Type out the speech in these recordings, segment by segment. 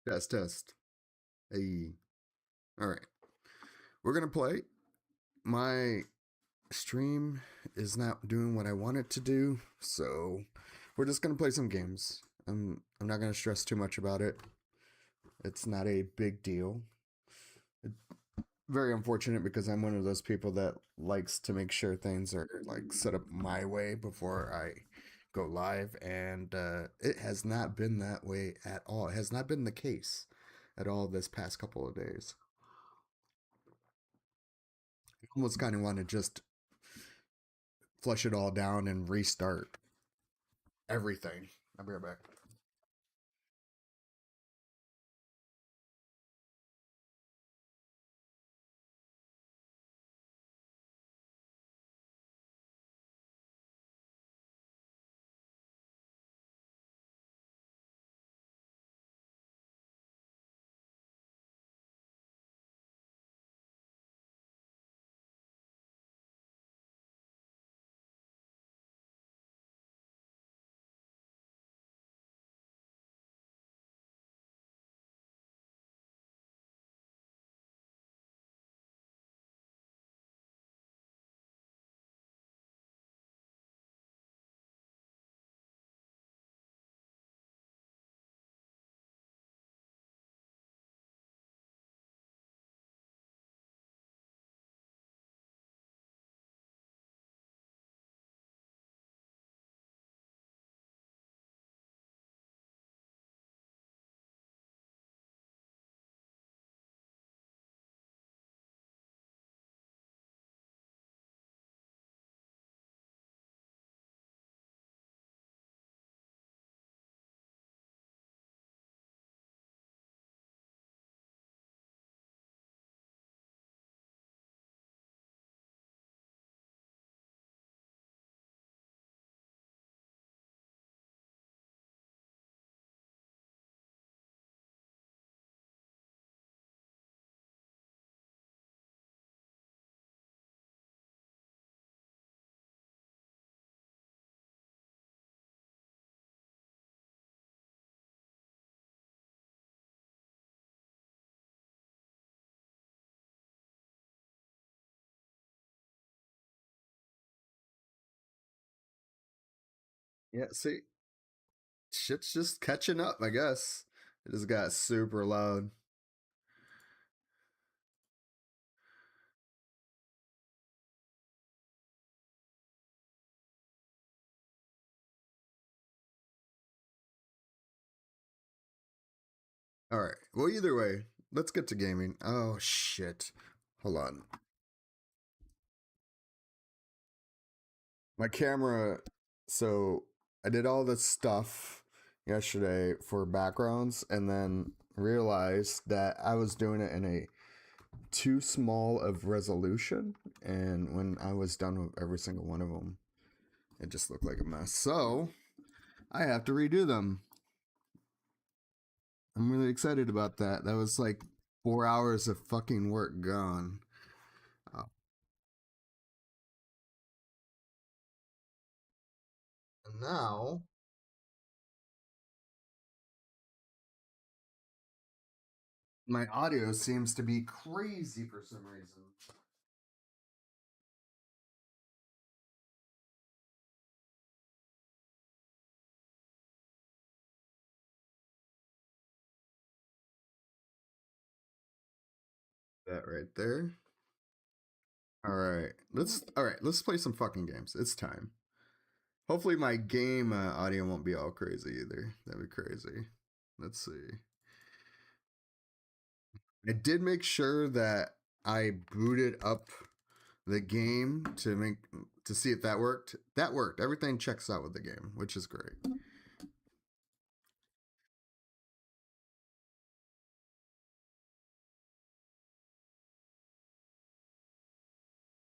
Test, test. Hey. All right. We're going to play. My stream is not doing what I want it to do, so we're just going to play some games. I'm not going to stress too much about it. It's not a big deal. Very unfortunate because I'm one of those people that likes to make sure things are like set up my way before I go live, and it has not been that way at all. It has not been the case at all this past couple of days. I almost kind of want to just flush it all down and restart everything. I'll be right back. Yeah, see, shit's just catching up, I guess. It just got super loud. All right. Well, either way, let's get to gaming. Oh, shit. Hold on. My camera. So I did all this stuff yesterday for backgrounds and then realized that I was doing it in a too small of resolution. And when I was done with every single one of them, it just looked like a mess. So I have to redo them. I'm really excited about that. That was like 4 hours of fucking work gone. Uh, and now my audio seems to be crazy for some reason. That right there. Let's play some fucking games. It's time. Hopefully my game audio won't be all crazy either. That'd be crazy. Let's see. I did make sure that I booted up the game to see if that worked. That worked. Everything checks out with the game, which is great.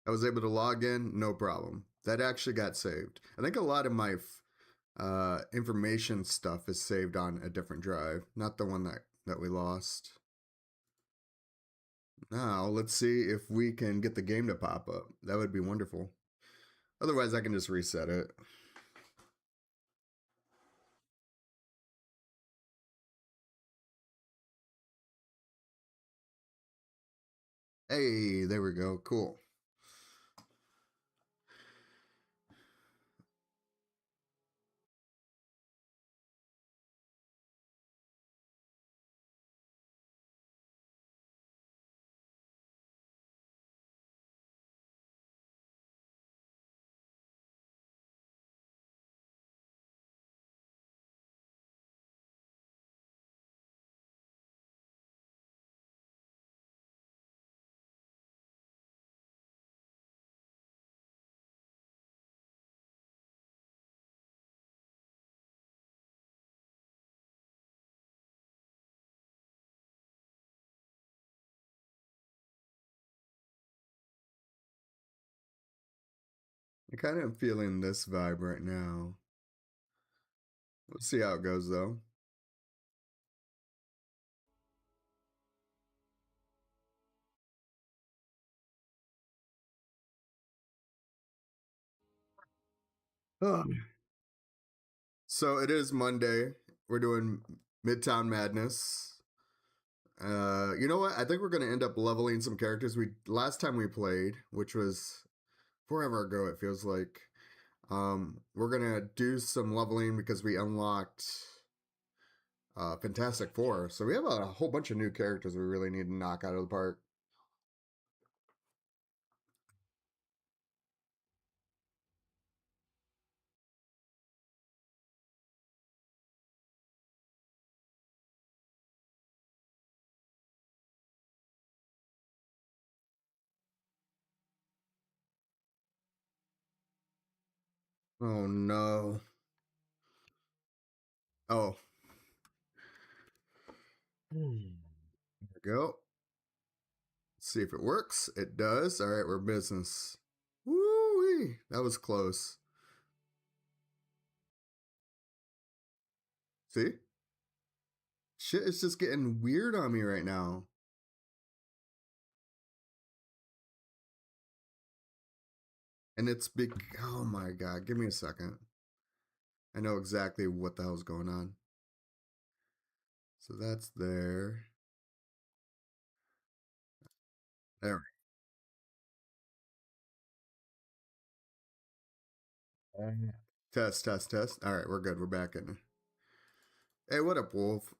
I was able to log in, no problem. That actually got saved. I think a lot of my information stuff is saved on a different drive, not the one that we lost. Now let's see if we can get the game to pop up. That would be wonderful. Otherwise, I can just reset it. Hey, there we go. Cool. I kind of am feeling this vibe right now. Let's see how it goes though. Oh. So it is Monday. We're doing Midtown Madness. You know what? I think we're gonna end up leveling some characters. We last time we played, which was forever ago, it feels like. We're gonna do some leveling because we unlocked Fantastic Four. So we have a whole bunch of new characters we really need to knock out of the park. Oh no. Oh. There we go. Let's see if it works. It does. All right, we're business. Woo-wee. That was close. See? Shit is just getting weird on me right now. And it's big. Oh my god. Give me a second. I know exactly what the hell's going on. So that's there. There. Test, test, test. All right, we're good. We're back in. Hey, what up, Wolf?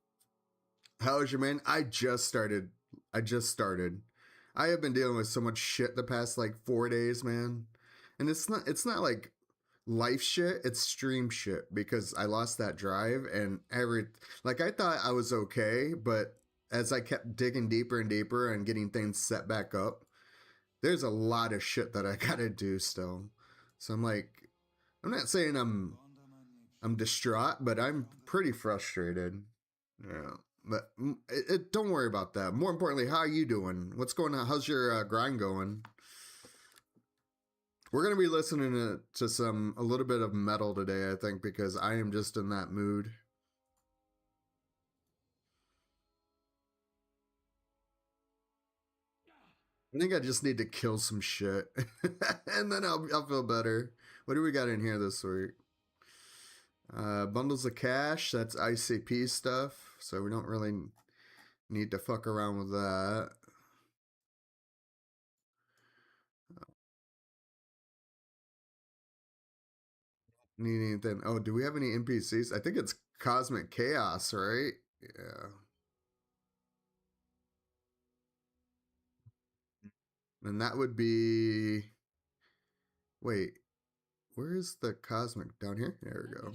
How is your man? I just started. I just started. I have been dealing with so much shit the past like 4 days, man. And it's not like life shit, it's stream shit because I lost that drive and like I thought I was okay, but as I kept digging deeper and deeper and getting things set back up, there's a lot of shit that I gotta do still. So I'm like, I'm not saying I'm distraught, but I'm pretty frustrated. Yeah. But don't worry about that. More importantly, how are you doing? What's going on? How's your grind going? We're gonna be listening to some a little bit of metal today, I think, because I am just in that mood. I think I just need to kill some shit, and then I'll feel better. What do we got in here this week? Bundles of cash. That's ICP stuff, so we don't really need to fuck around with that. Need anything? Oh, do we have any NPCs? I think it's Cosmic Chaos, right? Yeah. And that would be. Wait, where is the Cosmic? Down here? There we go.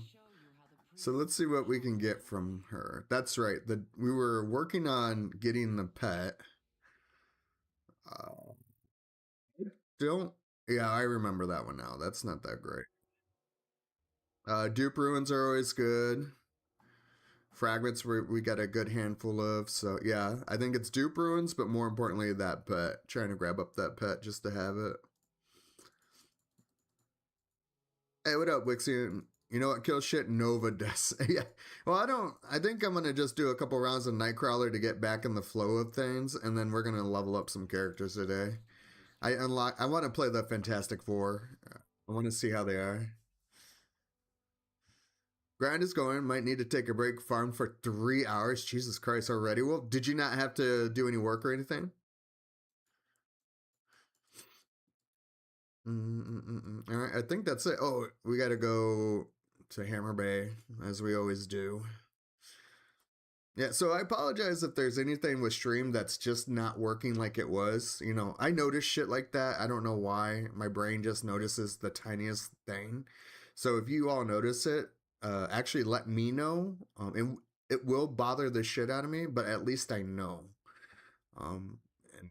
So let's see what we can get from her. That's right. We were working on getting the pet. Uh, don't. Yeah, I remember that one now. That's not that great. Dupe ruins are always good. Fragments we got a good handful of. So yeah, I think it's dupe ruins, but more importantly that pet. Trying to grab up that pet just to have it. Hey, what up, Wixie? You know what? Kill shit Nova does. Yeah. Well, I don't. I think I'm gonna just do a couple rounds of Nightcrawler to get back in the flow of things, and then we're gonna level up some characters today. I want to play the Fantastic Four. I want to see how they are. Grind is going. Might need to take a break. Farm for 3 hours. Jesus Christ already. Well, did you not have to do any work or anything? All right, I think that's it. Oh, we got to go to Hammer Bay, as we always do. Yeah, so I apologize if there's anything with stream that's just not working like it was. You know, I notice shit like that. I don't know why. My brain just notices the tiniest thing. So if you all notice it, actually let me know. And it will bother the shit out of me, but at least I know. Um, and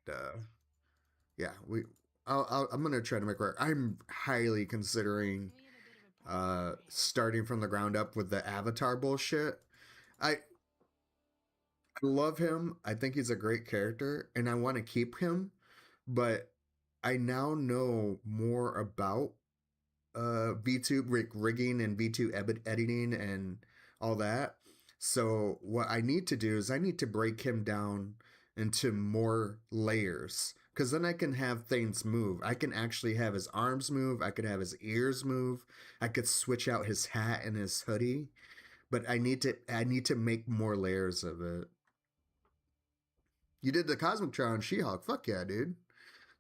yeah, I'm gonna try to make work. I'm highly considering starting from the ground up with the Avatar bullshit. I love him. I think he's a great character, and I want to keep him. But I now know more about VTube rigging and VTube editing and all that. So what I need to do is I need to break him down into more layers because then I can have things move. I can actually have his arms move. I could have his ears move. I could switch out his hat and his hoodie. But I need to make more layers of it. You did the Cosmic Trial on She-Hulk. Fuck yeah, dude.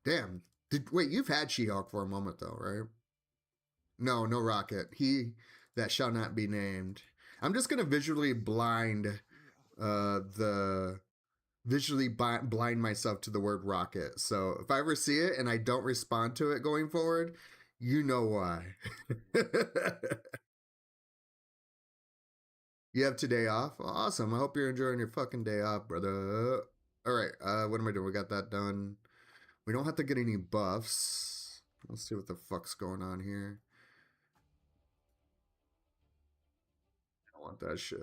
Damn. Wait, you've had She-Hulk for a moment though, right? No, no Rocket. He that shall not be named. I'm just gonna the visually blind myself to the word rocket. So if I ever see it and I don't respond to it going forward, you know why. You have today off? Awesome. I hope you're enjoying your fucking day off, brother. All right. What am I doing? We got that done. We don't have to get any buffs. Let's see what the fuck's going on here. I don't want that shit.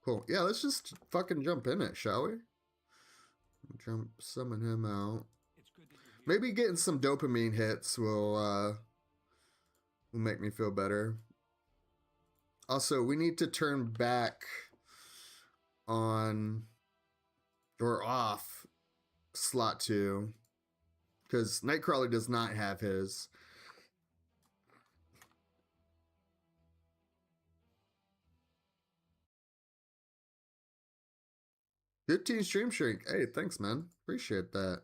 Cool. Yeah, let's just fucking jump in it, shall we? Summon him out. Maybe getting some dopamine hits will make me feel better. Also, we need to turn back on or off slot 2 because Nightcrawler does not have his. Good team stream shrink. Hey, thanks, man. Appreciate that.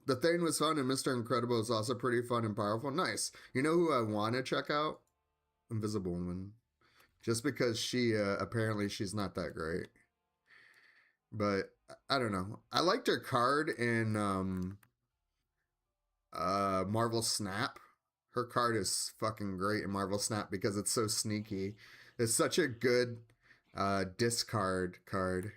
The thing was fun, and Mr. Incredible is also pretty fun and powerful. Nice. You know who I want to check out? Invisible Woman. Just because she apparently she's not that great. But I don't know. I liked her card in Marvel Snap. Her card is fucking great in Marvel Snap because it's so sneaky. It's such a good discard card.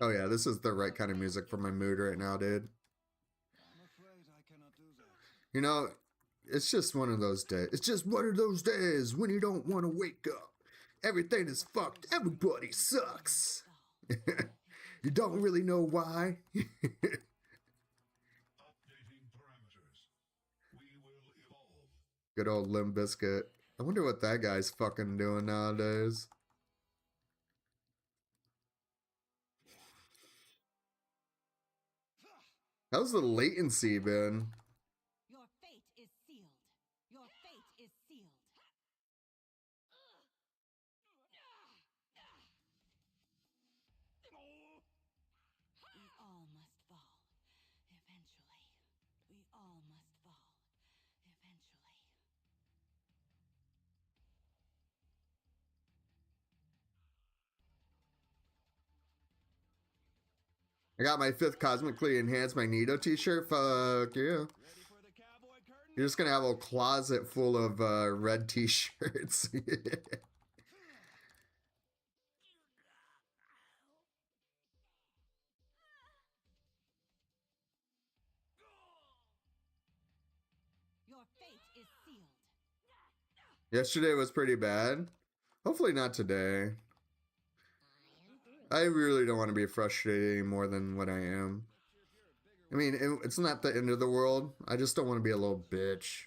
Oh yeah, this is the right kind of music for my mood right now, dude. You know, it's just one of those days. It's just one of those days when you don't want to wake up. Everything is fucked. Everybody sucks. You don't really know why. Good old Limp Bizkit. I wonder what that guy's fucking doing nowadays. How's the latency been? Your fate is sealed. Your fate is sealed. We all must fall. Eventually. We all must fall. Eventually. I got my 5th Cosmically Enhanced Magneto t-shirt. Fuck yeah. You're just gonna have a closet full of red t-shirts. Your fate is sealed. Yesterday was pretty bad. Hopefully not today. I really don't want to be frustrated any more than what I am. I mean, it's not the end of the world. I just don't want to be a little bitch.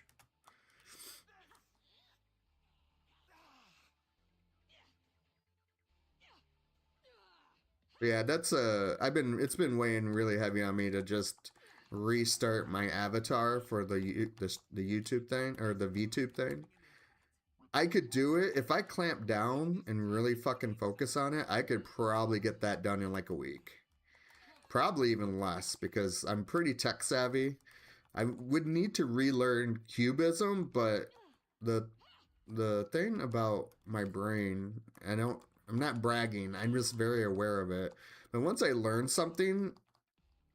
But yeah, that's it's been weighing really heavy on me to just restart my avatar for the YouTube thing or the VTube thing. I could do it if I clamp down and really fucking focus on it. I could probably get that done in like a week, probably even less, because I'm pretty tech savvy. I would need to relearn cubism, but the thing about my brain, I'm not bragging, I'm just very aware of it. But once I learn something,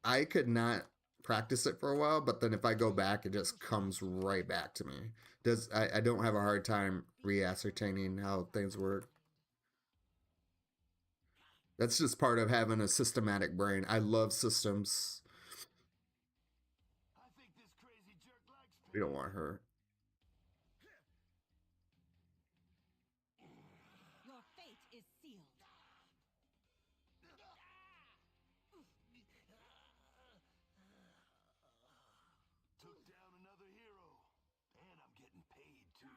I could not practice it for a while, but then if I go back, it just comes right back to me. I don't have a hard time re-ascertaining how things work. That's just part of having a systematic brain. I love systems. We don't want her. Your fate is sealed. Took down another hero, and I'm getting paid too.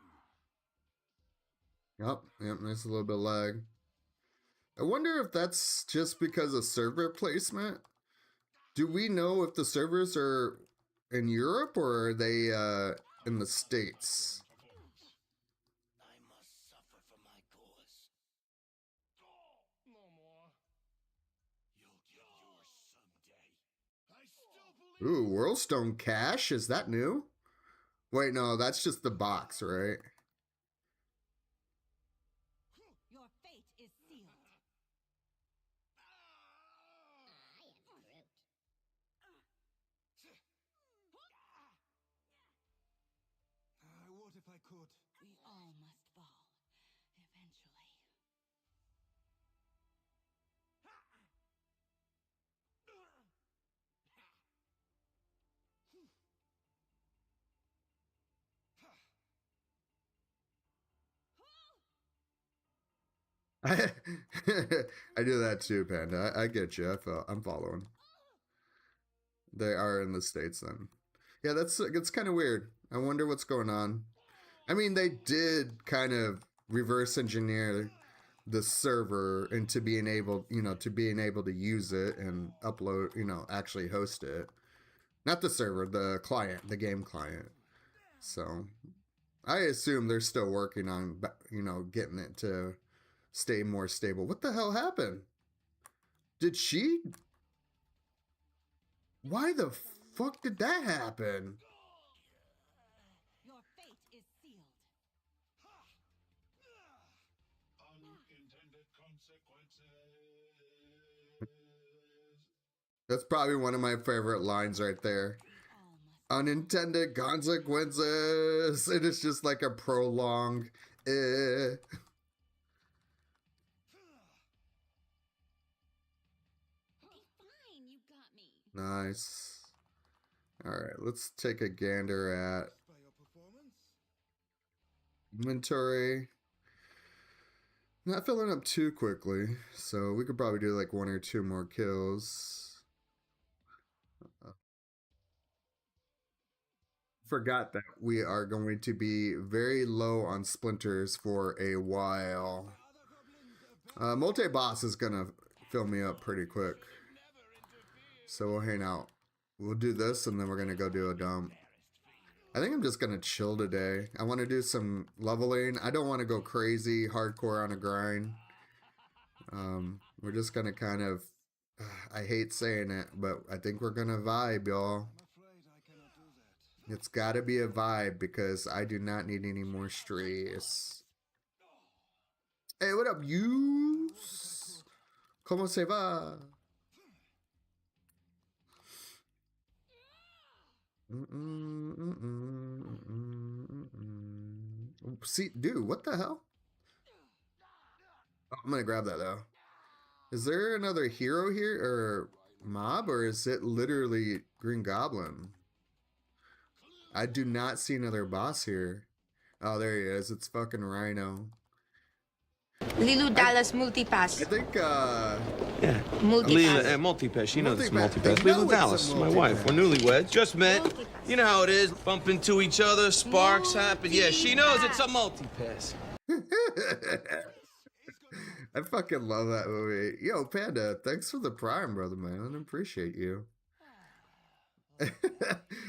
Yep, there's a little bit of lag. I wonder if that's just because of server placement. Do we know if the servers are in Europe or are they in the States? I must suffer for my cause. No more. You'll get yours someday. I still believe. Ooh, Worldstone Cash? Is that new? Wait, no, that's just the box, right? Your fate is sealed. What if I could? We all must fall, eventually. I do that too, Panda. I get you. I'm following. They are in the States then. Yeah, it's kind of weird. I wonder what's going on. I mean, they did kind of reverse engineer the server into being able, to use it and upload, actually host it. Not the server, the client, the game client. So I assume they're still working on, getting it to stay more stable. What the hell happened? Did she? Why the fuck did that happen? Your fate is sealed. Unintended consequences. That's probably one of my favorite lines right there. We all must. Unintended consequences. It is just like a prolonged eh. Fine, you got me. Nice. All right, let's take a gander at By your performance? inventory. Not filling up too quickly, so we could probably do like 1 or 2 more kills. Forgot that we are going to be very low on splinters for a while. Multi-boss is gonna fill me up pretty quick, so we'll hang out. We'll do this and then we're gonna go do a dump. I think I'm just gonna chill today. I want to do some leveling. I don't want to go crazy hardcore on a grind. We're just gonna kind of, I hate saying it, but I think we're gonna vibe, y'all. I'm afraid I cannot do that. It's gotta be a vibe because I do not need any more stress. Hey, what up, yous? ¿Cómo se va? See, dude, what the hell? Oh, I'm gonna grab that though. Is there another hero here or mob, or is it literally Green Goblin? I do not see another boss here. Oh, there he is. It's fucking Rhino. Lilu Dallas I Multipass. think, Yeah. Multipass. Leela, multipass. She knows it's Multipass. multipass. They know Leela it's a Dallas, my multipass. wife. We're newlyweds. Just met. Multipass. You know how it is. Bump into each other, sparks happen. Yeah, she knows it's a multipass. I fucking love that movie. Yo, Panda, thanks for the prime, brother, man. I appreciate you.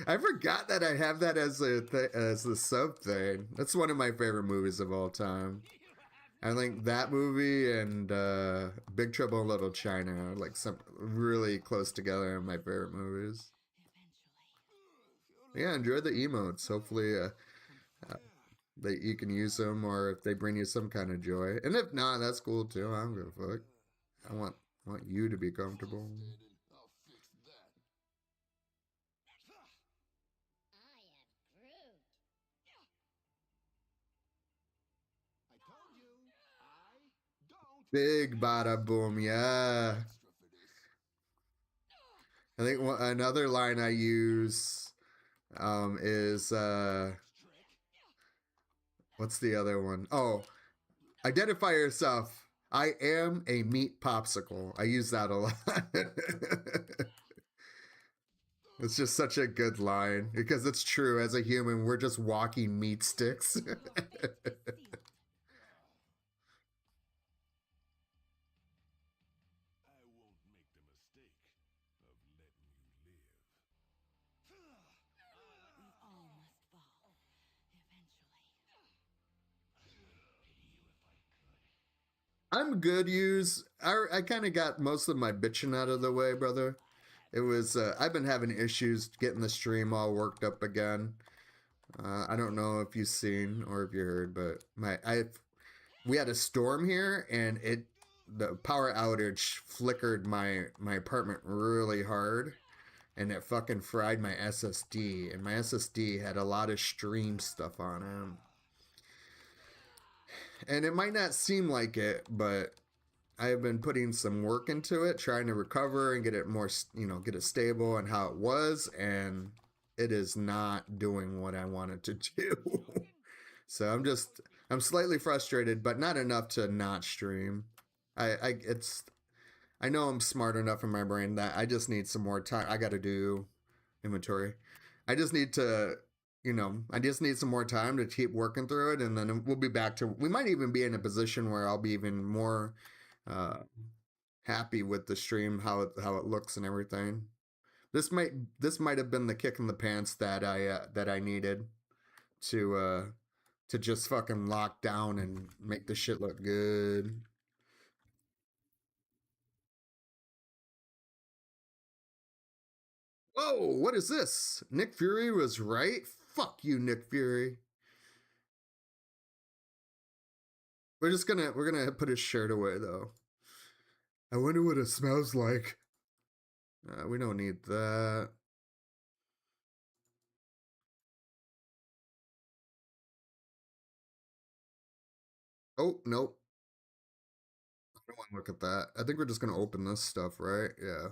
I forgot that I have that as as the sub thing. That's one of my favorite movies of all time. I think that movie and Big Trouble in Little China are like some really close together in my favorite movies. Yeah, enjoy the emotes. Hopefully, that you can use them, or if they bring you some kind of joy. And if not, that's cool too. I don't give a fuck. I want you to be comfortable. I'll fix that. I told you, I don't Big bada boom, yeah. extra for this. I think another line I use is what's the other one? Oh, identify yourself. I am a meat popsicle. I use that a lot. It's just such a good line because it's true. As a human, we're just walking meat sticks. Your fate is sealed. I won't make the mistake of letting you live. We all must fall. Eventually. I'm good, use. I kind of got most of my bitching out of the way, brother. It was I've been having issues getting the stream all worked up again. I don't know if you've seen or if you heard, but we had a storm here and the power outage flickered my apartment really hard, and it fucking fried my SSD, and my SSD had a lot of stream stuff on it. And it might not seem like it, but I have been putting some work into it, trying to recover and get it more, get it stable and how it was, and it is not doing what I wanted to do. So I'm slightly frustrated, but not enough to not stream. I know I'm smart enough in my brain that I just need some more time. I got to do inventory. I just need to, I just need some more time to keep working through it, and then we'll be back to. We might even be in a position where I'll be even more happy with the stream, how it looks and everything. This might have been the kick in the pants that I needed to just fucking lock down and make the shit look good. Whoa, what is this? Nick Fury was right? Fuck you, Nick Fury. We're gonna put his shirt away though. I wonder what it smells like. We don't need that. Oh, nope. I don't want to look at that. I think we're just gonna open this stuff, right? Yeah.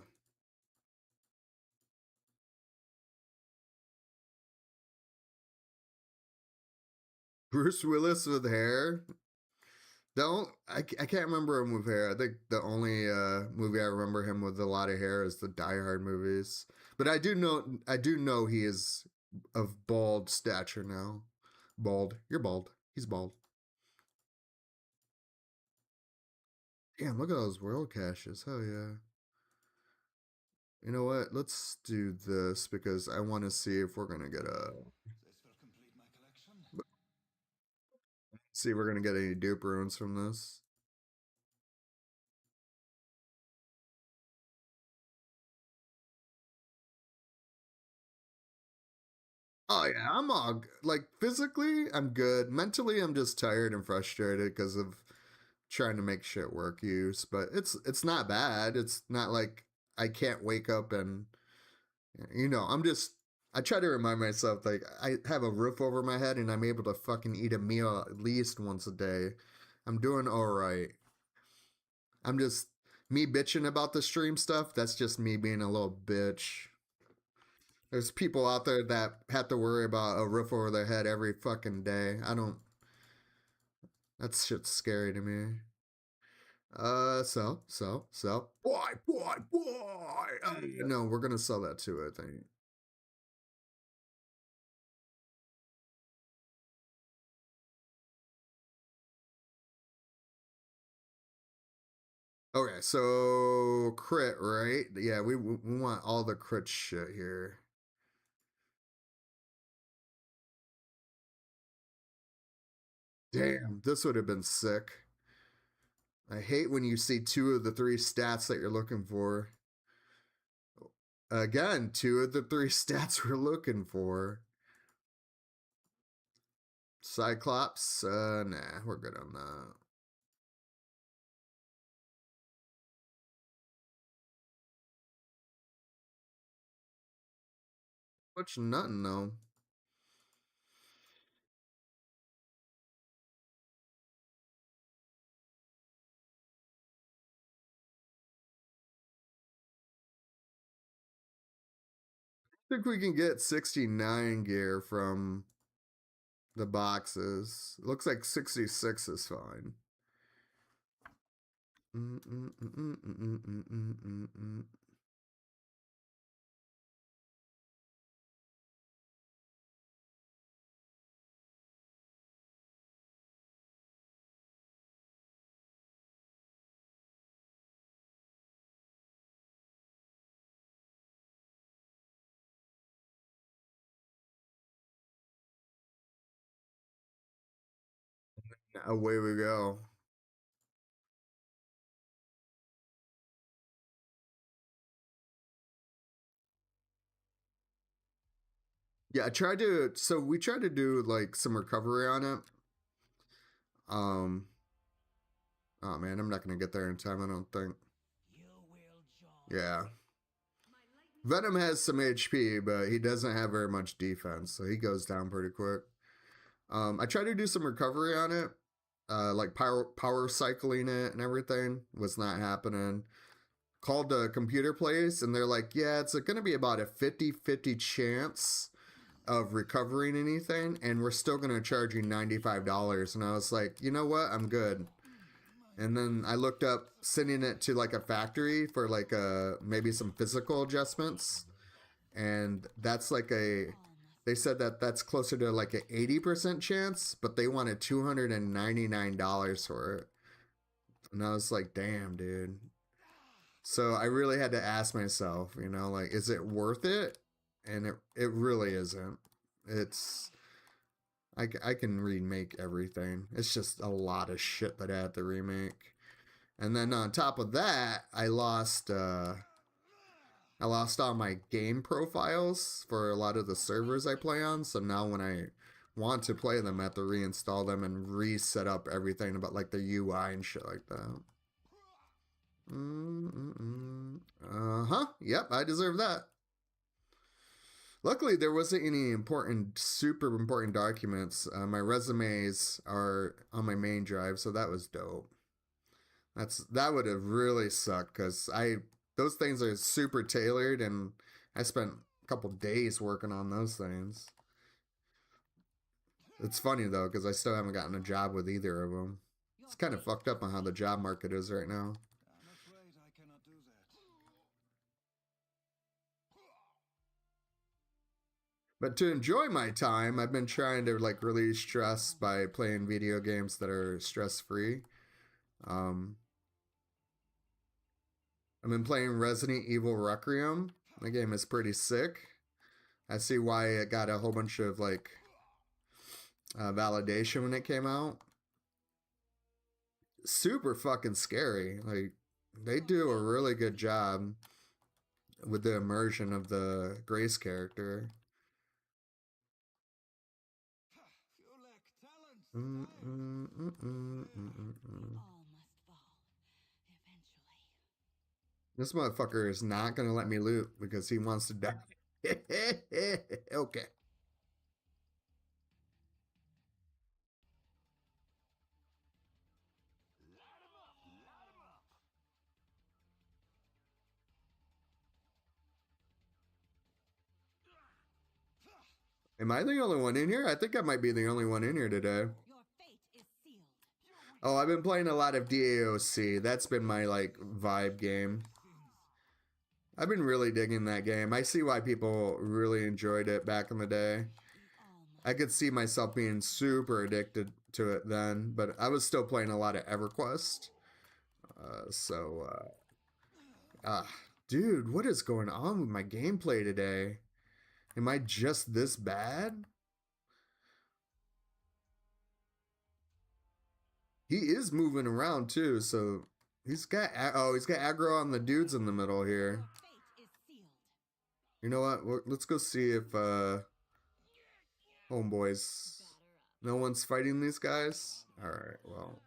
Bruce Willis with hair. I can't remember him with hair. I think the only movie I remember him with a lot of hair is the Die Hard movies. But I do know he is of bald stature now. Bald. You're bald. He's bald. Damn, look at those world caches. Hell yeah. You know what? Let's do this because I want to see if we're gonna get a This will complete my collection. see if we're gonna get any dupe runes from this. Oh yeah, I'm all like physically I'm good. Mentally I'm just tired and frustrated because of trying to make shit work use, but it's not bad. It's not like I can't wake up and I'm just I try to remind myself like I have a roof over my head and I'm able to fucking eat a meal at least once a day. I'm doing all right. I'm just me bitching about the stream stuff. That's just me being a little bitch. There's people out there that have to worry about a roof over their head every fucking day. I don't. That shit's scary to me. Sell. Boy. No, we're gonna sell that too, I think. Okay, so crit, right? Yeah, we want all the crit shit here. Damn, this would have been sick. I hate when you see 2 of the 3 stats that you're looking for. Again, 2 of the 3 stats we're looking for. Cyclops, nah, we're good on that. Much nothing though. I think we can get 69 gear from the boxes. Looks like 66 is fine. Away we go. Yeah, I tried to, so we tried to do like some recovery on it. Oh man, I'm not gonna get there in time, I don't think. Yeah. Venom has some HP, but he doesn't have very much defense, so he goes down pretty quick. I tried to do some recovery on it, like power cycling it and everything. Was not happening. Called the computer place, and they're like, yeah, it's going to be about a 50-50 chance of recovering anything, and we're still going to charge you $95. And I was like, you know what? I'm good. And then I looked up sending it to like a factory for like maybe some physical adjustments, and that's like they said that that's closer to like an 80% chance, but they wanted $299 for it. And I was like, damn, dude. So I really had to ask myself, you know, like, is it worth it? And it really isn't. It's, I can remake everything. It's just a lot of shit that I had to remake. And then on top of that, I lost all my game profiles for a lot of the servers I play on. So now when I want to play them, I have to reinstall them and reset up everything about like the UI and shit like that. Yep, I deserve that. Luckily, there wasn't any super important documents. My resumes are on my main drive, so that was dope. That would have really sucked because those things are super tailored, and I spent a couple days working on those things. It's funny though because I still haven't gotten a job with either of them. It's kind of fucked up on how the job market is right now. But to enjoy my time, I've been trying to like release stress by playing video games that are stress-free. I've been playing Resident Evil Requiem. The game is pretty sick. I see why it got a whole bunch of like validation when it came out. Super fucking scary. Like they do a really good job with the immersion of the Grace character. This motherfucker is not gonna let me loot because he wants to die. Okay. Am I the only one in here? I think I might be the only one in here today. Your fate is sealed. Oh, I've been playing a lot of DAOC. That's been my like vibe game. I've been really digging that game. I see why people really enjoyed it back in the day. I could see myself being super addicted to it then, but I was still playing a lot of EverQuest. Dude, what is going on with my gameplay today? Am I just this bad? He is moving around too, so he's got he's got aggro on the dudes in the middle here. Your fate is sealed. You know what? Let's go see if homeboys. No one's fighting these guys. All right. Well,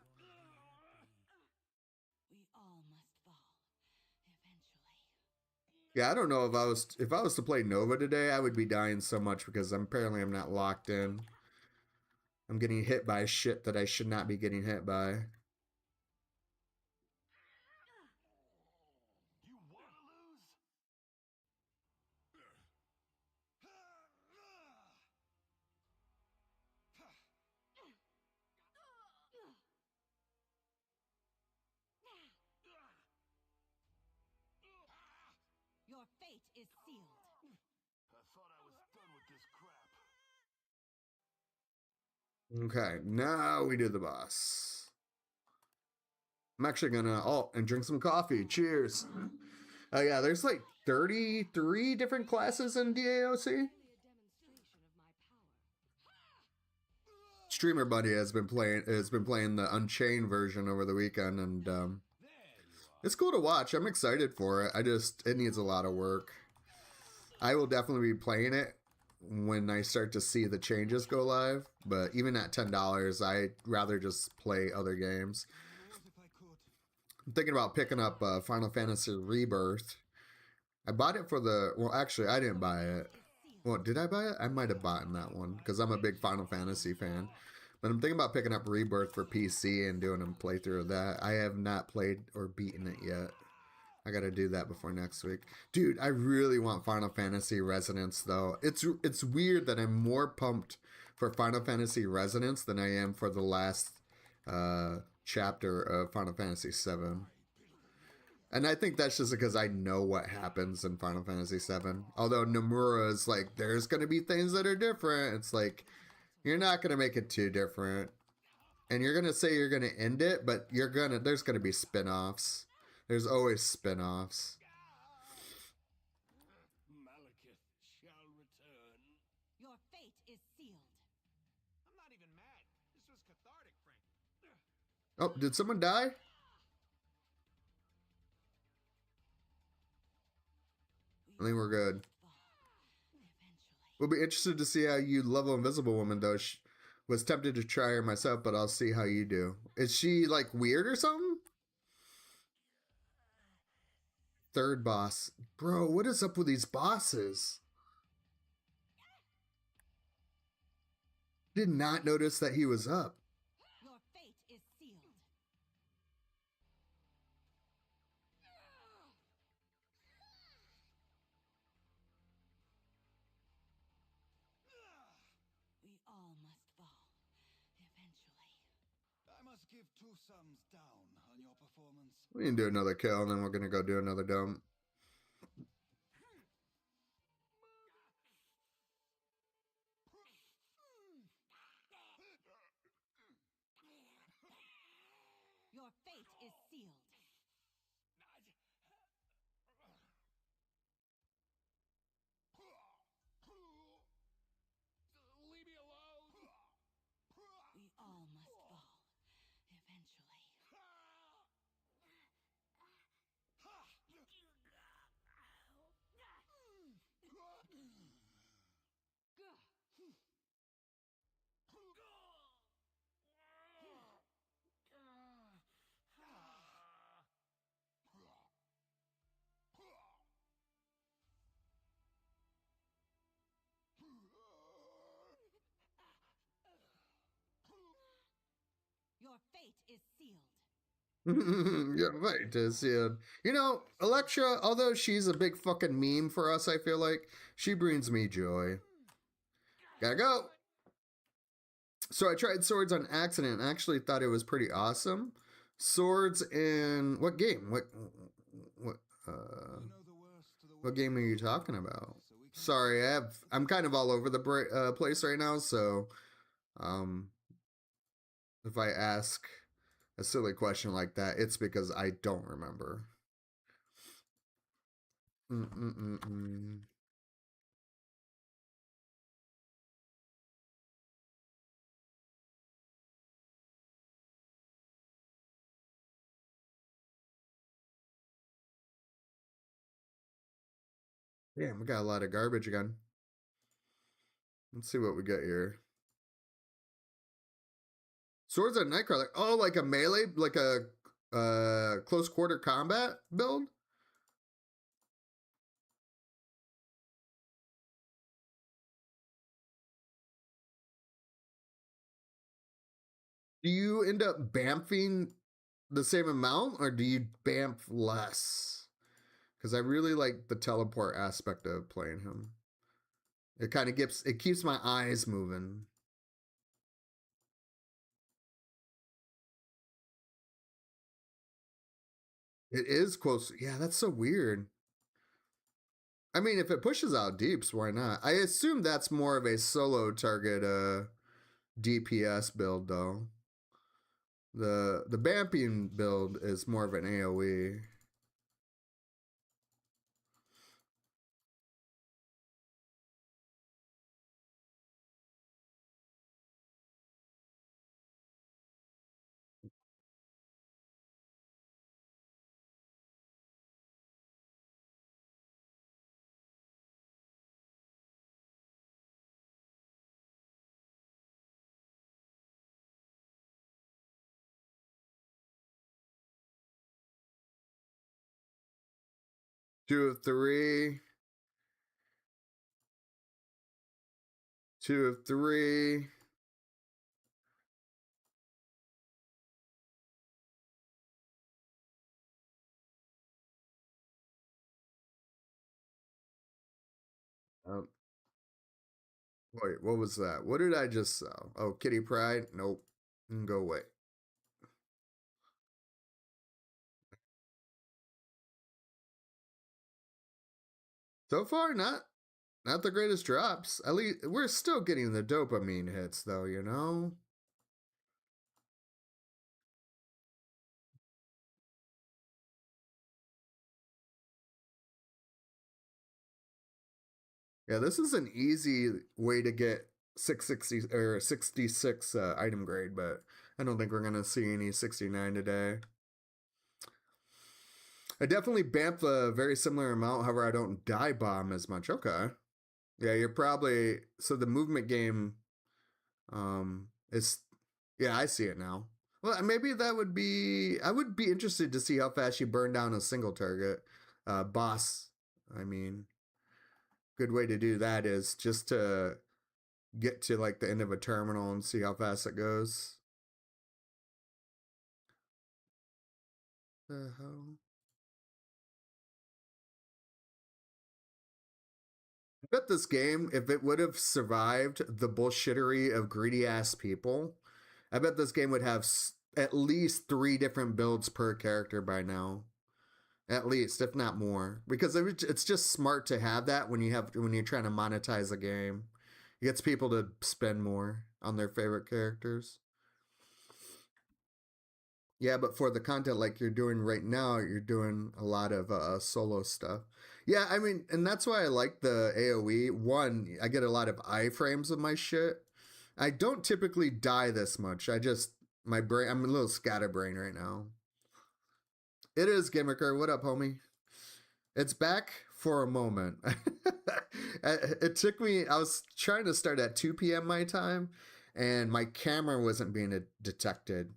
We all must fall eventually. yeah. I don't know if I was to play Nova today, I would be dying so much because apparently I'm not locked in. I'm getting hit by shit that I should not be getting hit by. You wanna lose? Your fate is sealed. I thought I was done with this crap. Okay, now we do the boss. I'm actually gonna and drink some coffee. Cheers. Oh yeah, there's like 33 different classes in DAOC. Streamer Buddy has been playing the Unchained version over the weekend, and it's cool to watch. I'm excited for it. It needs a lot of work. I will definitely be playing it when I start to see the changes go live, but even at $10, I'd rather just play other games. I'm thinking about picking up Final Fantasy Rebirth. I bought it for well, actually, I didn't buy it. Well, did I buy it? I might have bought that one because I'm a big Final Fantasy fan. But I'm thinking about picking up Rebirth for PC and doing a playthrough of that. I have not played or beaten it yet. I gotta do that before next week. Dude, I really want Final Fantasy Resonance, though. It's weird that I'm more pumped for Final Fantasy Resonance than I am for the last chapter of Final Fantasy VII. And I think that's just because I know what happens in Final Fantasy VII. Although Nomura is like, there's going to be things that are different. It's like, you're not going to make it too different. And you're going to say you're going to end it, but there's going to be spin-offs. There's always spin-offs. Malekith shall return. Your fate is sealed. I'm not even mad. This was cathartic, Frank. Oh, did someone die? I think we're good. We'll be interested to see how you level Invisible Woman, though. Was tempted to try her myself, but I'll see how you do. Is she, like, weird or something? Third boss. Bro, what is up with these bosses? Did not notice that he was up. Your fate is sealed. We all must fall eventually. I must give two thumbs down on your performance. We can do another kill, and then we're gonna go do another dump. Your fate is sealed. Leave me alone. We all must fall eventually. Your fate is sealed. Yeah, right, is sealed. You know, Electra, although she's a big fucking meme for us, I feel like, she brings me joy. Gotta go. So I tried Swords on accident and actually thought it was pretty awesome. Swords in what game? What game are you talking about? Sorry, I'm kind of all over the place right now, so if I ask a silly question like that, it's because I don't remember. Damn, we got a lot of garbage again. Let's see what we get here. Swords and Nightcrawler. Oh, like a melee, like a close quarter combat build? Do you end up bamfing the same amount or do you bamf less? Because I really like the teleport aspect of playing him. It kind of keeps my eyes moving. It is close. Yeah, that's so weird. I mean, if it pushes out deeps, why not? I assume that's more of a solo target DPS build though. The Bampian build is more of an AoE. Two of three. Two of three. Um, Wait, what was that? What did I just sell? Oh, Kitty Pride? Nope. Go away. So far, not the greatest drops. At least we're still getting the dopamine hits, though. You know. Yeah, this is an easy way to get 660 or 66 item grade, but I don't think we're gonna see any 69 today. I definitely bamf a very similar amount, however, I don't die bomb as much. Okay. Yeah, you're probably so the movement game is yeah, I see it now. Well, maybe that would be I would be interested to see how fast you burn down a single target. Boss, I mean, good way to do that is just to get to like the end of a terminal and see how fast it goes. The hell? I bet this game, if it would have survived the bullshittery of greedy ass people, I bet this game would have at least 3 different builds per character by now. At least, if not more, because it's just smart to have that when you're trying to monetize a game. It gets people to spend more on their favorite characters. Yeah, but for the content like you're doing right now, you're doing a lot of solo stuff. Yeah, I mean, and that's why I like the AoE. One, I get a lot of iframes of my shit. I don't typically die this much. My brain, I'm a little scatterbrain right now. It is Gimmicker. What up, homie? It's back for a moment. It took me, I was trying to start at 2 p.m. my time, and my camera wasn't being detected.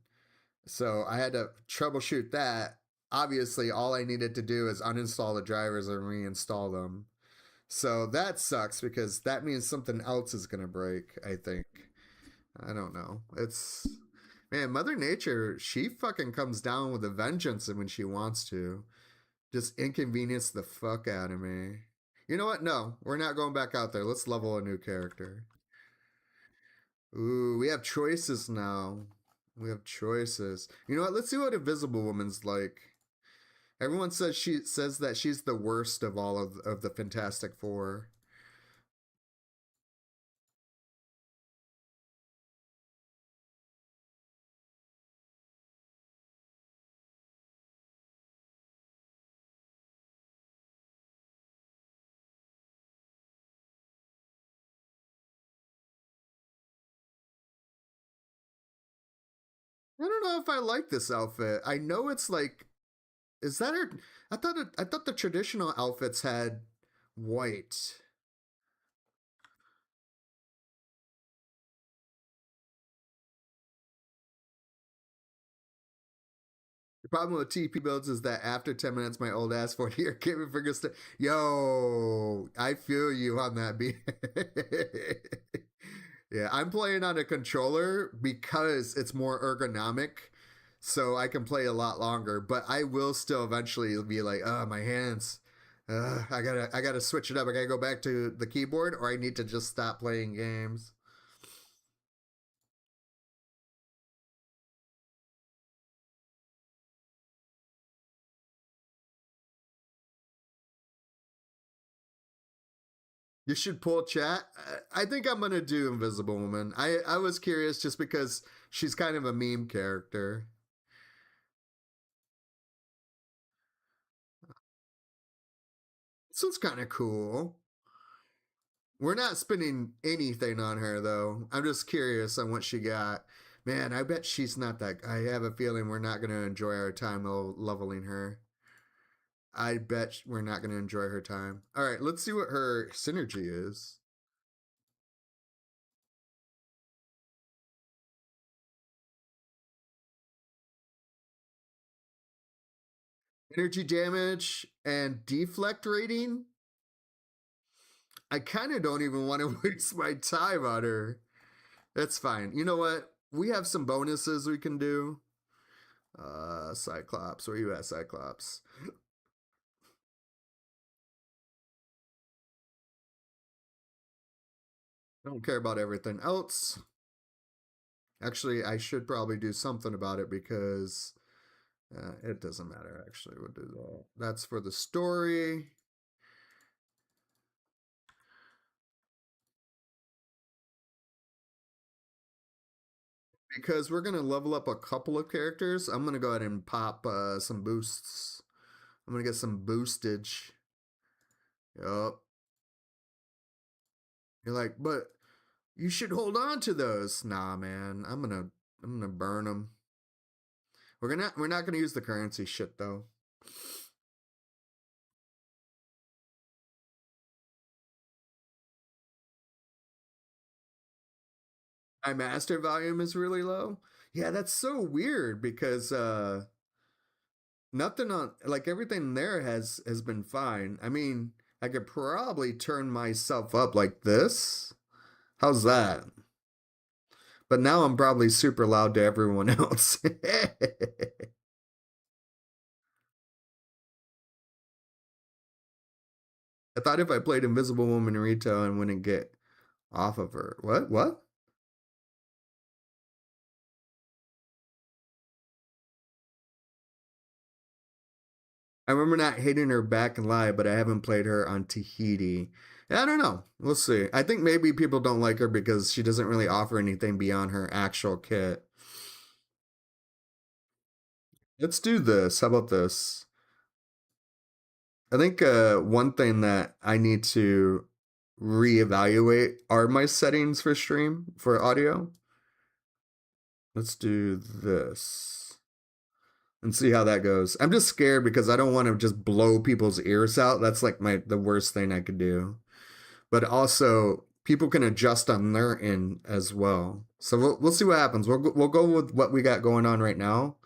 So I had to troubleshoot that. Obviously, all I needed to do is uninstall the drivers and reinstall them. So that sucks because that means something else is going to break, I think. I don't know. Man, Mother Nature, she fucking comes down with a vengeance when she wants to. Just inconvenience the fuck out of me. You know what? No, we're not going back out there. Let's level a new character. Ooh, we have choices now. We have choices. You know what? Let's see what Invisible Woman's like. Everyone says that she's the worst of all of the Fantastic Four. I don't know if I like this outfit. I know it's like, is that her? I thought the traditional outfits had white. The problem with TP builds is that after 10 minutes, my old ass 40-year gaming figure Yo, I feel you on that beat. Yeah, I'm playing on a controller because it's more ergonomic, so I can play a lot longer. But I will still eventually be like, oh, my hands. I gotta switch it up. I gotta go back to the keyboard, or I need to just stop playing games. You should pull chat. I think I'm gonna do Invisible Woman. I was curious just because she's kind of a meme character. So it's kind of cool. We're not spending anything on her though. I'm just curious on what she got. Man, I bet she's not that. I have a feeling we're not gonna enjoy our time leveling her. I bet we're not gonna enjoy her time. All right, let's see what her synergy is. Energy damage and deflect rating. I kind of don't even want to waste my time on her. That's fine. You know what? We have some bonuses we can do. Cyclops. Where you at, Cyclops? I don't care about everything else. Actually, I should probably do something about it because it doesn't matter, actually. We'll do that. That's for the story. Because we're going to level up a couple of characters, I'm going to go ahead and pop some boosts. I'm going to get some boostage. Yup. You're like, but you should hold on to those. Nah, man. I'm gonna burn them. We're not gonna use the currency shit though. My master volume is really low. Yeah, that's so weird because nothing on like everything there has been fine. I mean, I could probably turn myself up like this. How's that? But now I'm probably super loud to everyone else. I thought if I played Invisible Woman in retail, I wouldn't get off of her. What? What? I remember not hating her back in live, but I haven't played her on Tahiti. I don't know. We'll see. I think maybe people don't like her because she doesn't really offer anything beyond her actual kit. Let's do this. How about this? I think one thing that I need to reevaluate are my settings for stream for audio. Let's do this and see how that goes. I'm just scared because I don't want to just blow people's ears out. That's like the worst thing I could do. But also people can adjust on their end as well. So we'll see what happens. We'll go with what we got going on right now,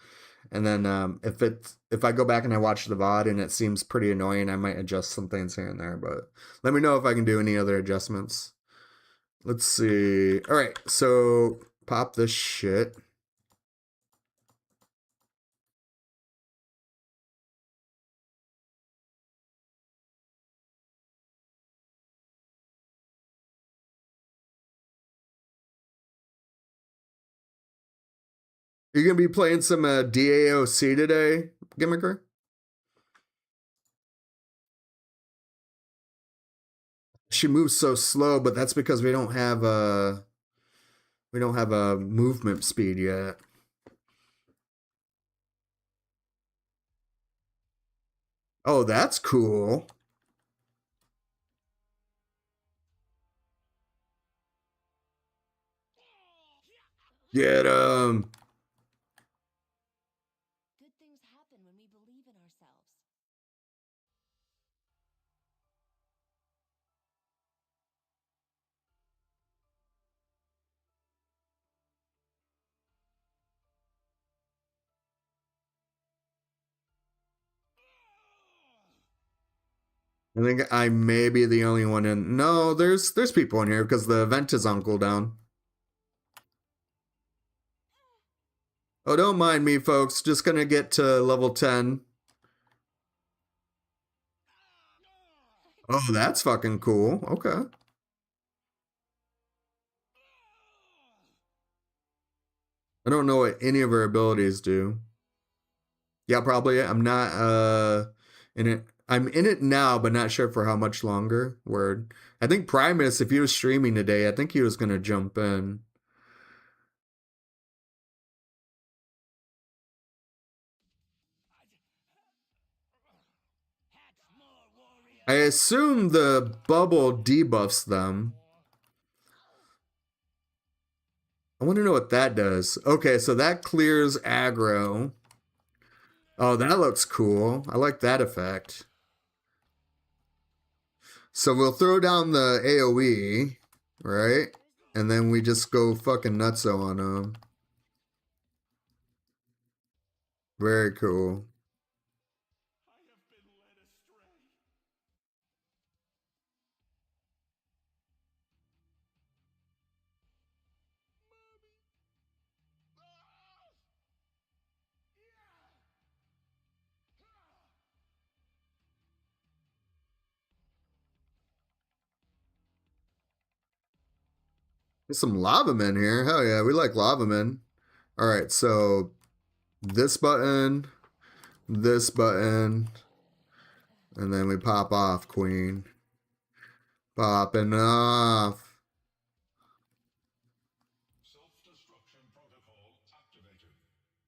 and then if I go back and I watch the VOD and it seems pretty annoying, I might adjust some things here and there. But let me know if I can do any other adjustments. Let's see. All right, so pop this shit. You're gonna be playing some DAOC today, Gimmicker? She moves so slow, but that's because we don't have a movement speed yet. Oh, that's cool. Get him. Good things happen when we believe in ourselves. I think I may be the only one in. No, there's people in here because the vent is on cooldown. Oh, don't mind me, folks. Just gonna get to level 10. Oh, that's fucking cool. Okay. I don't know what any of her abilities do. Yeah, probably. I'm not in it. I'm in it now, but not sure for how much longer. Word. I think Primus, if he was streaming today, I think he was gonna jump in. I assume the bubble debuffs them. I want to know what that does. Okay, so that clears aggro. Oh, that looks cool. I like that effect. So we'll throw down the AoE, right? And then we just go fucking nutso on them. Very cool. There's some lava men here. Hell yeah, we like lava men. All right, so this button, and then we pop off, queen. Popping off.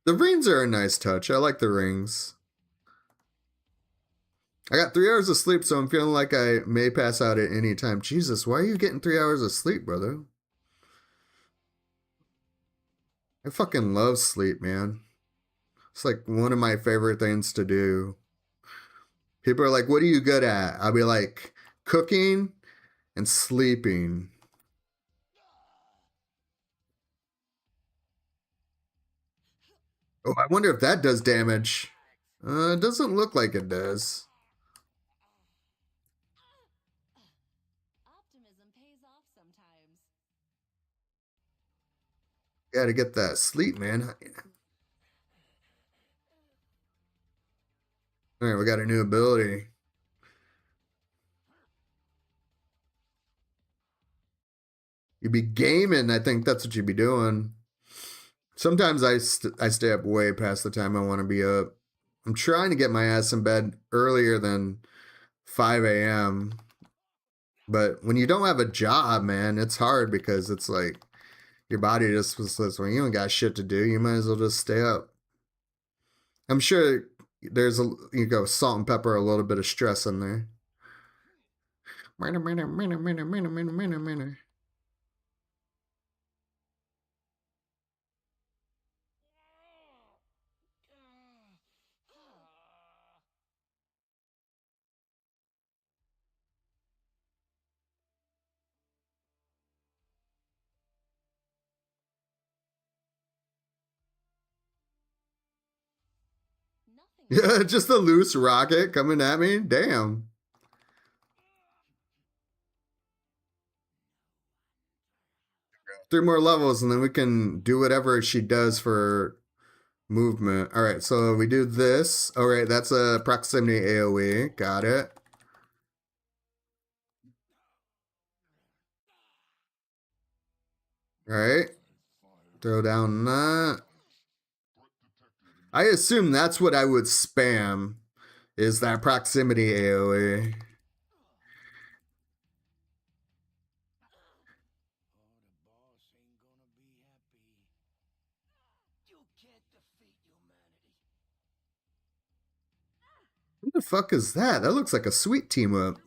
The rings are a nice touch. I like the rings. I got 3 hours of sleep, so I'm feeling like I may pass out at any time. Jesus, why are you getting 3 hours of sleep, brother? I fucking love sleep, man. It's like one of my favorite things to do. People are like, what are you good at? I'll be like, cooking and sleeping. Oh, I wonder if that does damage. It doesn't look like it does. Optimism pays off sometimes. Gotta get that sleep, man. All right, we got a new ability. You'd be gaming. I think that's what you'd be doing. Sometimes I stay up way past the time I want to be up. I'm trying to get my ass in bed earlier than 5 a.m. But when you don't have a job, man, it's hard because it's like your body just says, well, you don't got shit to do. You might as well just stay up. I'm sure there's salt and pepper, a little bit of stress in there. Yeah, just a loose rocket coming at me. Damn. 3 more levels and then we can do whatever she does for movement. All right, so we do this. All right, that's a proximity AoE. Got it. All right. Throw down that. I assume that's what I would spam, is that proximity AoE. What the fuck is that? That looks like a sweet team up.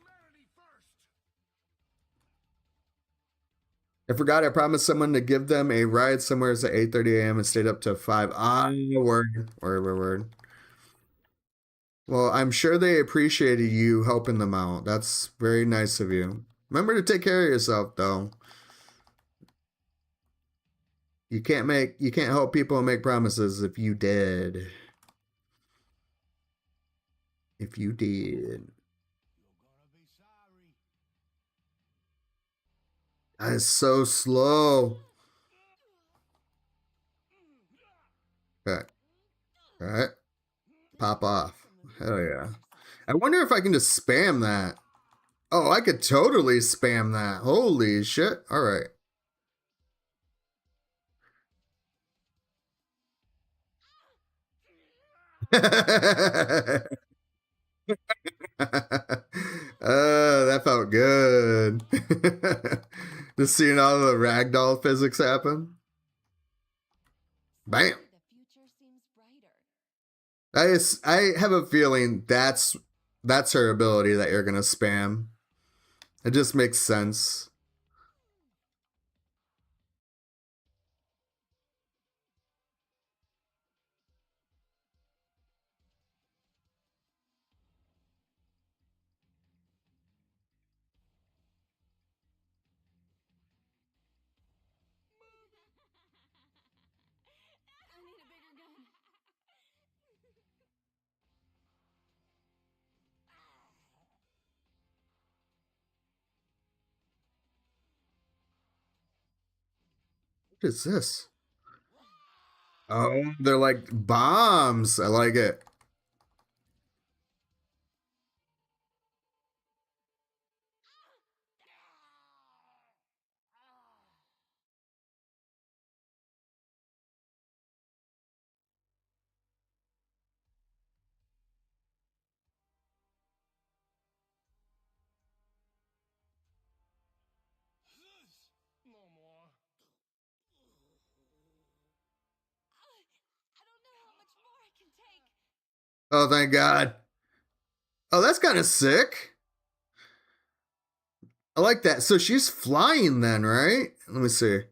I forgot I promised someone to give them a ride somewhere at 8:30 a.m. and stayed up to 5. Ah, word. Well, I'm sure they appreciated you helping them out. That's very nice of you. Remember to take care of yourself, though. You can't help people make promises if you did. If you did. That is so slow. Okay. All right. Pop off. Hell yeah. I wonder if I can just spam that. Oh, I could totally spam that. Holy shit. All right. That felt good. Just seeing all the ragdoll physics happen. Bam. The future seems brighter. I have a feeling that's her ability that you're gonna spam. It just makes sense. I need a bigger gun. What is this? Oh, they're like bombs. I like it. No more. I don't know how much more I can take. Oh, thank God. Oh, that's kind of sick. I like that. So she's flying then, right? Let me see.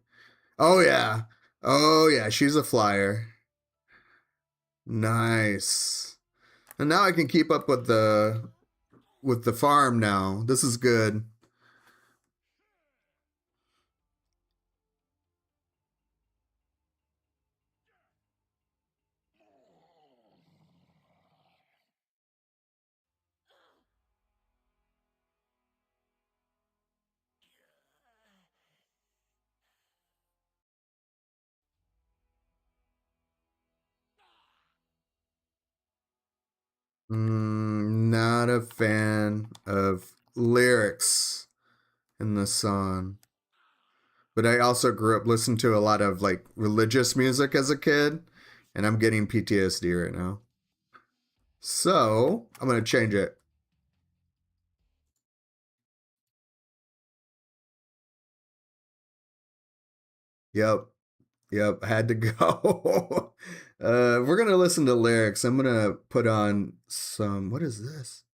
Oh yeah. Oh yeah, she's a flyer. Nice. And now I can keep up with the farm now. This is good. Not a fan of lyrics in the song. But I also grew up listening to a lot of like religious music as a kid, and I'm getting PTSD right now. So I'm gonna change it. Yep. Yep. Had to go. We're gonna listen to lyrics. I'm gonna put on some. What is this?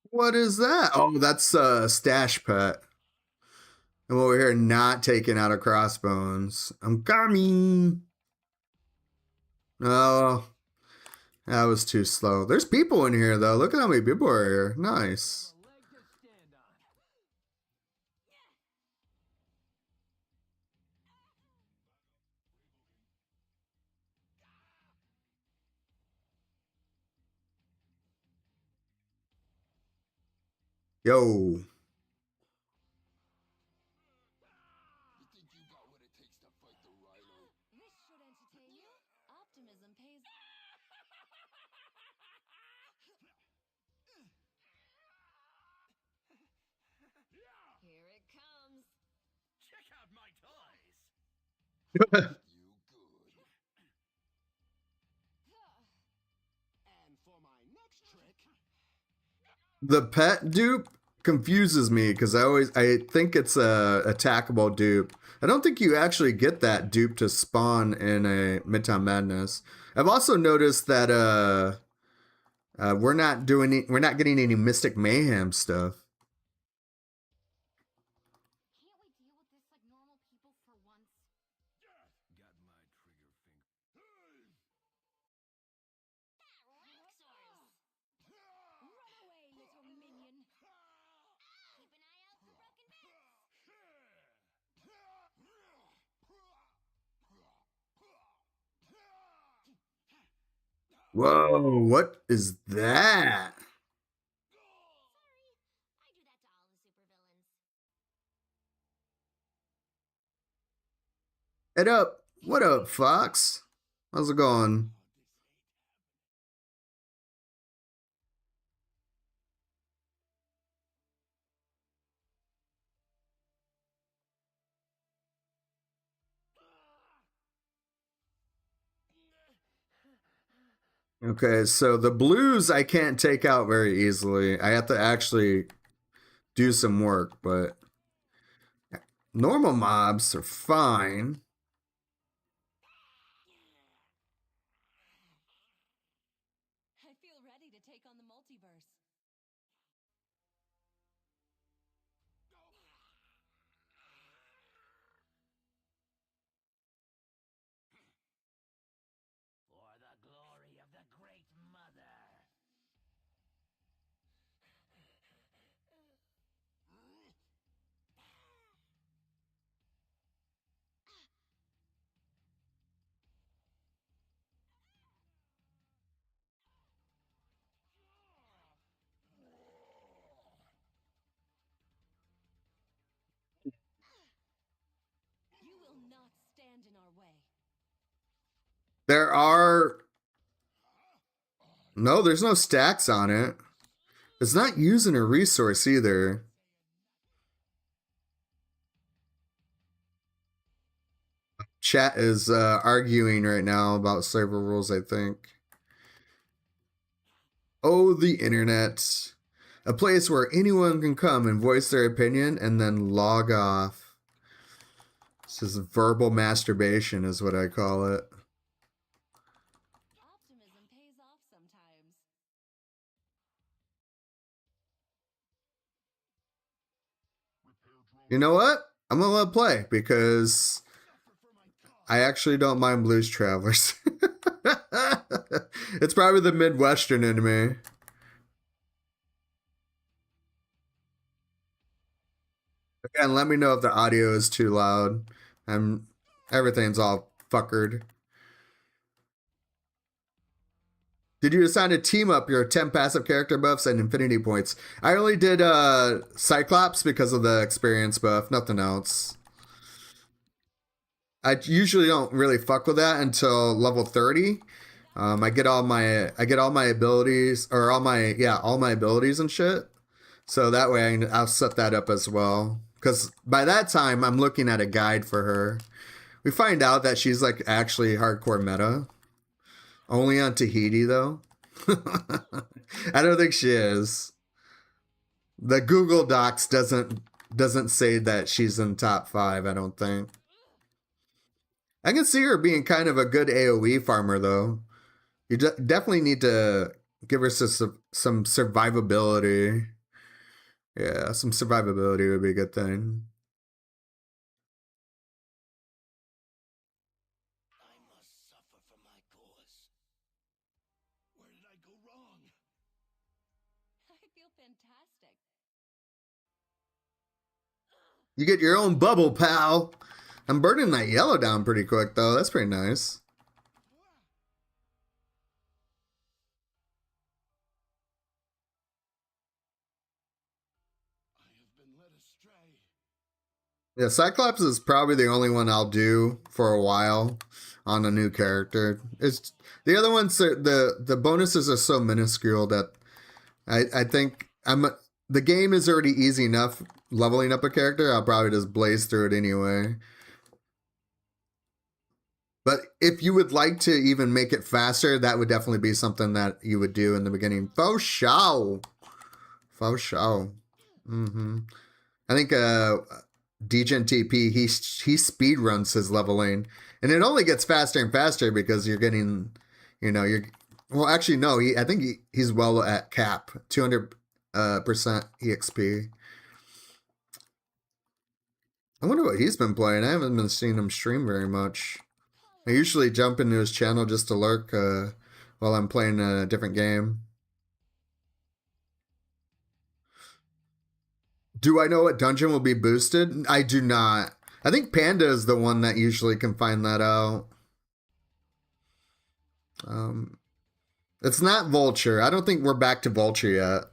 What is that? Oh, that's Stash Pet. I'm over here not taking out a crossbones. I'm coming. Oh, that was too slow. There's people in here though. Look at how many people are here. Nice. A leg to stand on. Yo. You think you got what it takes to fight the rhino? This should entertain you. Optimism pays. Here it comes. Check out my toys. You good. And for my next trick, The pet dupe confuses me because I think it's a attackable dupe. I don't think you actually get that dupe to spawn in a Midtown Madness. I've also noticed that we're not getting any Mystic Mayhem stuff. Whoa, what is that? Head up. What up, Fox? How's it going? Okay, so the blues I can't take out very easily. I have to actually do some work, but normal mobs are fine. I feel ready to take on the multiverse. For the glory of the Great Mother. You will not stand in our way. There are... No, there's no stacks on it. It's not using a resource either. Chat is arguing right now about server rules, I think. Oh, the internet. A place where anyone can come and voice their opinion and then log off. This is verbal masturbation is what I call it. Optimism pays off sometimes. You know what? I'm gonna let it play because I actually don't mind Blues Travelers. It's probably the Midwestern in me. Again, let me know if the audio is too loud. Everything's all fuckered. Did you decide to team up your 10 passive character buffs and infinity points? I only did Cyclops because of the experience buff, nothing else. I usually don't really fuck with that until level 30. I get all my abilities or all my abilities and shit. So that way I'll set that up as well. Because by that time I'm looking at a guide for her. We find out that she's like actually hardcore meta. Only on Tahiti though. I don't think she is. The Google Docs doesn't say that she's in top 5, I don't think. I can see her being kind of a good AoE farmer though. You definitely need to give her some survivability. Yeah, some survivability would be a good thing. I must suffer for my cause. Where did I go wrong? I feel fantastic. You get your own bubble, pal. I'm burning that yellow down pretty quick though. That's pretty nice. Yeah, Cyclops is probably the only one I'll do for a while on a new character. It's the other ones. The bonuses are so minuscule that I think the game is already easy enough leveling up a character. I'll probably just blaze through it anyway. But if you would like to even make it faster, that would definitely be something that you would do in the beginning. Faux show. Faux show. I think Degen TP, he speed runs his leveling, and it only gets faster and faster because you're getting, well, actually no, I think he's well at cap 200% EXP. I wonder what he's been playing. I haven't been seeing him stream very much. I usually jump into his channel just to lurk while I'm playing a different game. Do I know what dungeon will be boosted? I do not. I think Panda is the one that usually can find that out. It's not Vulture. I don't think we're back to Vulture yet.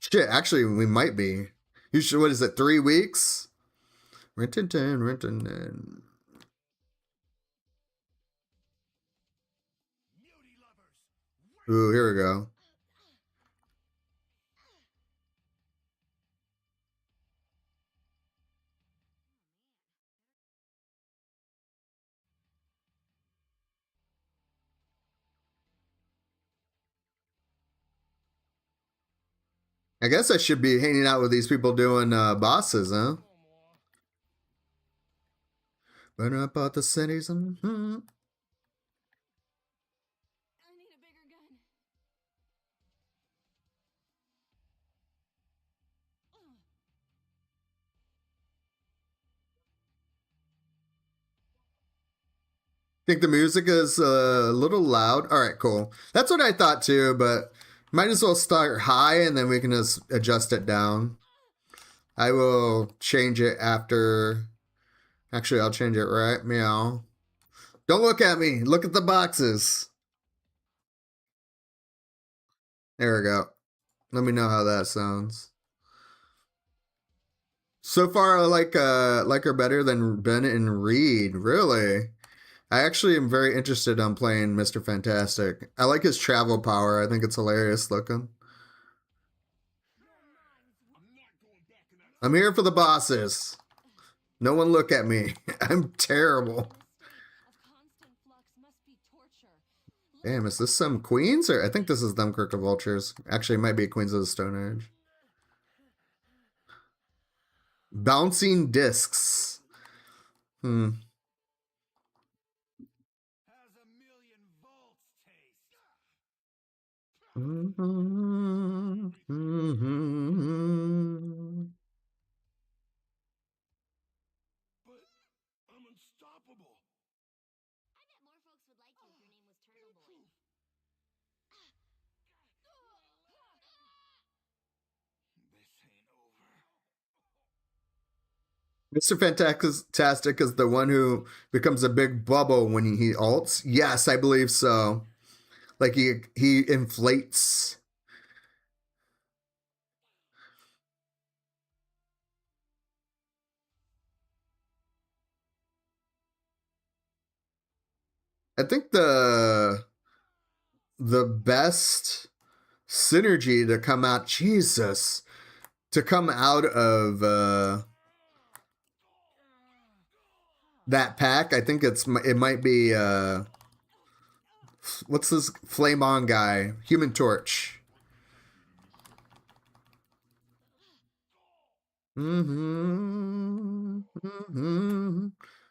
Shit, actually, we might be. You should, what is it, 3 weeks? Rintin. Ooh, here we go. I guess I should be hanging out with these people doing bosses, huh? Burn up all the cities. I need a bigger gun. Think the music is a little loud. All right, cool. That's what I thought too, but might as well start high and then we can just adjust it down. I will change it after. Actually, I'll change it right. Meow. Don't look at me. Look at the boxes. There we go. Let me know how that sounds. So far, I like her better than Ben and Reed. Really, I actually am very interested on playing Mr. Fantastic. I like his travel power. I think it's hilarious looking. I'm here for the bosses. No one look at me. I'm terrible. Of constant flux must be torture. Damn, is this some Queens? Or I think this is Dunkirk of Vultures. Actually, it might be Queens of the Stone Age. Bouncing discs. Has a million volts taste. But I'm unstoppable. I bet more folks would like you if your name was Turtle Boy. This ain't over. Mr. Fantastic is the one who becomes a big bubble when he ults. Yes, I believe so. Like he inflates. I think the best synergy to come out, Jesus, to come out of that pack, I think it might be what's this Flame On guy? Human Torch.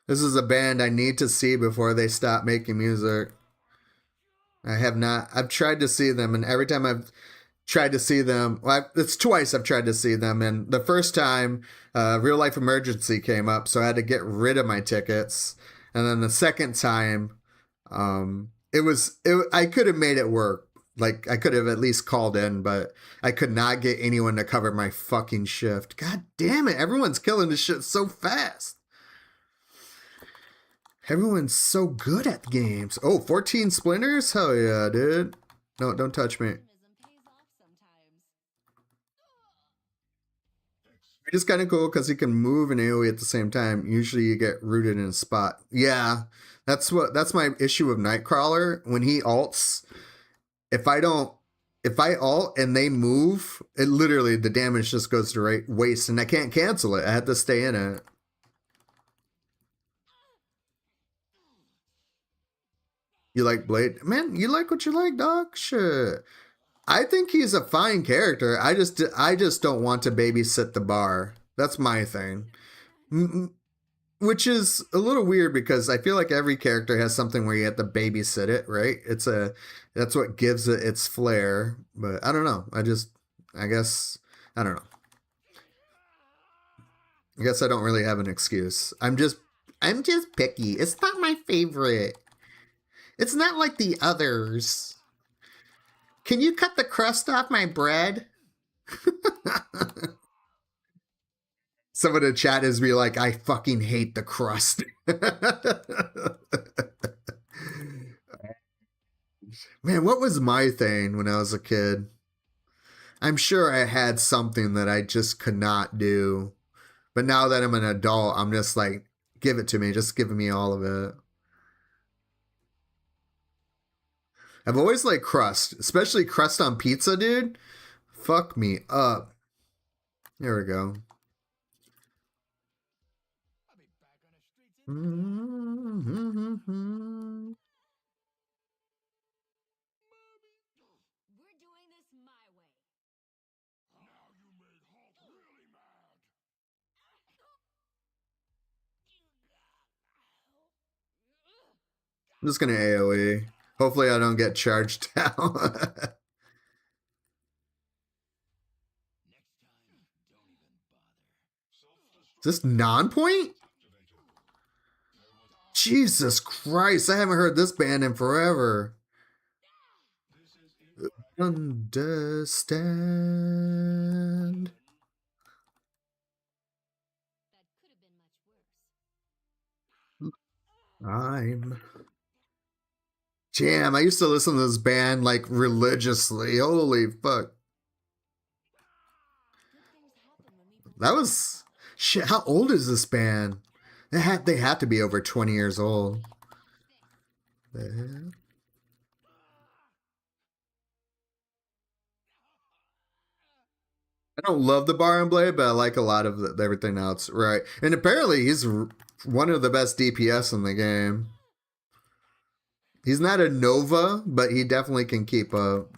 This is a band I need to see before they stop making music. I have not. I've tried to see them, and every time I've tried to see them, well, it's twice I've tried to see them, and the first time, Real Life Emergency came up, so I had to get rid of my tickets, and then the second time, I could have made it work. Like, I could have at least called in, but I could not get anyone to cover my fucking shift. God damn it, everyone's killing this shit so fast. Everyone's so good at games. Oh, 14 splinters? Hell yeah, dude. No, don't touch me. Pays off sometimes. It is kind of cool because he can move and AoE at the same time. Usually you get rooted in a spot. Yeah, that's my issue with Nightcrawler. When he ults, if I ult and they move, it literally, the damage just goes to waste and I can't cancel it. I had to stay in it. You like Blade? Man, you like what you like, dog? Shit. I think he's a fine character. I just don't want to babysit the bar. That's my thing. Which is a little weird because I feel like every character has something where you have to babysit it, right? That's what gives it its flair. But I don't know. I guess I don't know. I guess I don't really have an excuse. I'm just picky. It's not my favorite. It's not like the others. Can you cut the crust off my bread? Someone in chat is be like, I fucking hate the crust. Man, what was my thing when I was a kid? I'm sure I had something that I just could not do. But now that I'm an adult, I'm just like, give it to me. Just give me all of it. I've always liked crust, especially crust on pizza, dude. Fuck me up. There we go. I'll be back on the streets in We're doing this my way. Now you made Hulk really mad. I'm just gonna AoE. Hopefully I don't get charged down. Next time, don't even bother. Is this non-point? Jesus Christ, I haven't heard this band in forever. Understand. That could have been much worse. I'm. Damn, I used to listen to this band like religiously. Holy fuck. That was shit. How old is this band? They had to be over 20 years old. I don't love the bar and blade, but I like a lot of everything else. Right. And apparently he's one of the best DPS in the game. He's not a Nova, but he definitely can keep up.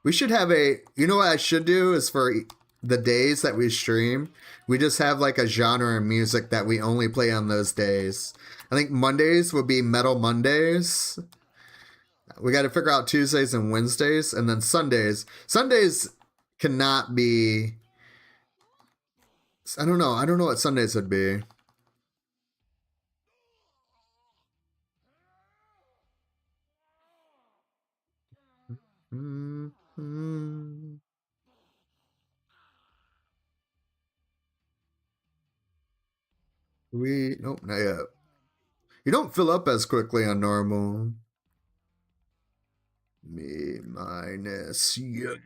We should have you know what I should do is for the days that we stream, we just have like a genre of music that we only play on those days. I think Mondays would be Metal Mondays. We got to figure out Tuesdays and Wednesdays, and then Sundays. Sundays cannot be. I don't know. I don't know what Sundays would be. Nope, not yet. You don't fill up as quickly on normal. Me minus you.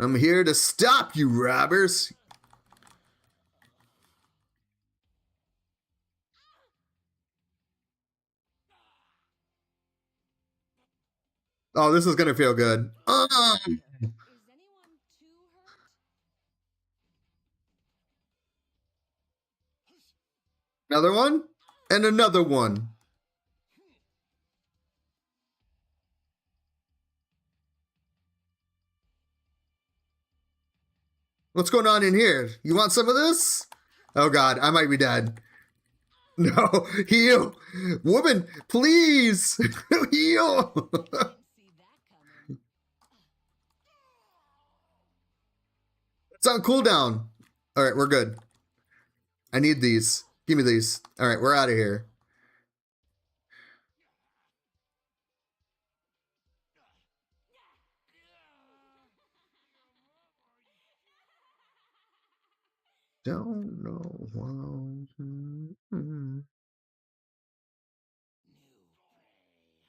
I'm here to stop you, robbers. Oh, this is gonna feel good. Is anyone too hurt? Another one? And another one. What's going on in here? You want some of this? Oh god, I might be dead. No, heal. Woman, please. Heal. Didn't see that coming. It's on cooldown. All right, we're good. I need these. Give me these. All right, we're out of here. Don't know why.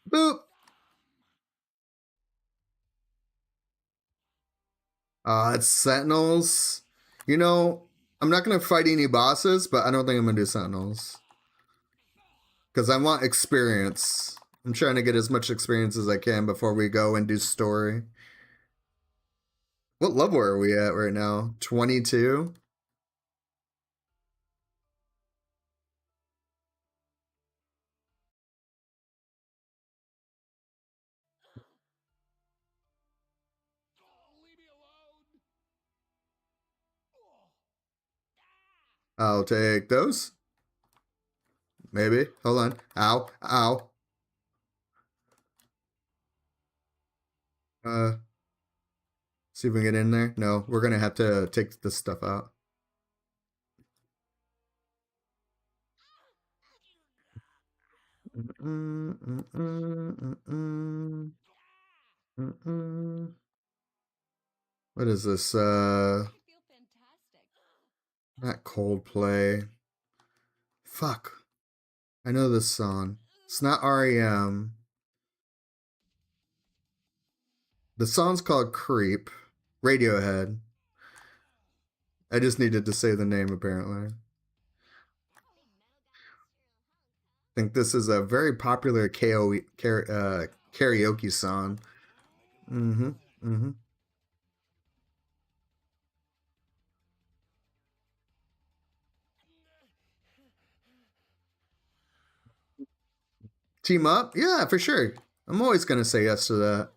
Boop. It's Sentinels. You know, I'm not going to fight any bosses, but I don't think I'm going to do Sentinels. Because I want experience. I'm trying to get as much experience as I can before we go and do story. What level are we at right now? 22? Leave me alone. I'll take those. Maybe. Hold on. Ow. Ow. See if we can get in there. No, we're gonna have to take this stuff out. What is this? I feel fantastic. Not Coldplay. Fuck. I know this song. It's not REM. The song's called Creep. Radiohead. I just needed to say the name apparently. I think this is a very popular karaoke song. Mm-hmm. Mm-hmm. Team up? Yeah, for sure. I'm always gonna say yes to that.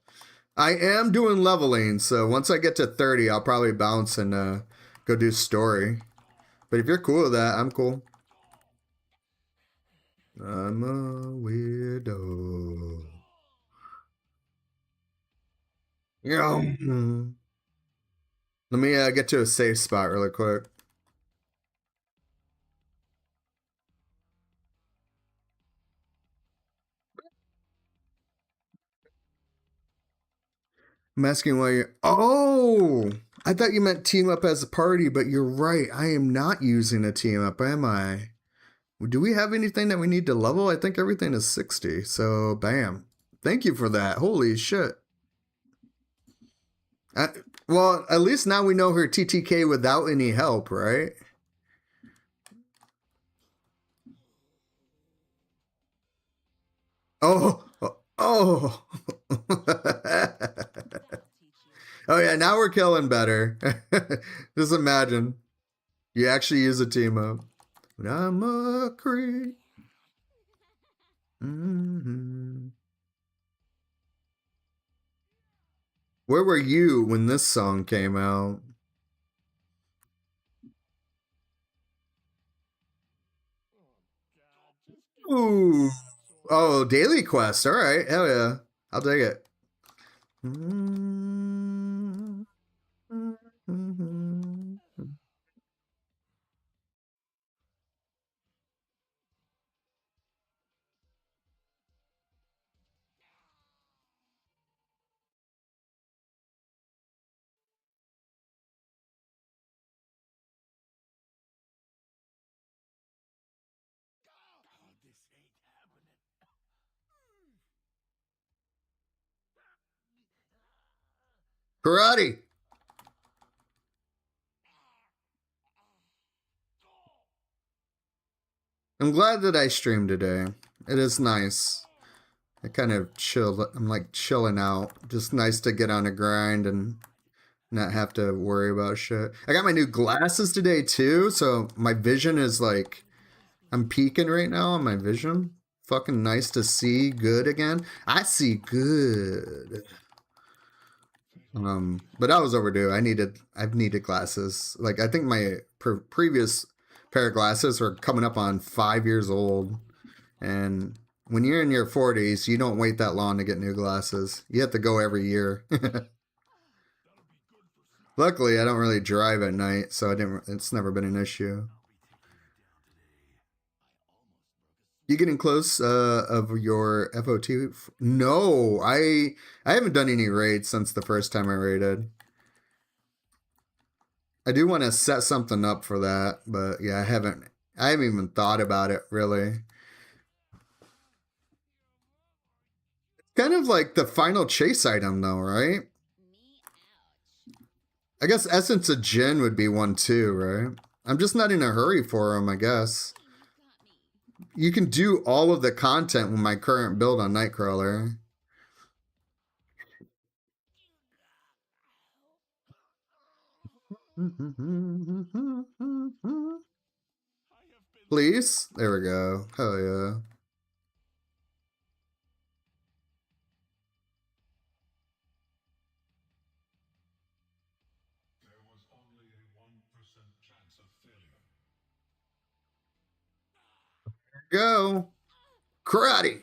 I am doing leveling, so once I get to 30, I'll probably bounce and go do story. But if you're cool with that, I'm cool. I'm a weirdo. Yeah. Let me get to a safe spot really quick. I'm asking why you're. Oh! I thought you meant team up as a party, but you're right. I am not using a team up, am I? Do we have anything that we need to level? I think everything is 60. So, bam. Thank you for that. Holy shit. Well, at least now we know her TTK without any help, right? Oh, oh. Oh yeah, now we're killing better. Just imagine you actually use a team up. But I'm a creep. Mm-hmm. Where were you when this song came out? Ooh. Oh, Daily Quest. All right. Hell yeah. I'll take it. Mm-hmm. Karate. I'm glad that I streamed today. It is nice. I kind of chill. I'm like chilling out. Just nice to get on a grind and not have to worry about shit. I got my new glasses today too, so my vision is like I'm peaking right now on my vision. Fucking nice to see good again. I see good. But I was overdue. I've needed glasses. Like I think my previous pair of glasses were coming up on 5 years old, and when you're in your 40s, you don't wait that long to get new glasses. You have to go every year. Luckily, I don't really drive at night, so I didn't. It's never been an issue. You getting close of your FOT? No, I haven't done any raids since the first time I raided. I do want to set something up for that, but yeah, I haven't even thought about it really. Kind of like the final chase item though, right? I guess Essence of Jin would be one too, right? I'm just not in a hurry for them, I guess. You can do all of the content with my current build on Nightcrawler. Please? There we go. Hell yeah. There was only a 1% chance of failure. Go. Karate.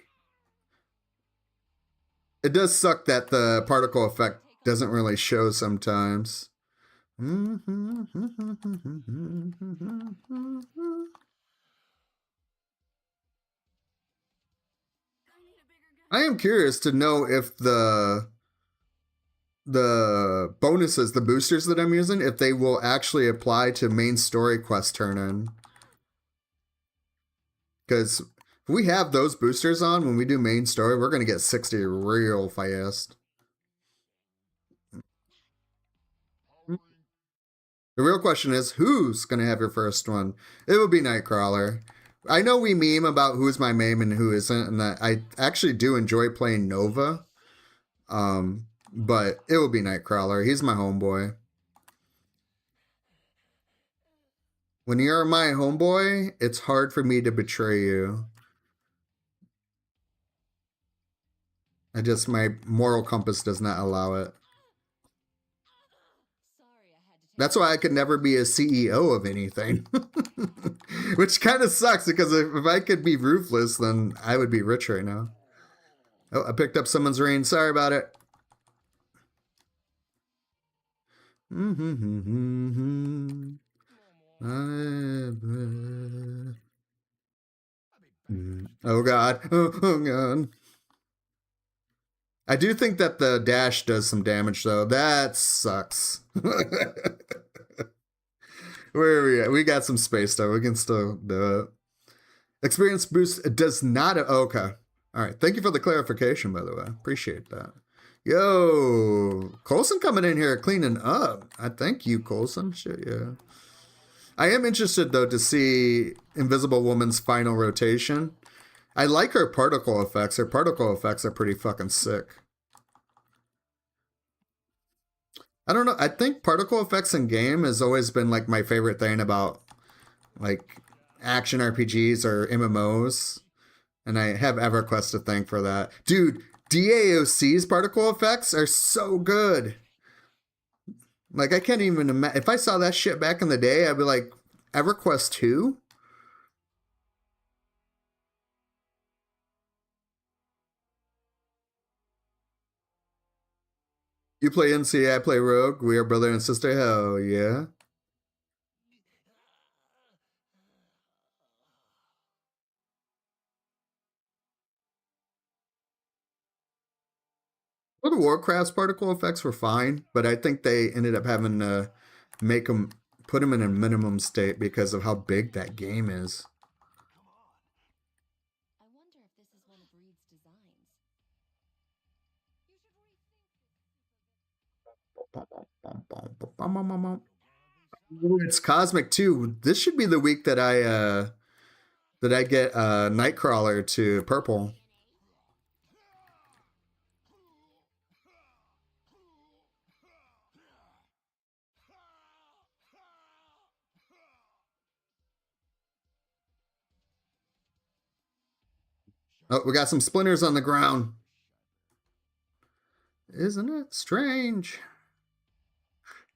It does suck that the particle effect doesn't really show sometimes. I am curious to know if the bonuses, the boosters that I'm using, if they will actually apply to main story quest turn-in. Because if we have those boosters on when we do main story, we're going to get 60 real fast. The real question is, who's going to have your first one? It would be Nightcrawler. I know we meme about who's my main and who isn't, and that I actually do enjoy playing Nova. But it will be Nightcrawler. He's my homeboy. When you're my homeboy, it's hard for me to betray you. My moral compass does not allow it. That's why I could never be a CEO of anything. Which kind of sucks, because if I could be ruthless, then I would be rich right now. Oh, I picked up someone's ring. Sorry about it. Oh God. Oh God. I do think that the dash does some damage, though. That sucks. Where are we at? We got some space, though. We can still do it. Experience boost does not... Okay. All right. Thank you for the clarification, by the way. Appreciate that. Yo, Coulson coming in here cleaning up. I thank you, Coulson. Shit, yeah. I am interested, though, to see Invisible Woman's final rotation. I like her particle effects. Her particle effects are pretty fucking sick. I don't know. I think particle effects in game has always been like my favorite thing about like action RPGs or MMOs. And I have EverQuest to thank for that. Dude, DAOC's particle effects are so good. Like, I can't even imagine. If I saw that shit back in the day, I'd be like, EverQuest 2? You play NCA, I play Rogue. We are brother and sister. Hell yeah. World of Warcraft's particle effects were fine, but I think they ended up having to put them in a minimum state because of how big that game is. I wonder if this is one of Reed's designs. Ooh, it's Cosmic 2. This should be the week that I get Nightcrawler to purple. Oh, we got some splinters on the ground. Isn't it strange?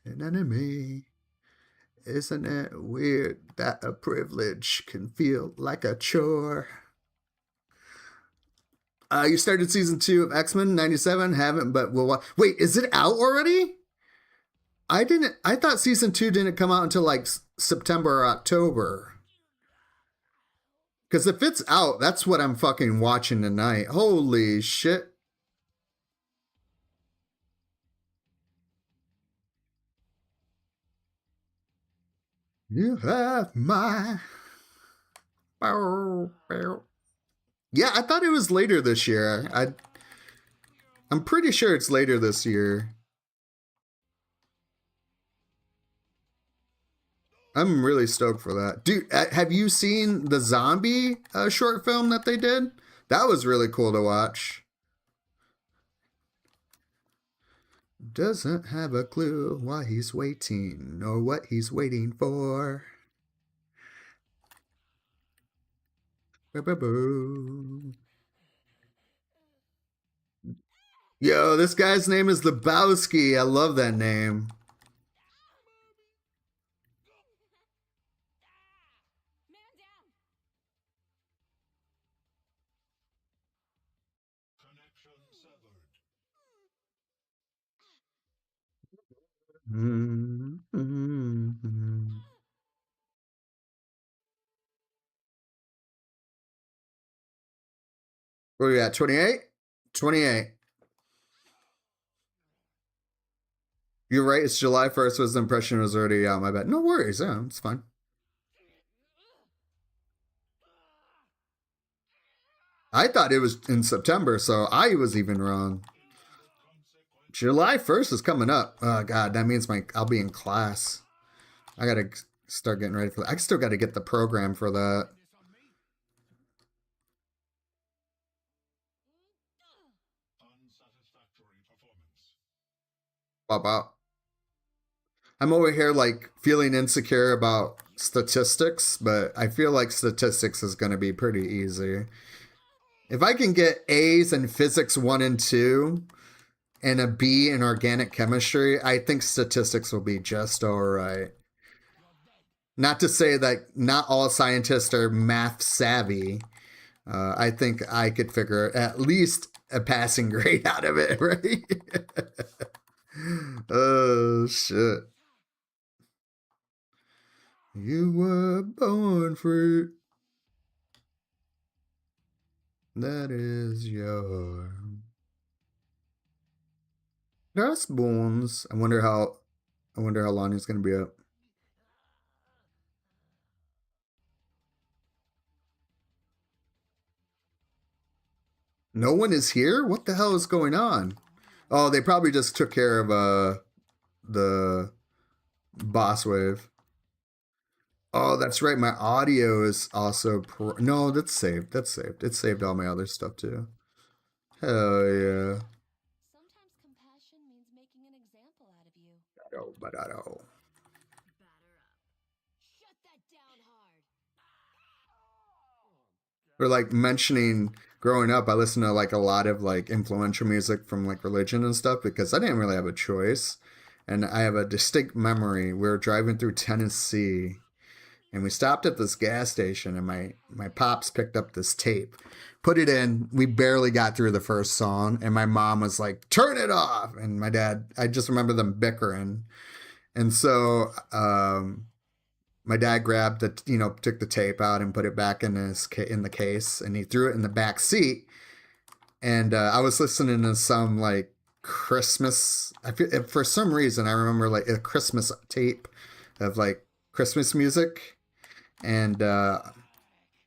An enemy. Isn't it weird that a privilege can feel like a chore? You started season 2 of X-Men 97? Haven't, but we'll watch. Wait, is it out already? I thought season 2 didn't come out until like September or October. Because if it's out, that's what I'm fucking watching tonight. Holy shit. You have my... Yeah, I thought it was later this year. I'm pretty sure it's later this year. I'm really stoked for that. Dude, have you seen the zombie short film that they did? That was really cool to watch. Doesn't have a clue why he's waiting or what he's waiting for. Yo, this guy's name is Lebowski. I love that name. Where are we at? 28? 28. You're right. It's July 1st. Was the impression was already out. My bad. No worries. Yeah, it's fine. I thought it was in September, so I was even wrong. July 1st is coming up. Oh, God. That means I'll be in class. I got to start getting ready for that. I still got to get the program for that. Pop out. I'm over here like feeling insecure about statistics, but I feel like statistics is going to be pretty easy. If I can get A's in physics 1 and 2 and a B in organic chemistry, I think statistics will be just all right. Not to say that not all scientists are math savvy. I think I could figure at least a passing grade out of it, right? Oh, shit. You were born free. That is your bones. I wonder how long he's gonna be up. No one is here? What the hell is going on? Oh, they probably just took care of the boss wave. Oh, that's right. My audio is also no, that's saved. That's saved. It saved all my other stuff too. Hell yeah. Sometimes compassion means making an example out of you. But I don't. Shut that down hard. Or like mentioning growing up, I listened to like a lot of like influential music from like religion and stuff because I didn't really have a choice. And I have a distinct memory. We were driving through Tennessee and we stopped at this gas station and my pops picked up this tape, put it in. We barely got through the first song and my mom was like, turn it off. And my dad, I just remember them bickering. And so, my dad grabbed took the tape out and put it back in the case, and he threw it in the back seat. And I was listening to some like Christmas. For some reason I remember like a Christmas tape of like Christmas music, and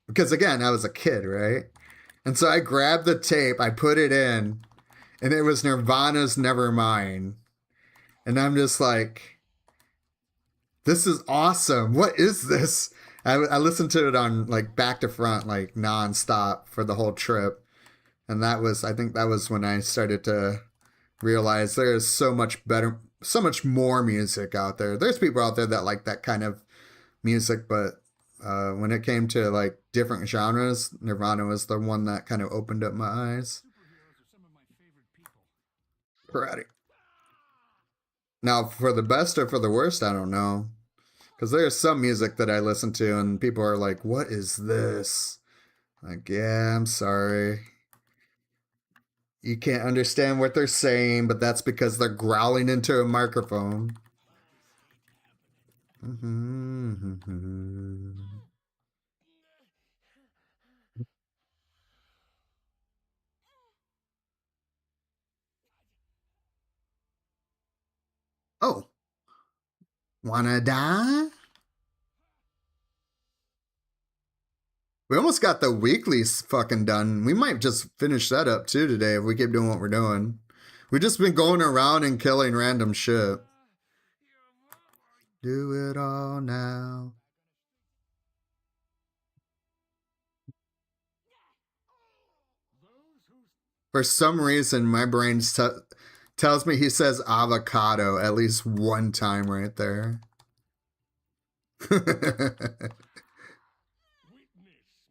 because again I was a kid, right? And so I grabbed the tape, I put it in, and it was Nirvana's Nevermind, and I'm just like, this is awesome. What is this? I listened to it on like back to front, like nonstop for the whole trip. And I think that was when I started to realize there is so much more music out there. There's people out there that like that kind of music, but when it came to like different genres, Nirvana was the one that kind of opened up my eyes. Karate. Now, for the best or for the worst, I don't know. Because there's some music that I listen to and people are like, what is this? Like, yeah, I'm sorry. You can't understand what they're saying, but that's because they're growling into a microphone. Oh. Wanna die? We almost got the weeklies fucking done. We might just finish that up too today if we keep doing what we're doing. We've just been going around and killing random shit. Do it all now. For some reason, my brain tells me he says avocado at least one time right there. Witness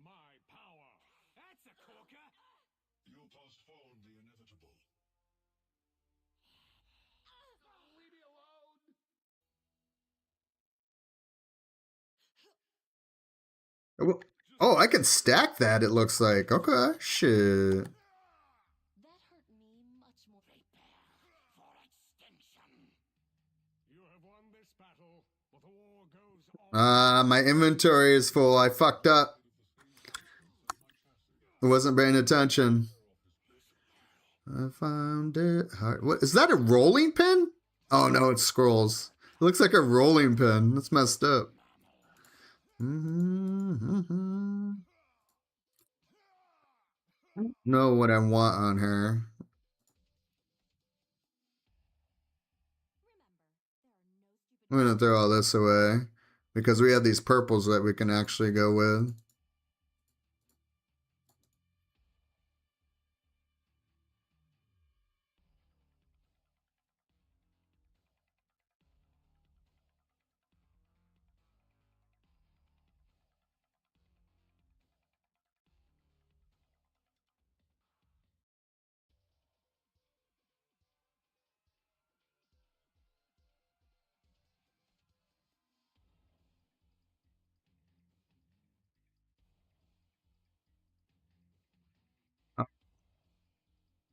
my power. That's a corker. You postponed the inevitable. Leave me alone. Oh, I can stack that, it looks like. Okay, shit. That hurt me much more. Prepare for extinction. You My inventory is full. I fucked up. I wasn't paying attention. I found it. What is that? A rolling pin? Oh no, it's scrolls. It looks like a rolling pin. That's messed up. Know what I want on her. I'm gonna throw all this away because we have these purples that we can actually go with.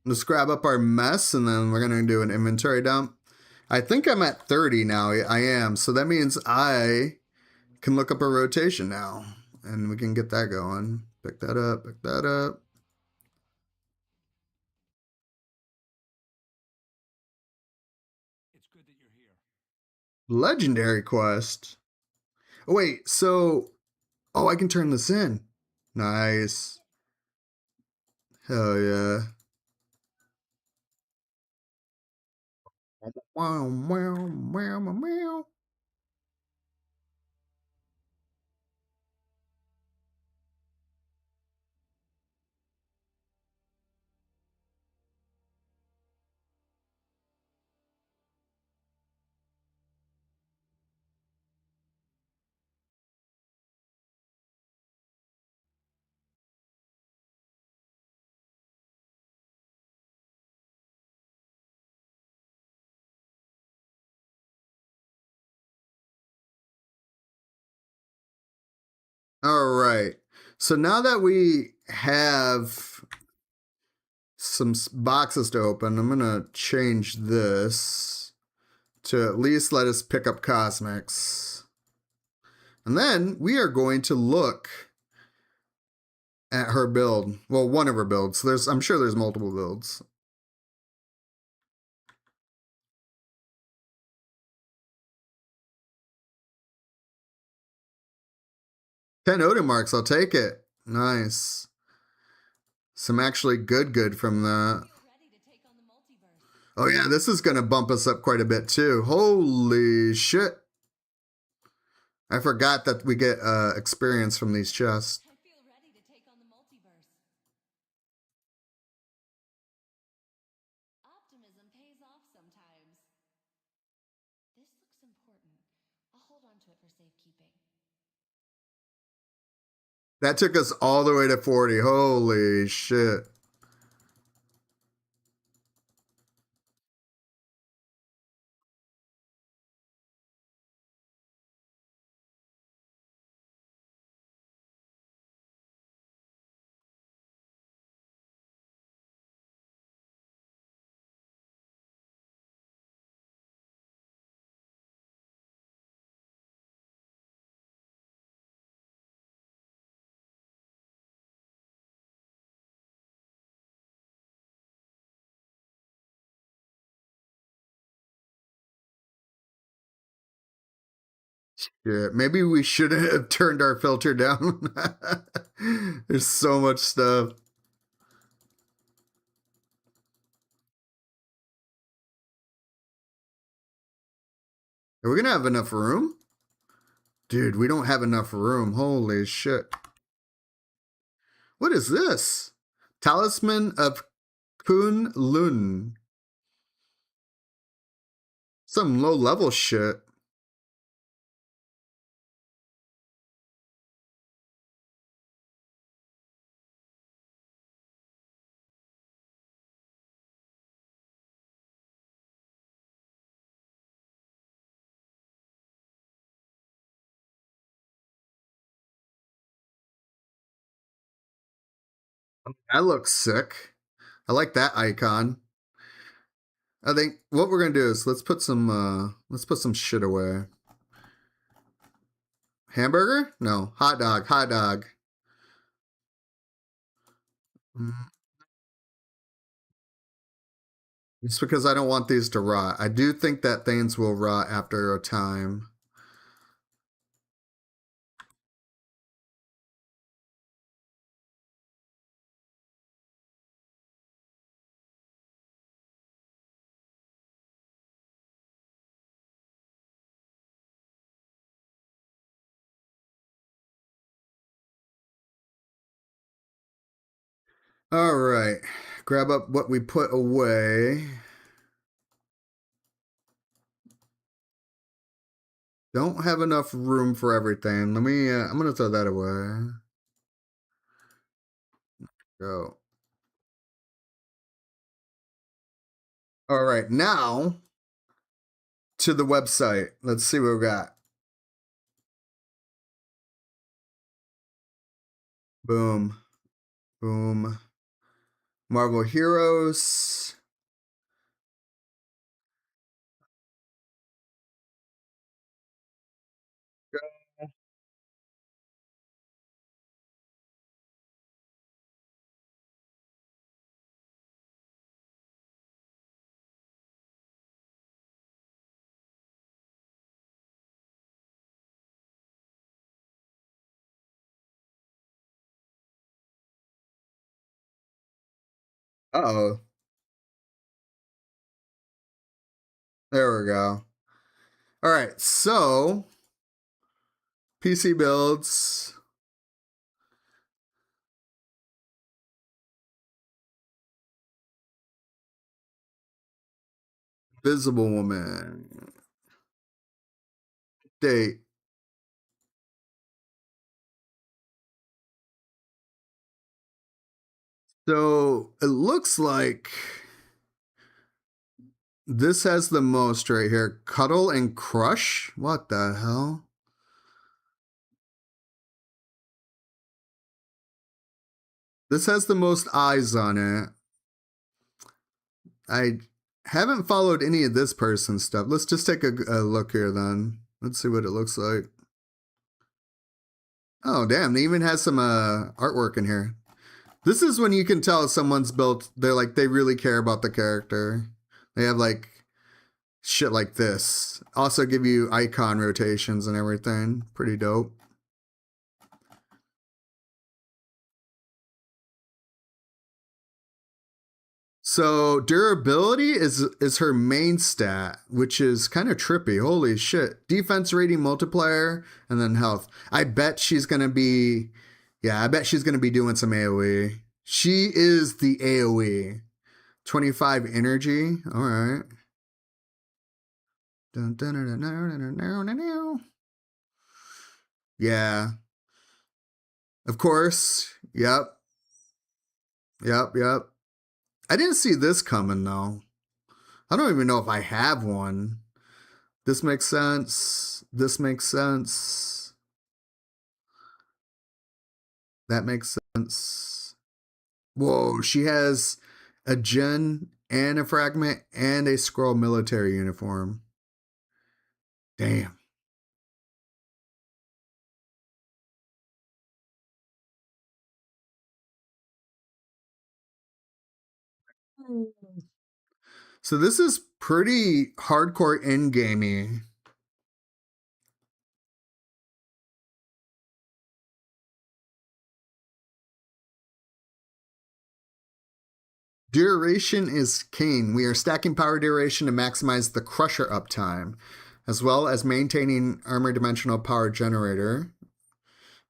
Let's grab up our mess and then we're gonna do an inventory dump. I think I'm at 30 now. I am. So that means I can look up a rotation now. And we can get that going. Pick that up, pick that up. It's good that you're here. Legendary quest. Oh, wait, so... Oh, I can turn this in. Nice. Hell yeah. Wow, wow, wow, wow. All right. So now that we have some boxes to open, I'm going to change this to at least let us pick up cosmics. And then we are going to look at her build. Well, one of her builds. I'm sure there's multiple builds. Ten Odin marks, I'll take it. Nice. Some actually good from that. Oh yeah, this is going to bump us up quite a bit too. Holy shit. I forgot that we get experience from these chests. I feel ready to take on the multiverse. Optimism pays off sometimes. This looks important. I'll hold on to it for safekeeping. That took us all the way to 40. Holy shit. Yeah, maybe we shouldn't have turned our filter down. There's so much stuff. Are we gonna have enough room? Dude, we don't have enough room. Holy shit. What is this? Talisman of Kun Lun. Some low level shit. That looks sick. I like that icon. I think what we're gonna do is let's put some shit away. Hamburger? No. Hot dog. Hot dog. It's because I don't want these to rot. I do think that things will rot after a time. All right. Grab up what we put away. Don't have enough room for everything. Let me, I'm going to throw that away. Go. All right. Now to the website. Let's see what we got. Boom. Boom. Marvel Heroes. Uh-oh. There we go. All right. So, PC builds. Visible Woman. Date. So it looks like this has the most right here. Cuddle and Crush? What the hell? This has the most eyes on it. I haven't followed any of this person's stuff. Let's just take a look here then. Let's see what it looks like. Oh, damn. They even has some artwork in here. This is when you can tell someone's built, they're like, they really care about the character. They have like shit like this. Also give you icon rotations and everything. Pretty dope. So durability is her main stat, which is kind of trippy. Holy shit. Defense rating multiplier and then health. I bet she's going to be, yeah, I bet she's going to be doing some AoE. She is the AoE. 25 energy. All right. Yeah. Of course. Yep. Yep. I didn't see this coming though. I don't even know if I have one. This makes sense. This makes sense. That makes sense. Whoa, she has a gen and a fragment and a scroll military uniform. Damn. So this is pretty hardcore endgamey. Duration is king. We are stacking power duration to maximize the crusher uptime, as well as maintaining armor dimensional power generator.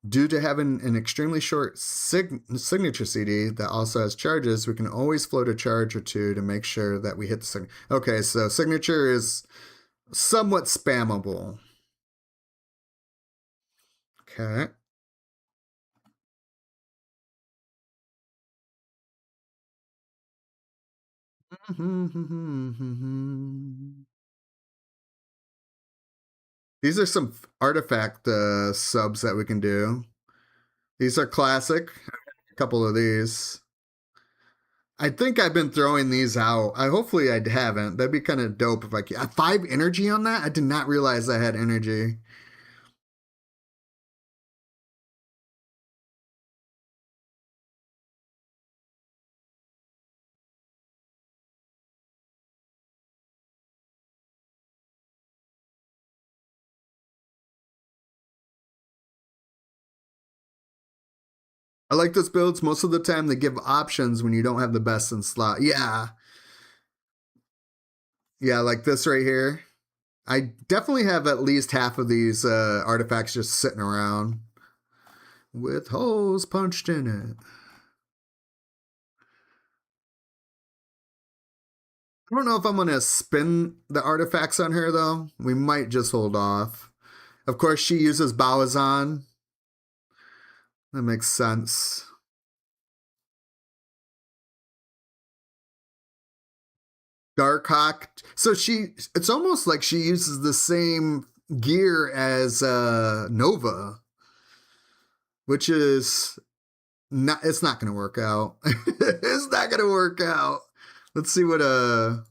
Due to having an extremely short signature CD that also has charges, we can always float a charge or two to make sure that we hit the signature. Okay, so signature is somewhat spammable. Okay. These are some artifact subs that we can do. These are classic. A couple of these. I think I've been throwing these out. Hopefully I haven't. That'd be kind of dope if I could. 5 energy on that? I did not realize I had energy. I like those builds. Most of the time, they give options when you don't have the best in slot. Yeah. Yeah, like this right here. I definitely have at least half of these artifacts just sitting around with holes punched in it. I don't know if I'm going to spin the artifacts on her, though. We might just hold off. Of course, she uses Bawazan. That makes sense. Darkhawk. So it's almost like she uses the same gear as Nova, which is not, it's not going to work out. It's not going to work out. Let's see what other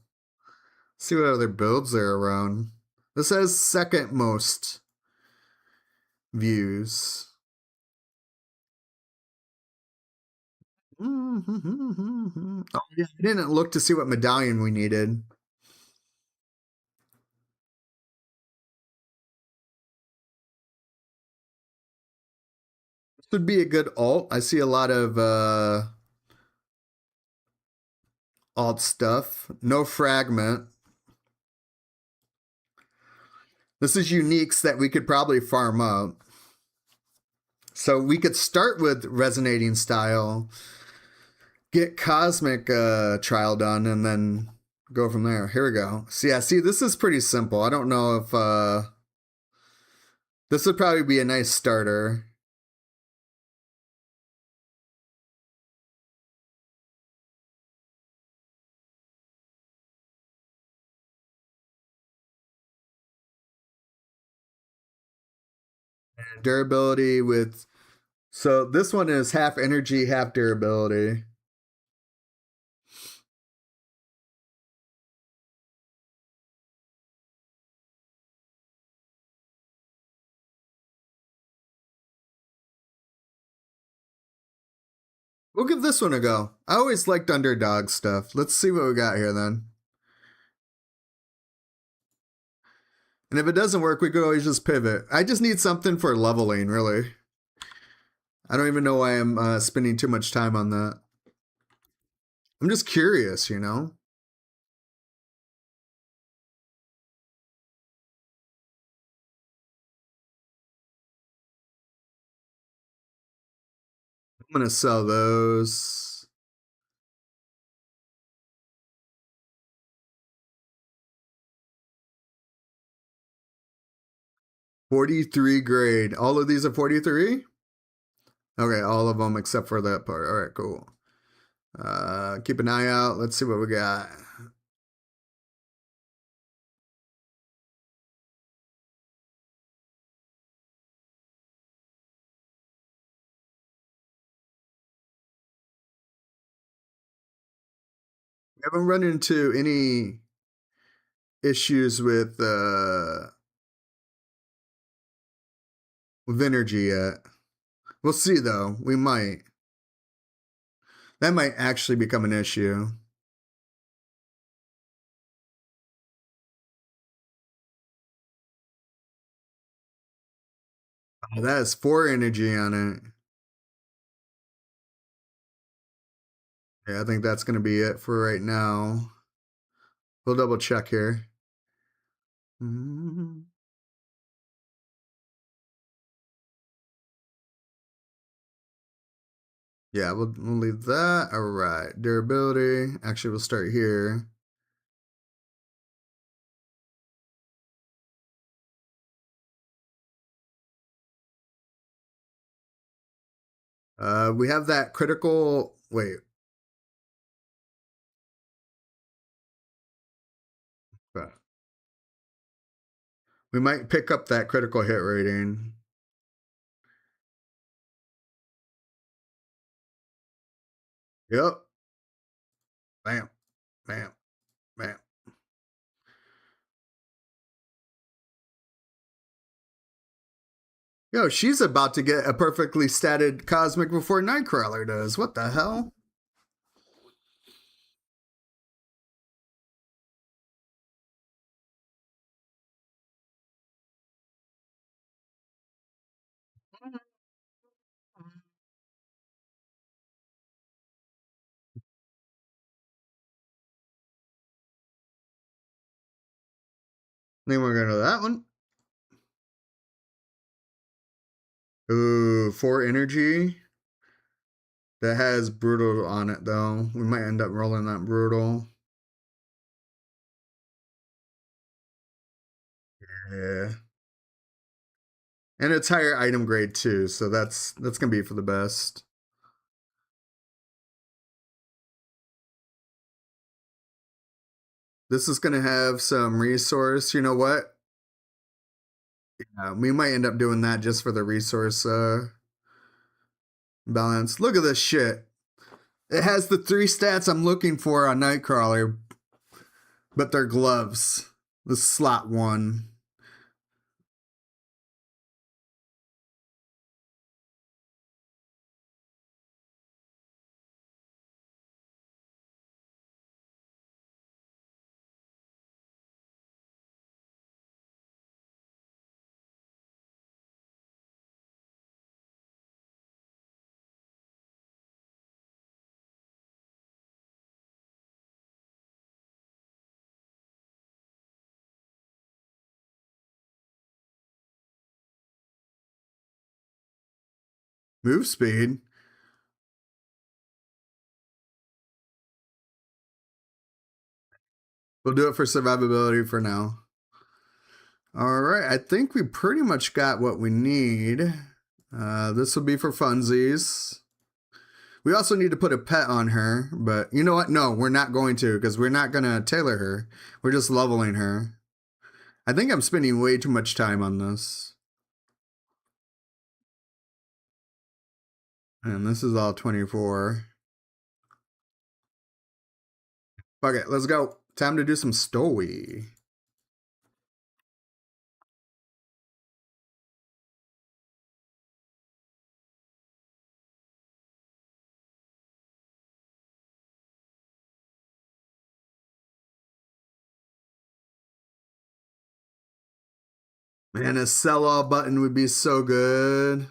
builds there are around. This has second most views. Oh, yeah. I didn't look to see what medallion we needed. This would be a good alt. I see a lot of alt stuff. No fragment. This is uniques that we could probably farm up. So we could start with resonating style, get cosmic trial done, and then go from there. Here we go. So yeah, see, this is pretty simple. I don't know if this would probably be a nice starter. Durability with, so this one is half energy, half durability. We'll give this one a go. I always liked underdog stuff. Let's see what we got here then. And if it doesn't work, we could always just pivot. I just need something for leveling, really. I don't even know why I'm spending too much time on that. I'm just curious, you know? I'm going to sell those. $43 grade. All of these are 43? Okay, all of them except for that part. All right, cool. Keep an eye out. Let's see what we got. We haven't run into any issues with energy yet. We'll see though. We might. That might actually become an issue. Oh, that has 4 energy on it. Yeah, I think that's going to be it for right now. We'll double check here. Yeah, we'll leave that. All right, durability. Actually, we'll start here. We have that critical. Wait. We might pick up that critical hit rating. Yep. Bam. Bam. Bam. Yo, she's about to get a perfectly statted cosmic before Nightcrawler does. What the hell? Then we're going to that one. Ooh, 4 energy. That has brutal on it, though. We might end up rolling that brutal. Yeah. And it's higher item grade, too, so that's going to be for the best. This is going to have some resource. You know what? Yeah, we might end up doing that just for the resource balance. Look at this shit. It has the 3 stats I'm looking for on Nightcrawler, but they're gloves. The slot 1. Move speed. We'll do it for survivability for now. All right, I think we pretty much got what we need. This will be for funsies. We also need to put a pet on her, but you know what? No, we're not going to, because we're not going to tailor her. We're just leveling her. I think I'm spending way too much time on this. And this is all 24. Okay, let's go. Time to do some story. Man, a sell-all button would be so good.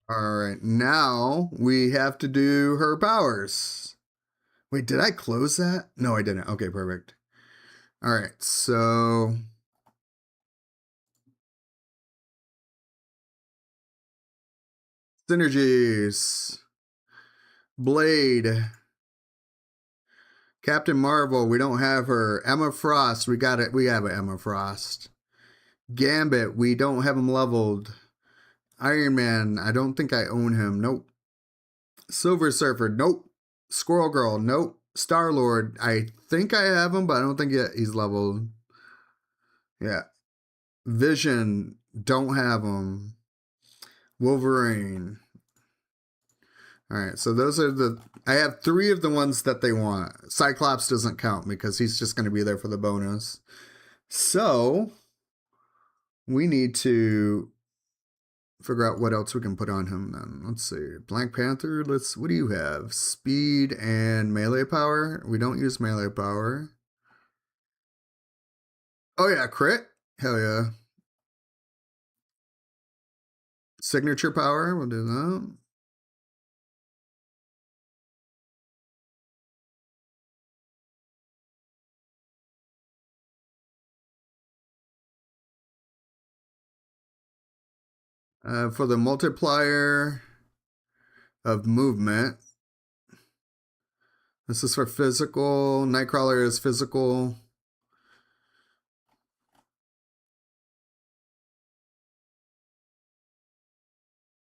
All right, now we have to do her powers. Wait, did I close that? No, I didn't. Okay, perfect. All right, so synergies. Blade. Captain Marvel, we don't have her. Emma Frost, we got it. We have an Emma Frost. Gambit, we don't have him leveled. Iron Man, I don't think I own him. Nope. Silver Surfer, nope. Squirrel Girl, nope. Star Lord, I think I have him, but I don't think yet he's leveled. Yeah. Vision, don't have him. Wolverine. All right, so those are I have 3 of the ones that they want. Cyclops doesn't count because he's just going to be there for the bonus. So we need to figure out what else we can put on him then. Let's see. Black Panther, what do you have? Speed and melee power? We don't use melee power. Oh yeah, crit? Hell yeah. Signature power, we'll do that. For the multiplier of movement, this is for physical. Nightcrawler is physical.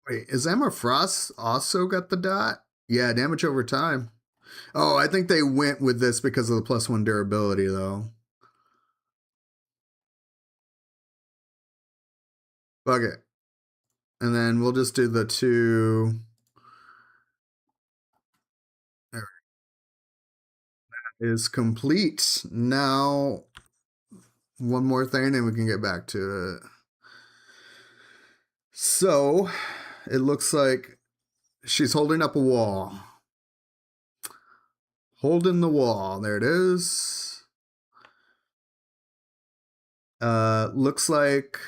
Wait, is Emma Frost also got the dot? Yeah, damage over time. Oh, I think they went with this because of the +1 durability, though. Fuck it. And then we'll just do the 2 is complete. Now, one more thing and we can get back to it. So, it looks like she's holding up a wall. Holding the wall. There it is. Looks like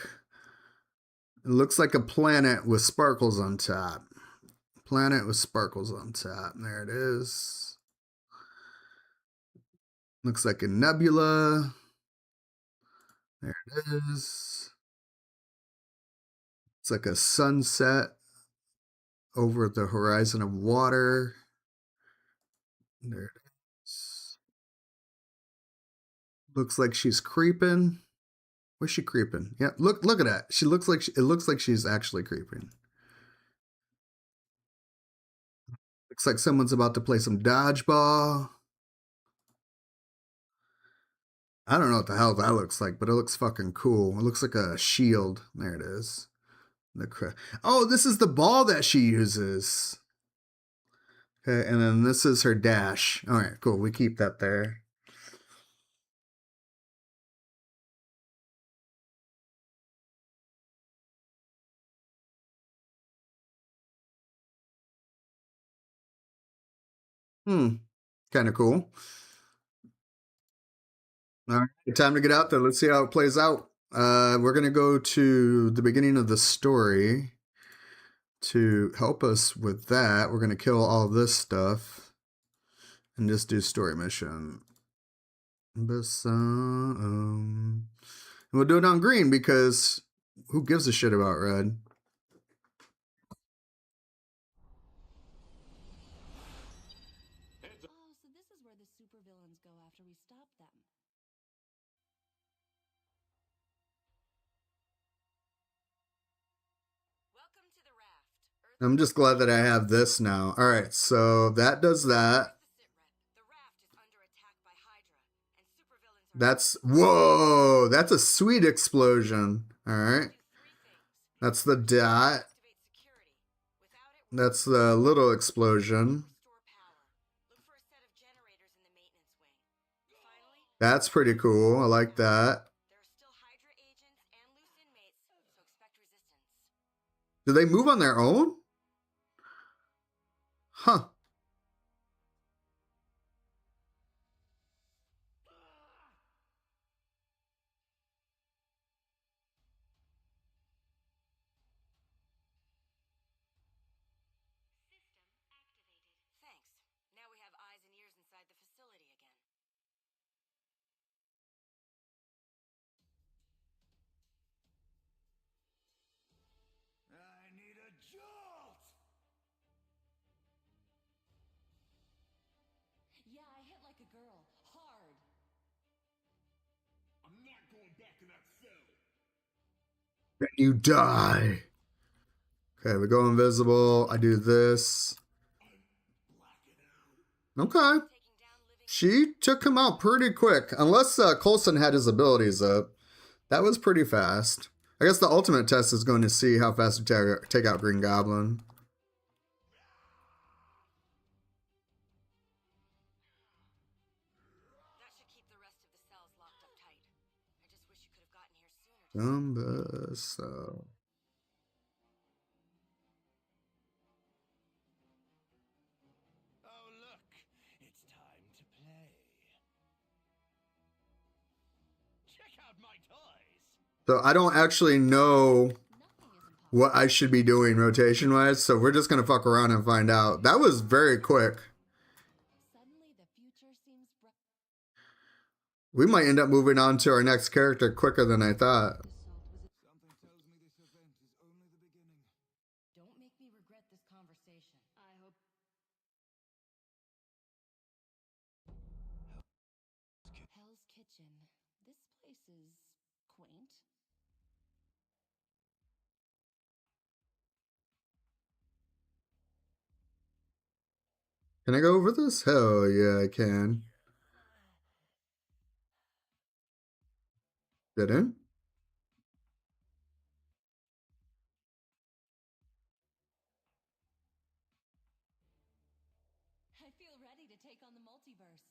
a planet with sparkles on top. Planet with sparkles on top. There it is. Looks like a nebula. There it is. It's like a sunset over the horizon of water. There it is. Looks like she's creeping. Where's she creeping? Yeah, look at that. She looks like it looks like she's actually creeping. Looks like someone's about to play some dodgeball. I don't know what the hell that looks like, but it looks fucking cool. It looks like a shield. There it is. Oh, this is the ball that she uses. Okay, and then this is her dash. All right, cool. We keep that there. Kind of cool. All right, time to get out there. Let's see how it plays out. We're gonna go to the beginning of the story. To help us with that, we're gonna kill all this stuff and just do story mission. And we'll do it on green because who gives a shit about red? Oh, so this is where the supervillains go after we stop them. Welcome to the raft. Earth I'm just glad that I have this now. All right, so that does that. the raft is under attack by Hydra, and supervillains are That's whoa, that's a sweet explosion. All right, do three things. that's the dot. Activate security. Without it, That's the little explosion. store power. Look for a set of generators in the maintenance wing. Finally, That's pretty cool. I like that. there are still Hydra agents and loose inmates, so expect resistance. Do they move on their own? Huh. Thanks. Now we have eyes and ears inside the facility again. I need a jolt! Yeah, I hit like a girl. Hard. I'm not going back in that cell! Then you die. Okay, we go invisible. I do this. Okay. She took him out pretty quick. Unless Coulson had his abilities up. That was pretty fast. I guess the ultimate test is going to see how fast we take out Green Goblin. That should keep the rest of the cells locked up tight. I just wish you could have gotten here sooner. So. Oh, look! It's time to play. Check out my toys! So I don't actually know what I should be doing rotation wise, so we're just gonna fuck around and find out. That was very quick. Suddenly, the future seems bright. We might end up moving on to our next character quicker than I thought. Something tells me this event is only the beginning. Don't make me regret this conversation. I hope. Hell's Kitchen. This place is quaint. Can I go over this? Hell yeah, I can. Didn't? I feel ready to take on the multiverse.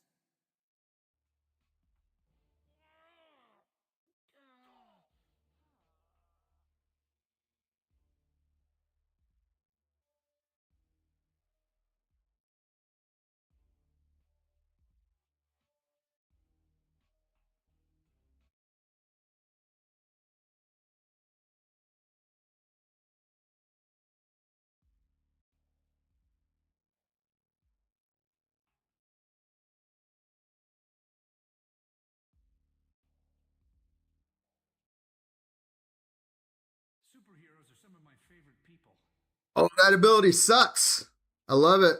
Oh, that ability sucks. I love it.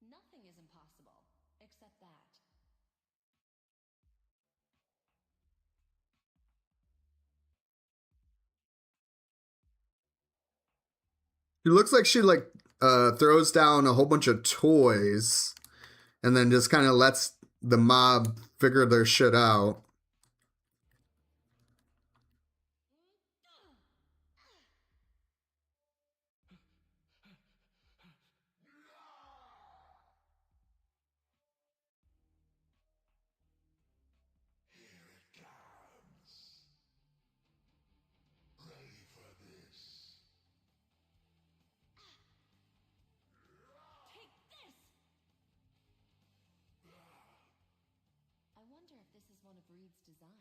Nothing is impossible, except that. It looks like she like throws down a whole bunch of toys and then just kind of lets the mob figure their shit out. Ready for this? Take this! I wonder if this is one of Reed's designs.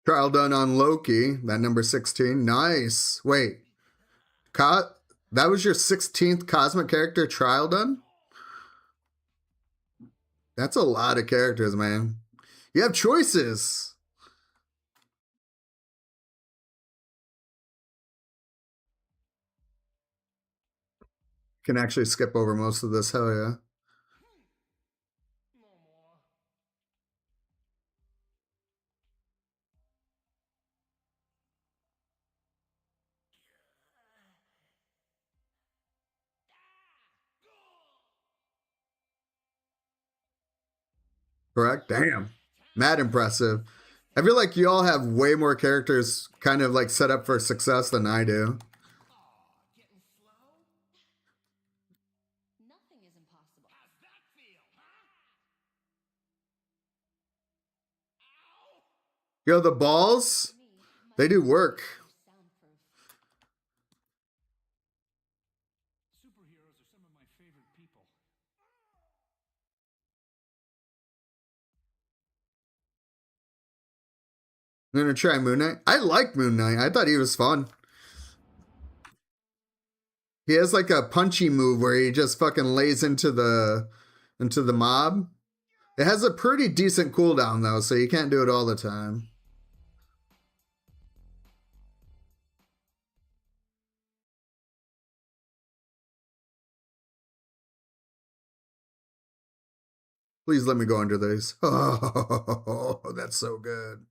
Trial done on Loki, that number 16. Nice. Wait. That was your 16th cosmic character trial done? That's a lot of characters, man. You have choices. Can actually skip over most of this. Hell yeah. Correct? Damn. Mad impressive. I feel like you all have way more characters kind of like set up for success than I do. Nothing is impossible. How's that feel, huh? Yo, the balls, Me, my they do work. soundproof. Superheroes are some of my favorite people. I'm gonna try Moon Knight. I like Moon Knight. I thought he was fun. He has like a punchy move where he just fucking lays into the mob. It has a pretty decent cooldown though, so you can't do it all the time. Please let me go under these. Oh, that's so good.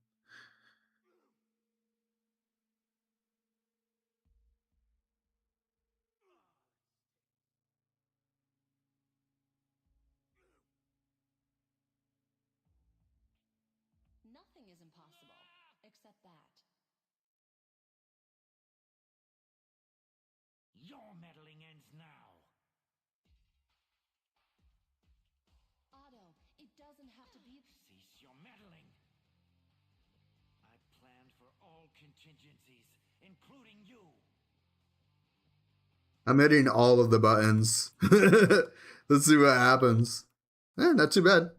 Nothing is impossible, except that. Your meddling ends now. Otto, it doesn't have to be. Cease your meddling. I planned for all contingencies, including you. I'm hitting all of the buttons. Let's see what happens. Not too bad.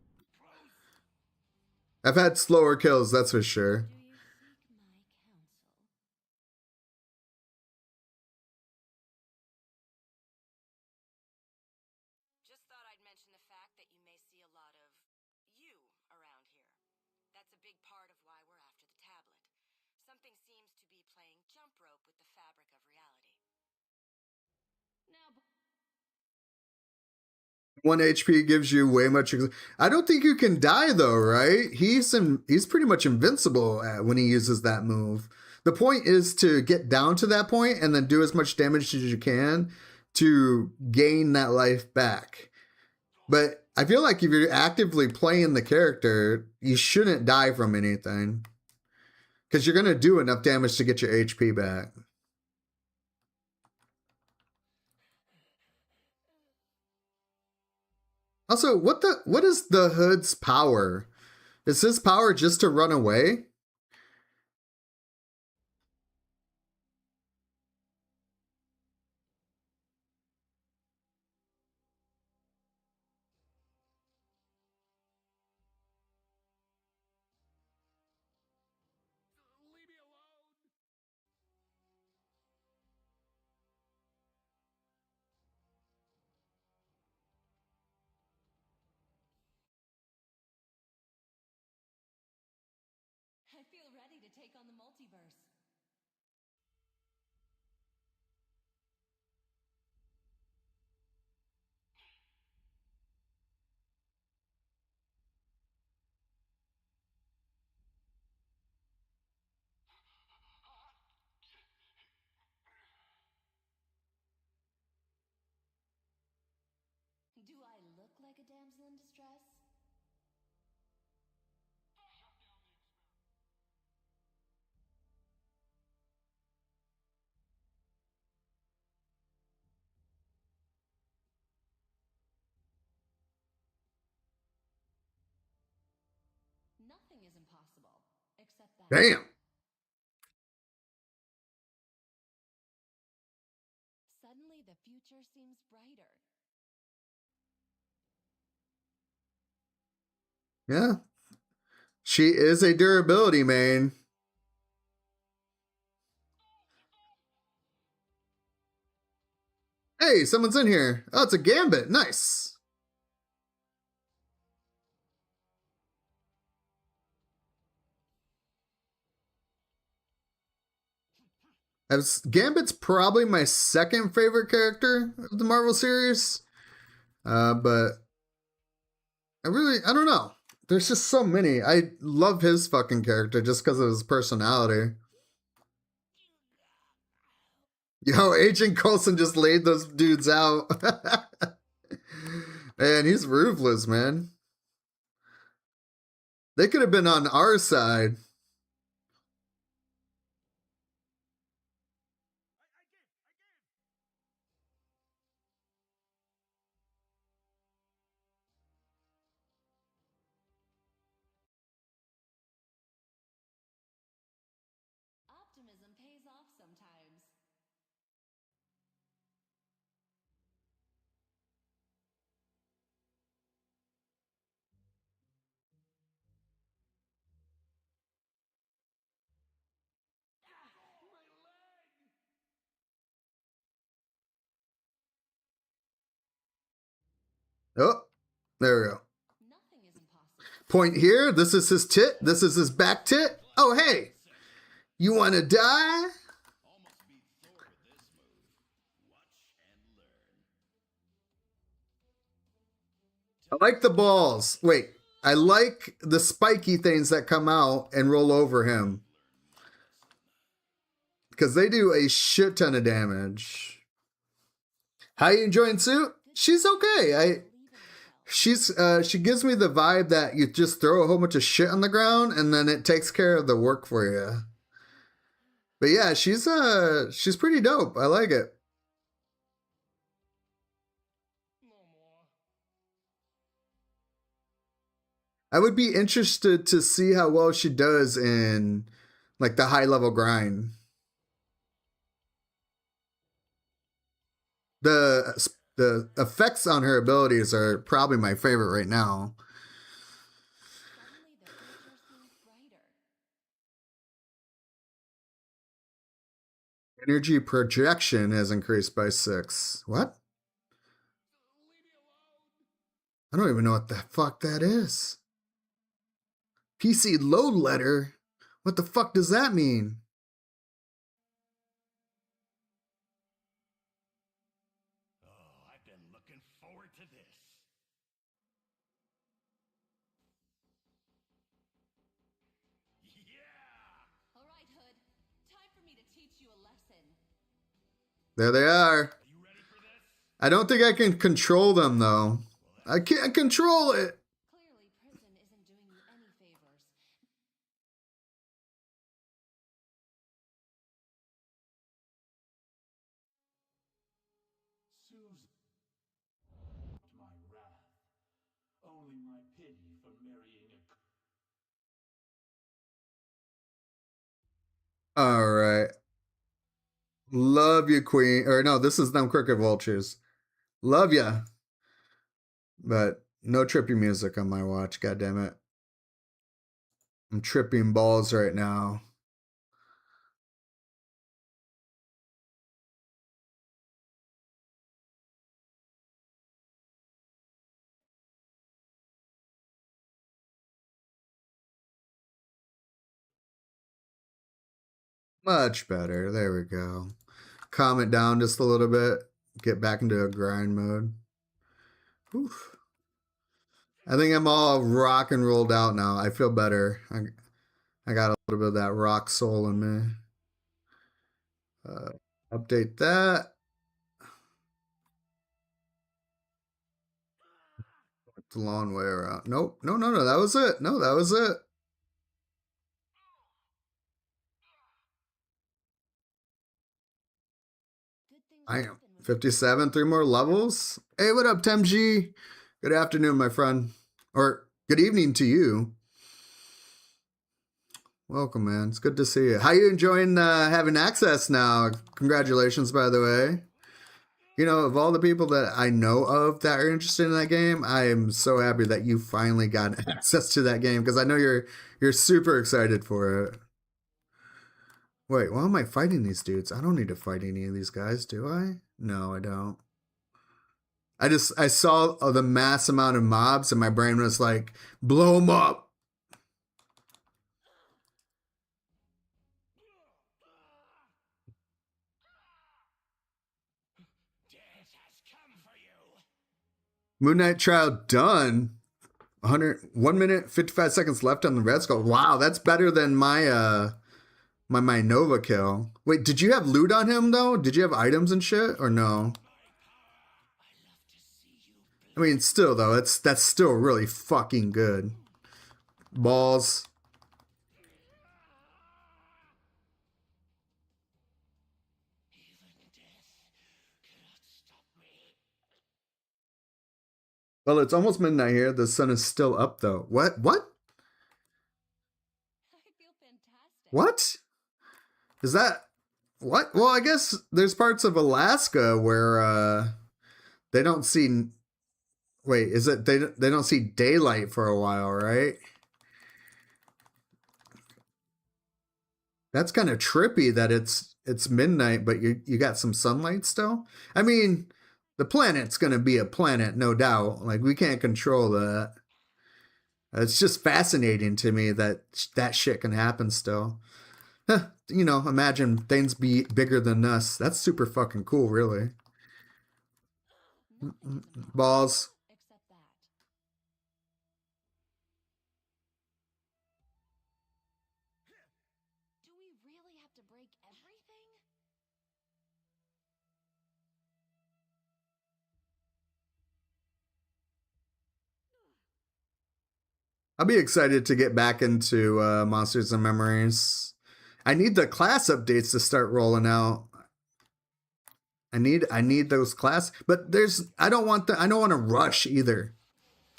I've had slower kills, that's for sure. Do you seek my counsel? Just thought I'd mention the fact that you may see a lot of you around here. That's a big part of why we're after the tablet. Something seems to be playing jump rope with the fabric of reality. Now, 1 HP gives you way much. I don't think you can die though, right? He's pretty much invincible when he uses that move. The point is to get down to that point and then do as much damage as you can to gain that life back. But I feel like if you're actively playing the character, you shouldn't die from anything. Because you're going to do enough damage to get your HP back. Also, what is the Hood's power? Is his power just to run away? ready to take on the multiverse. Do I look like a damsel in distress? Nothing is impossible, except that. Damn. Suddenly, the future seems brighter. Yeah. She is a durability main. Hey, someone's in here. Oh, it's a Gambit. Nice. Gambit's probably my second favorite character of the Marvel series. But I don't know. There's just so many. I love his fucking character just because of his personality. Yo, Agent Coulson just laid those dudes out. Man, he's ruthless, man. They could have been on our side. Optimism pays off sometimes. Oh, there we go. Nothing is impossible. Point here. This is his tit. This is his back tit. Oh, hey. You want to die? Almost beat Thor with this move. Watch and learn. I like the balls. Wait. I like the spiky things that come out and roll over him. Because they do a shit ton of damage. How you enjoying Suit? She's okay. She gives me the vibe that you just throw a whole bunch of shit on the ground and then it takes care of the work for you. But yeah, she's pretty dope. I like it. I would be interested to see how well she does in like the high level grind. The effects on her abilities are probably my favorite right now. Suddenly, the future seems brighter. Energy projection has increased by 6. What? I don't even know what the fuck that is. PC load letter? What the fuck does that mean? Oh, I've been looking forward to this. Yeah! All right, Hood. Time for me to teach you a lesson. There they are. Are you ready for this? I don't think I can control them though. I can't control it. Clearly, prison isn't doing you any favors. Susan, my wrath. Only my pity for marrying a. All right. Love you, Queen. Or no, this is them Crooked Vultures. Love ya. But no trippy music on my watch. God damn it. I'm tripping balls right now. Much better. There we go. Calm it down just a little bit. Get back into a grind mode. Oof. I think I'm all rock and rolled out now. I feel better. I got a little bit of that rock soul in me. Update that. It's a long way around. Nope. No. That was it. No, that was it. I am 57. 3 more levels. Hey, what up, Temg? Good afternoon, my friend. Or good evening to you. Welcome, man. It's good to see you. How you enjoying having access now? Congratulations, by the way. You know, of all the people that I know of that are interested in that game, I am so happy that you finally got access to that game because I know you're super excited for it. Wait, why am I fighting these dudes? I don't need to fight any of these guys, do I? No, I don't. I saw the mass amount of mobs and my brain was like, blow them up. Moon Knight trial done. 1 minute 55 seconds left on the red skull. Wow, that's better than my my Nova kill. Wait, did you have loot on him though? Did you have items and shit or no? I mean, still though, that's still really fucking good. Balls. Well, it's almost midnight here. The sun is still up though. What? I feel fantastic. What? Is that what? Well, I guess there's parts of Alaska where they don't see. Wait, is it they don't see daylight for a while, right? That's kind of trippy that it's midnight, but you got some sunlight still. I mean, the planet's gonna be a planet, no doubt. Like we can't control that. It's just fascinating to me that that shit can happen still. You know, imagine things be bigger than us. That's super fucking cool, really. Balls. Except that. Do we really have to break everything? I'll be excited to get back into Monsters and Memories. I need the class updates to start rolling out. I need those class, but I don't want to rush either.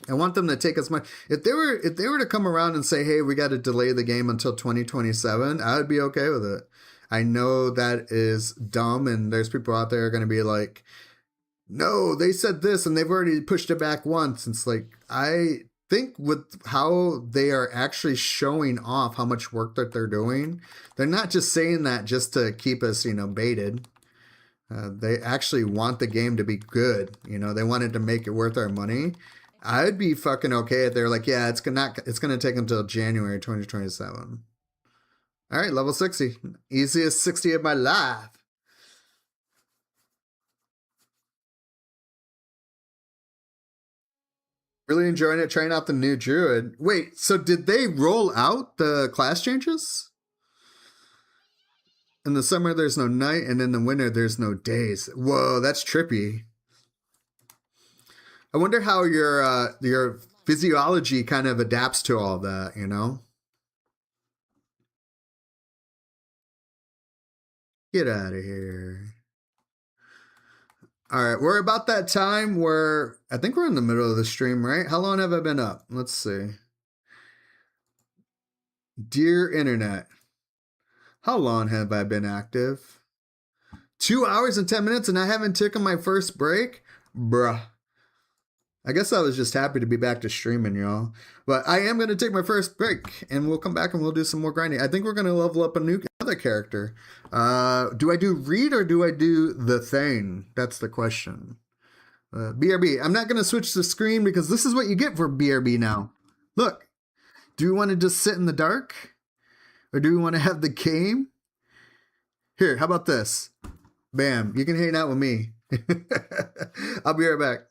I want them to take as much. If they were to come around and say, "Hey, we got to delay the game until 2027," I would be okay with it. I know that is dumb, and there's people out there who are going to be like, "No, they said this, and they've already pushed it back once." It's like I think with how they are actually showing off how much work that they're doing, they're not just saying that just to keep us, baited. They actually want the game to be good. They wanted to make it worth our money. I'd be fucking okay if they're like, yeah, it's gonna take until January 2027. All right, level 60, easiest 60 of my life. Really enjoying it, trying out the new druid. Wait, so did they roll out the class changes? In the summer, there's no night, and in the winter, there's no days. Whoa, that's trippy. I wonder how your physiology kind of adapts to all that, Get out of here. All right, we're about that time where I think we're in the middle of the stream, right? How long have I been up? Let's see. Dear Internet, how long have I been active? 2 hours and 10 minutes and I haven't taken my first break? Bruh. I guess I was just happy to be back to streaming, y'all. But I am going to take my first break and we'll come back and we'll do some more grinding. I think we're going to level up another character. Do I do Reed or do I do the Thane? That's the question. BRB. I'm not going to switch the screen because this is what you get for BRB now. Look. Do we want to just sit in the dark? Or do we want to have the game? Here, how about this? Bam, you can hang out with me. I'll be right back.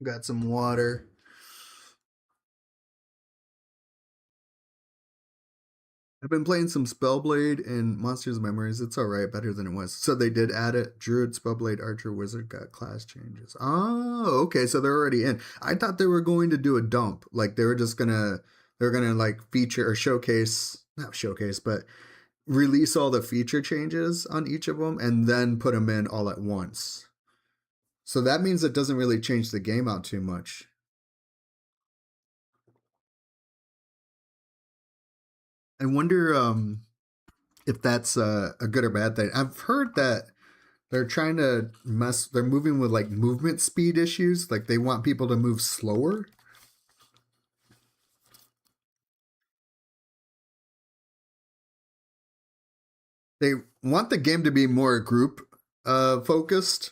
Got some water. I've been playing some Spellblade and Monsters Memories. It's alright, better than it was. So they did add it. Druid, Spellblade, Archer, Wizard got class changes. Oh, okay, so they're already in. I thought they were going to do a dump. Like they were just they're gonna like feature or showcase, not showcase, but release all the feature changes on each of them and then put them in all at once. So that means it doesn't really change the game out too much. I wonder if that's a good or bad thing. I've heard that they're trying to they're moving with like movement speed issues. Like they want people to move slower. They want the game to be more group focused,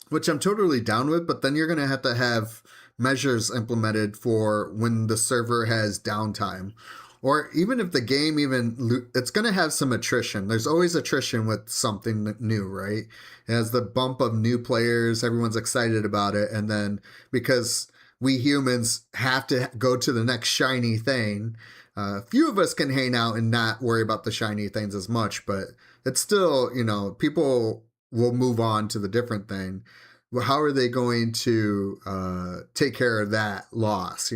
which I'm totally down with, but then you're going to have measures implemented for when the server has downtime. Or even if the game it's going to have some attrition. There's always attrition with something new, right? It has the bump of new players, everyone's excited about it, and then because we humans have to go to the next shiny thing, few of us can hang out and not worry about the shiny things as much, but it's still, people will move on to the different thing. Well, how are they going to take care of that loss,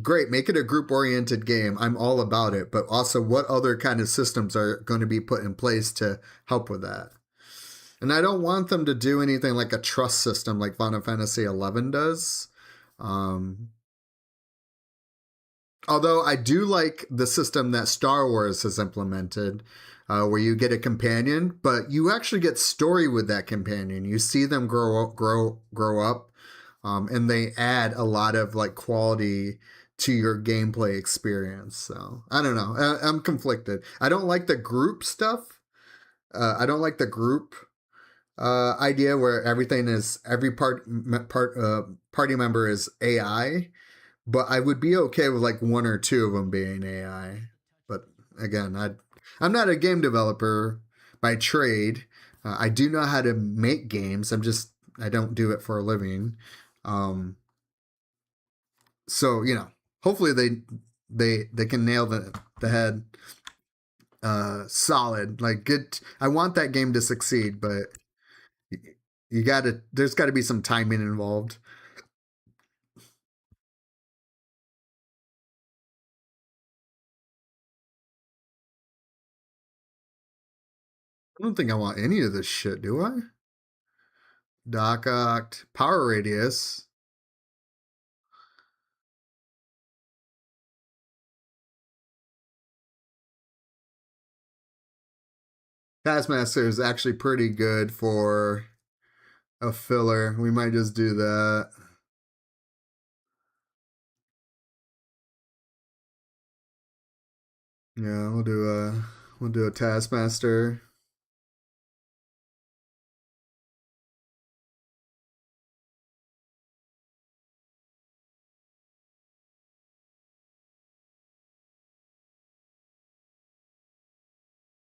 Great, make it a group-oriented game. I'm all about it. But also, what other kind of systems are going to be put in place to help with that? And I don't want them to do anything like a trust system like Final Fantasy XI does. Although I do like the system that Star Wars has implemented, where you get a companion, but you actually get story with that companion. You see them grow up, and they add a lot of like quality to your gameplay experience. So I don't know. I'm conflicted. I don't like the group stuff. I don't like the group idea where everything is every party member is AI. But I would be okay with like one or two of them being AI. But again, I'm not a game developer by trade. I do know how to make games. I don't do it for a living. Um, so hopefully they can nail the head solid. Like good. I want that game to succeed, but there's got to be some timing involved. I don't think I want any of this shit, do I? Doc Oct, Power Radius. Taskmaster is actually pretty good for a filler. We might just do that. Yeah, we'll do a Taskmaster.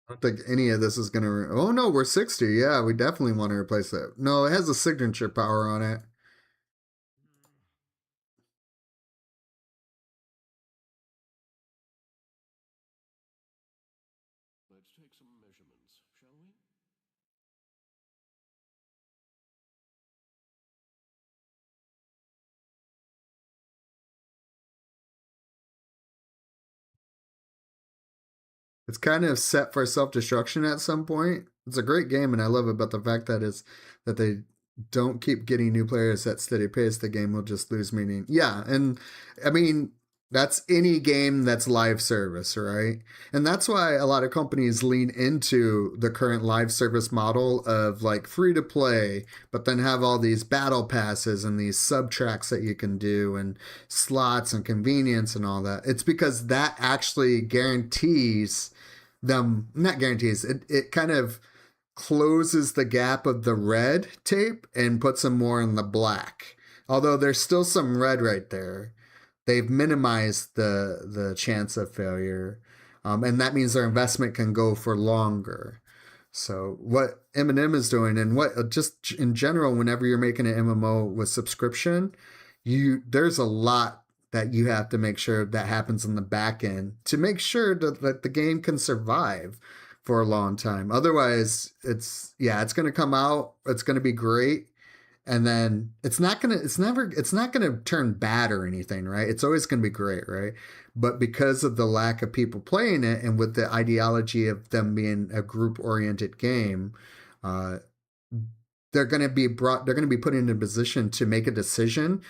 I don't think any of this is gonna. Oh no, we're 60. Yeah, we definitely want to replace that. No, it has a signature power on it. Let's take some measurements, shall we? It's kind of set for self destruction at some point. It's a great game, and I love it. But the fact that they don't keep getting new players at steady pace, the game will just lose meaning. Yeah, and I mean that's any game that's live service, right? And that's why a lot of companies lean into the current live service model of like free to play, but then have all these battle passes and these sub tracks that you can do and slots and convenience and all that. It's because that actually guarantees them, not guarantees, it kind of closes the gap of the red tape and puts them more in the black. Although there's still some red right there, they've minimized the chance of failure, and that means their investment can go for longer. So what Eminem is doing, and what just in general, whenever you're making an MMO with subscription, there's a lot that you have to make sure that happens in the back end to make sure that the game can survive for a long time. Otherwise, it's going to come out, it's going to be great, and then it's not gonna turn bad or anything, right? It's always gonna be great, right? But because of the lack of people playing it, and with the ideology of them being a group oriented game, uh, they're gonna be put in a position to make a decision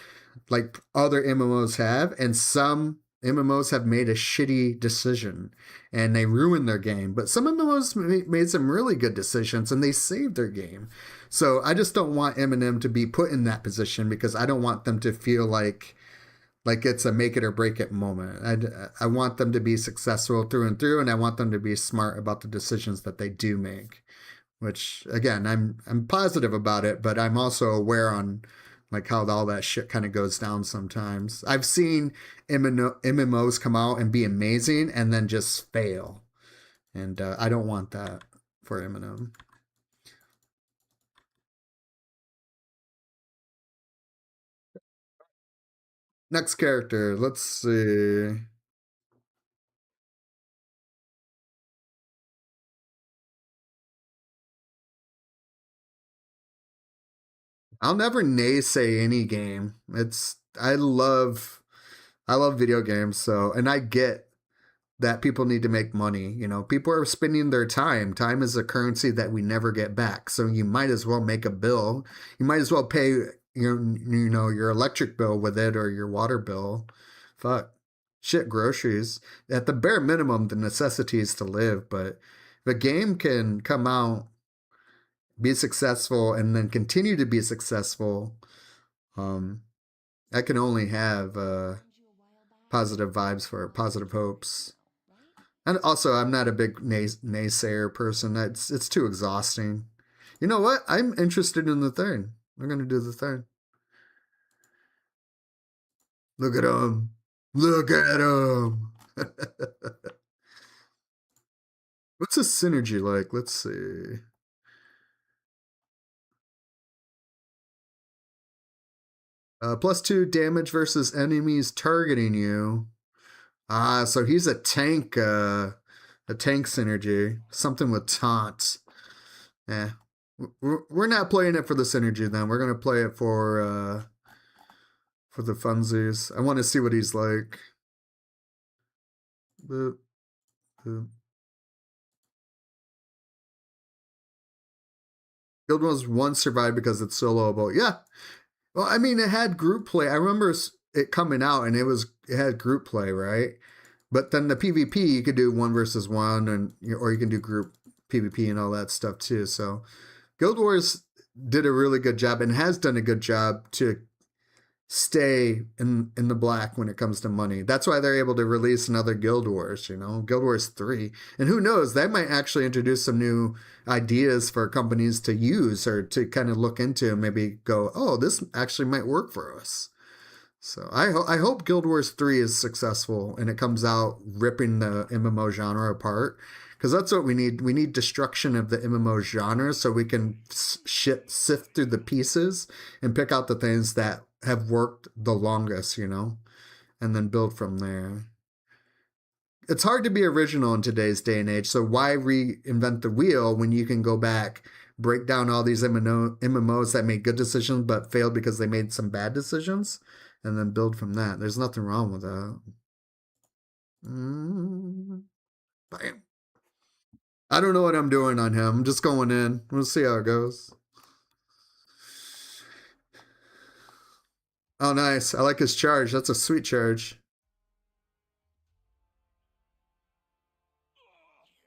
like other MMOs have, and some MMOs have made a shitty decision and they ruined their game. But some MMOs made some really good decisions and they saved their game. So I just don't want Eminem to be put in that position, because I don't want them to feel like it's a make it or break it moment. I want them to be successful through and through, and I want them to be smart about the decisions that they do make. Which again, I'm positive about it, but I'm also aware on like how all that shit kind of goes down sometimes. I've seen MMOs come out and be amazing and then just fail, and I don't want that for Eminem. Next character, let's see. I'll never naysay any game. I love video games, so, and I get that people need to make money. People are spending their time. Time is a currency that we never get back. So you might as well make a bill. You might as well pay your electric bill with it, or your water bill. Fuck. Shit, groceries. At the bare minimum, the necessities to live. But if a game can come out, be successful, and then continue to be successful, um, that can only have positive vibes for it, positive hopes. And also, I'm not a big naysayer person. It's too exhausting. You know what? I'm interested in the third. We're gonna do the third. Look at him. Look at him. What's the synergy like? Let's see. +2 damage versus enemies targeting you. Ah, so he's a tank synergy. Something with taunt. Yeah. We're not playing it for the synergy then. We're gonna play it for the funsies. I want to see what he's like. Boop, boop. Guild Wars 1 survived because it's soloable. Yeah. Well, I mean, it had group play. I remember it coming out and it had group play, right? But then the PvP, you could do 1 versus 1, or you can do group PvP and all that stuff too. So Guild Wars did a really good job and has done a good job to stay in the black when it comes to money. That's why they're able to release another Guild Wars, Guild Wars 3. And who knows, that might actually introduce some new ideas for companies to use or to kind of look into and maybe go, oh, this actually might work for us. So I hope Guild Wars 3 is successful and it comes out ripping the MMO genre apart. Because that's what we need. We need destruction of the MMO genre so we can sift through the pieces and pick out the things that have worked the longest, and then build from there. It's hard to be original in today's day and age, so why reinvent the wheel when you can go back, break down all these MMOs that made good decisions but failed because they made some bad decisions, and then build from that. There's nothing wrong with that. Bam. I don't know what I'm doing on him. I'm just going in. We'll see how it goes. Oh, nice. I like his charge. That's a sweet charge.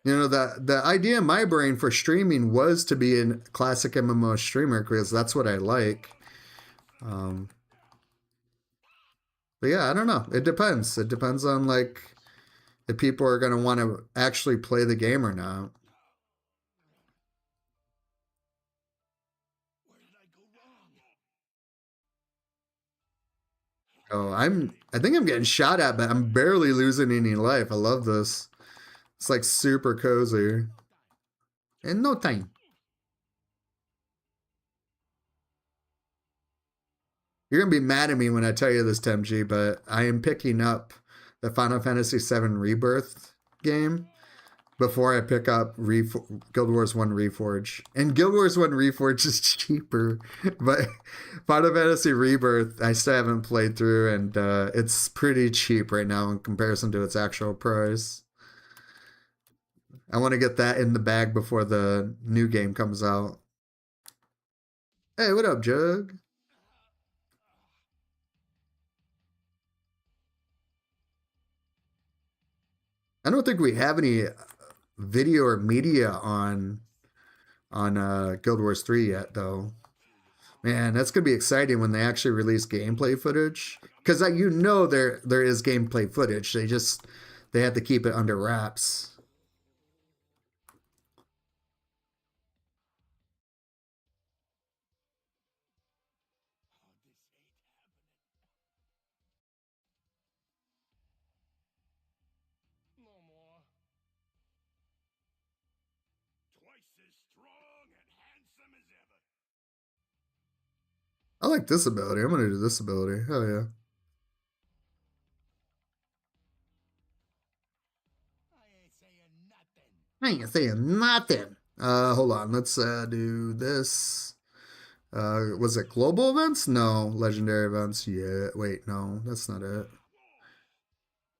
The idea in my brain for streaming was to be a classic MMO streamer because that's what I like. But yeah, I don't know. It depends. It depends on if people are going to want to actually play the game or not. Oh, I think I'm getting shot at, but I'm barely losing any life. I love this. It's like super cozy. In no time. You're going to be mad at me when I tell you this, TMG, but I am picking up the Final Fantasy VII Rebirth game before I pick up Guild Wars 1 Reforge. And Guild Wars 1 Reforge is cheaper, but Final Fantasy Rebirth I still haven't played through, and it's pretty cheap right now in comparison to its actual price. I want to get that in the bag before the new game comes out. Hey, what up, Jug? I don't think we have any video or media on Guild Wars 3 yet, though. Man, that's gonna be exciting when they actually release gameplay footage. Because there is gameplay footage. They have to keep it under wraps. I like this ability. I'm gonna do this ability. Hell yeah. I ain't saying nothing. Hold on. Let's do this. Was it global events? No. Legendary events. Yeah. Wait, no. That's not it.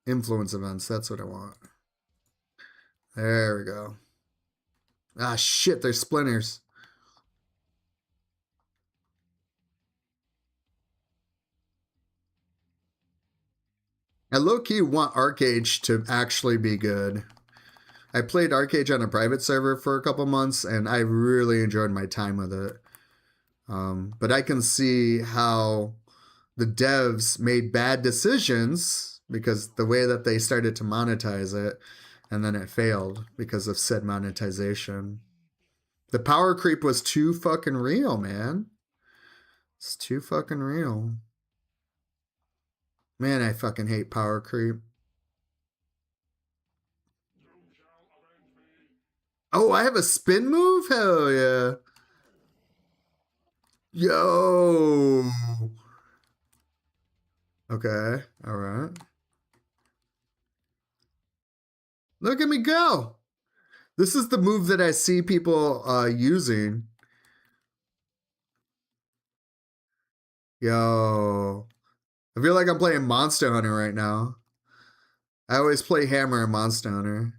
Influence events. That's what I want. There we go. Ah, shit. There's splinters. I low-key want Arcage to actually be good. I played Arcage on a private server for a couple months, and I really enjoyed my time with it. But I can see how the devs made bad decisions because the way that they started to monetize it, and then it failed because of said monetization. The power creep was too fucking real, man. It's too fucking real. Man, I fucking hate power creep. Oh, I have a spin move? Hell yeah. Yo. Okay, all right. Look at me go. This is the move that I see people using. Yo. I feel like I'm playing Monster Hunter right now. I always play Hammer and Monster Hunter.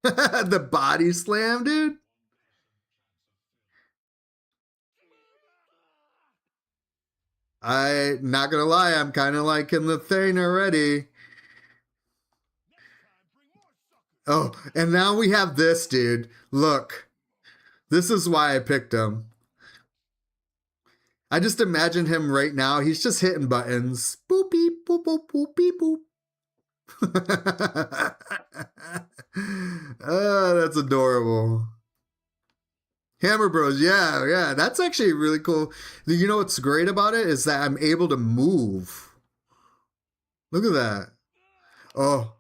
The body slam, dude. I not gonna lie, I'm kind of liking the thing already. Oh, and now we have this, dude. Look, this is why I picked him. I just imagine him right now. He's just hitting buttons. Boop beep boop boop boop beep boop. Oh, that's adorable. Hammer Bros, yeah. That's actually really cool. You know what's great about it is that I'm able to move. Look at that. Oh,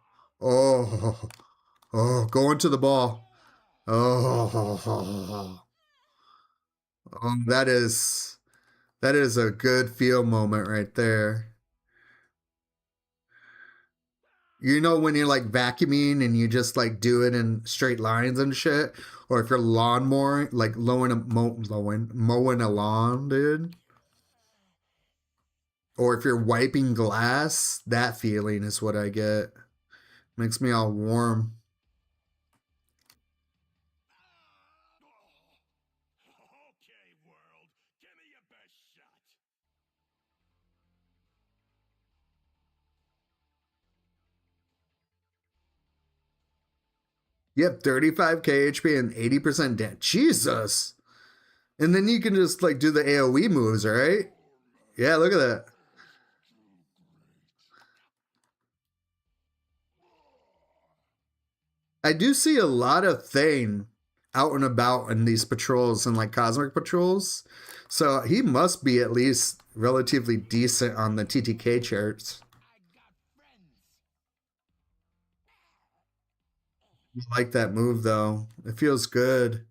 going to the ball. Oh, that is a good feel moment right there. You know when you're like vacuuming and you just like do it in straight lines and shit, or if you're lawnmower like mowing a lawn, dude, or if you're wiping glass, that feeling is what I get. Makes me all warm. Okay, world. Give me your best shot. Yep, 35k HP and 80% damage. Jesus. And then you can just like do the AoE moves, right? Yeah, look at that. I do see a lot of Thane out and about in these patrols and like cosmic patrols. So he must be at least relatively decent on the TTK charts. I like that move though. It feels good.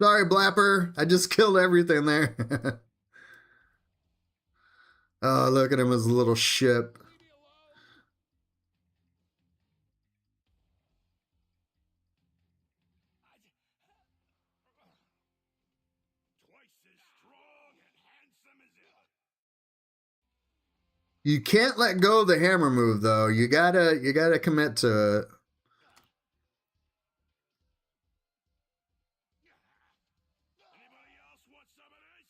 Sorry, Blapper. I just killed everything there. Oh, look at him as a little ship. Twice as strong and handsome as ever. You can't let go of the hammer move though. You gotta commit to it. Anybody else want some of this?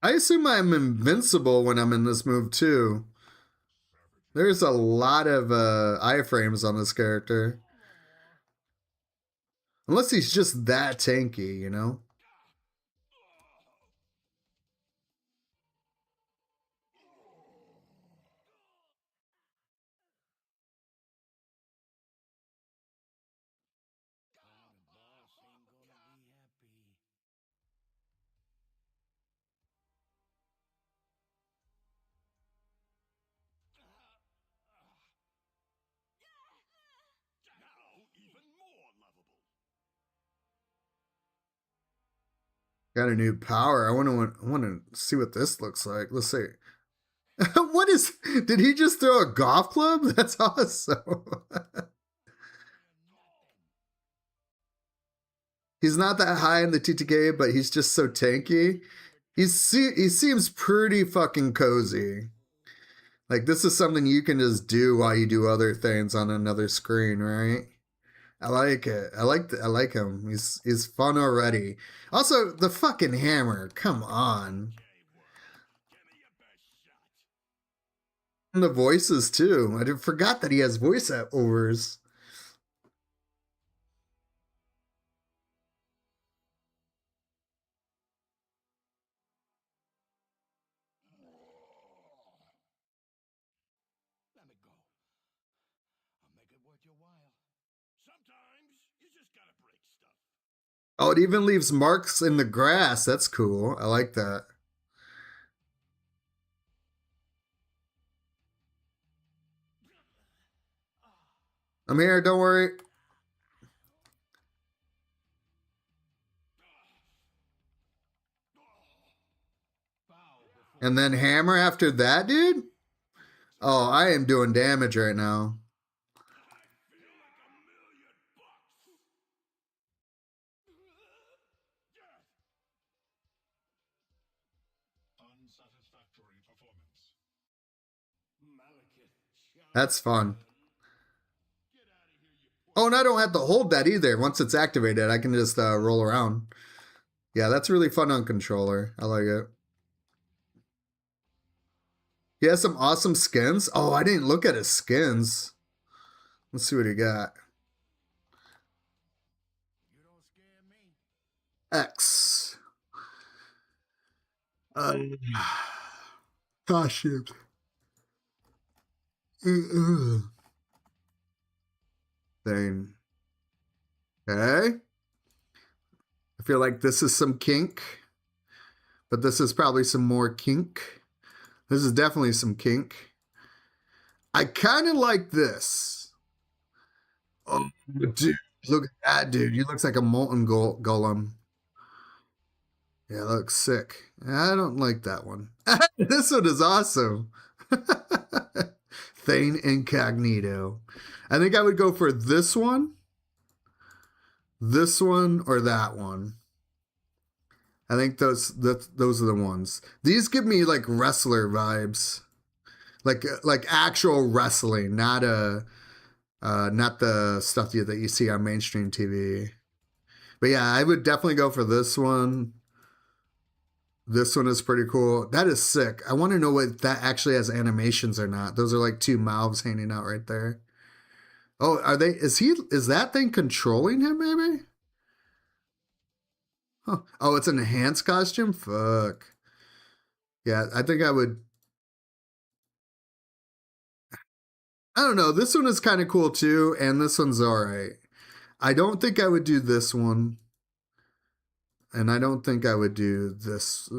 I assume I'm invincible when I'm in this move too. There's a lot of iframes on this character. Unless he's just that tanky, you know? Now even more lovable. Got a new power. I want to see what this looks like. Let's see. What is? Did he just throw a golf club? That's awesome. He's not that high in the TTK, but he's just so tanky. He seems pretty fucking cozy. Like, this is something you can just do while you do other things on another screen, right? I like it. I like him. He's fun already. Also, the fucking hammer. Come on. And the voices too. Forgot that he has voice overs. Let me go. I'll make it worth your while. Sometimes you just gotta break stuff. Oh, it even leaves marks in the grass. That's cool. I like that. I'm here. Don't worry. And then hammer after that, dude? Oh, I am doing damage right now. Unsatisfactory performance. That's fun. Oh, and I don't have to hold that either. Once it's activated, I can just roll around. Yeah, that's really fun on controller. I like it. He has some awesome skins. Oh, I didn't look at his skins. Let's see what he got. X. Costumes. Thing. Okay. I feel like this is some kink, but this is probably some more kink. This is definitely some kink. I kind of like this. Oh, dude, look at that, dude. He looks like a molten golem. Yeah, looks sick. I don't like that one. This one is awesome. Thane Incognito. I think I would go for this one, or that one. I think those are the ones. These give me like wrestler vibes, like actual wrestling, not the stuff that you see on mainstream TV. But yeah, I would definitely go for this one. This one is pretty cool. That is sick. I want to know what that actually has animations or not. Those are like two mouths hanging out right there. Oh, are they? Is that thing controlling him? Maybe. Huh. Oh, it's an enhanced costume. Fuck. Yeah, I think I would. I don't know. This one is kind of cool too, and this one's all right. I don't think I would do this one, and I don't think I would do this.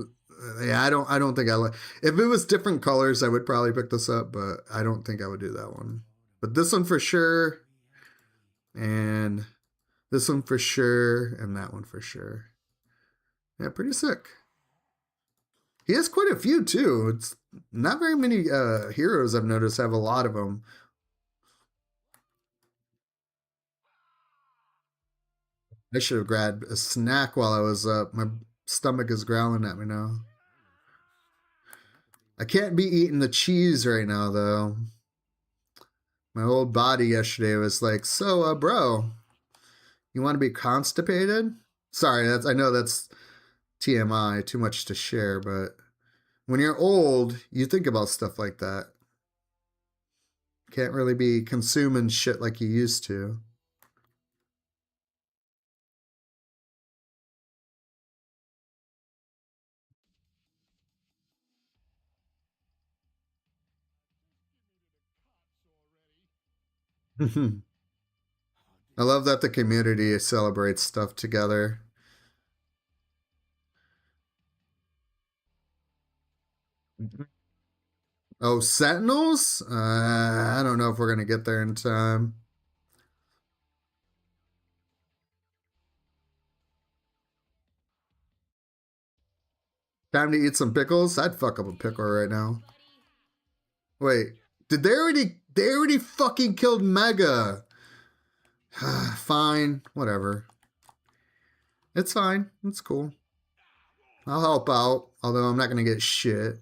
Yeah, I don't think I like. If it was different colors, I would probably pick this up, but I don't think I would do that one. But this one for sure, and this one for sure, and that one for sure. Yeah, pretty sick. He has quite a few too. It's not very many heroes I've noticed have a lot of them. I should have grabbed a snack while I was up. My stomach is growling at me now. I can't be eating the cheese right now though. My old body yesterday was like, so bro, you want to be constipated? Sorry, I know that's TMI, too much to share, but when you're old, you think about stuff like that. Can't really be consuming shit like you used to. I love that the community celebrates stuff together. Oh, Sentinels? I don't know if we're going to get there in time. Time to eat some pickles? I'd fuck up a pickle right now. Wait, did they already fucking killed Mega? Fine, whatever. It's fine. It's cool. I'll help out, although I'm not going to get shit.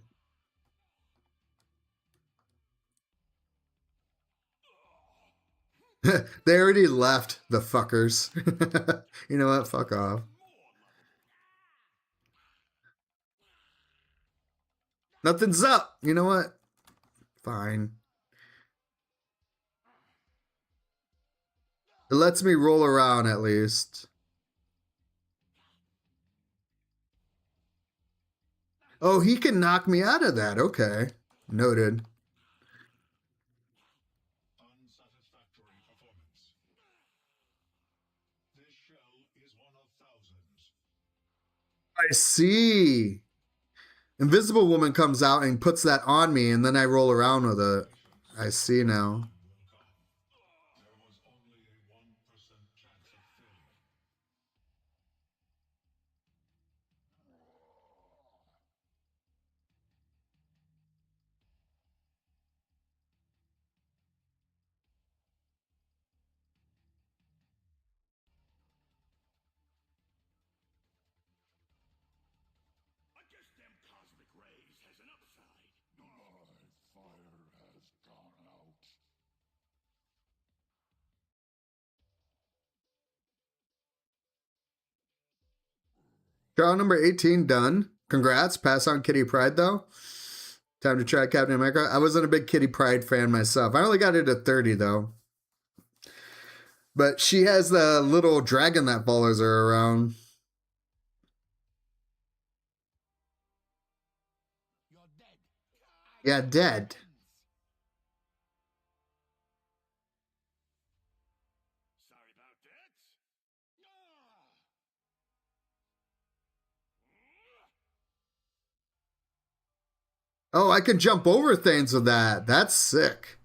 They already left, the fuckers. You know what? Fuck off. Nothing's up. You know what? Fine. It lets me roll around at least. Oh, he can knock me out of that. Okay. Noted. Unsatisfactory performance. This shell is one of thousands. I see. Invisible Woman comes out and puts that on me, and then I roll around with it. I see now. There was only a 1% chance of failure. I guess them cosmic rays has an upside. My fire has gone out. Trial number 18 done. Congrats. Pass on Kitty Pryde, though. Time to try Captain America. I wasn't a big Kitty Pryde fan myself. I only got it at 30, though. But she has the little dragon that follows her around. You're dead. Yeah, dead. Sorry about that. Oh, I can jump over things with that. That's sick.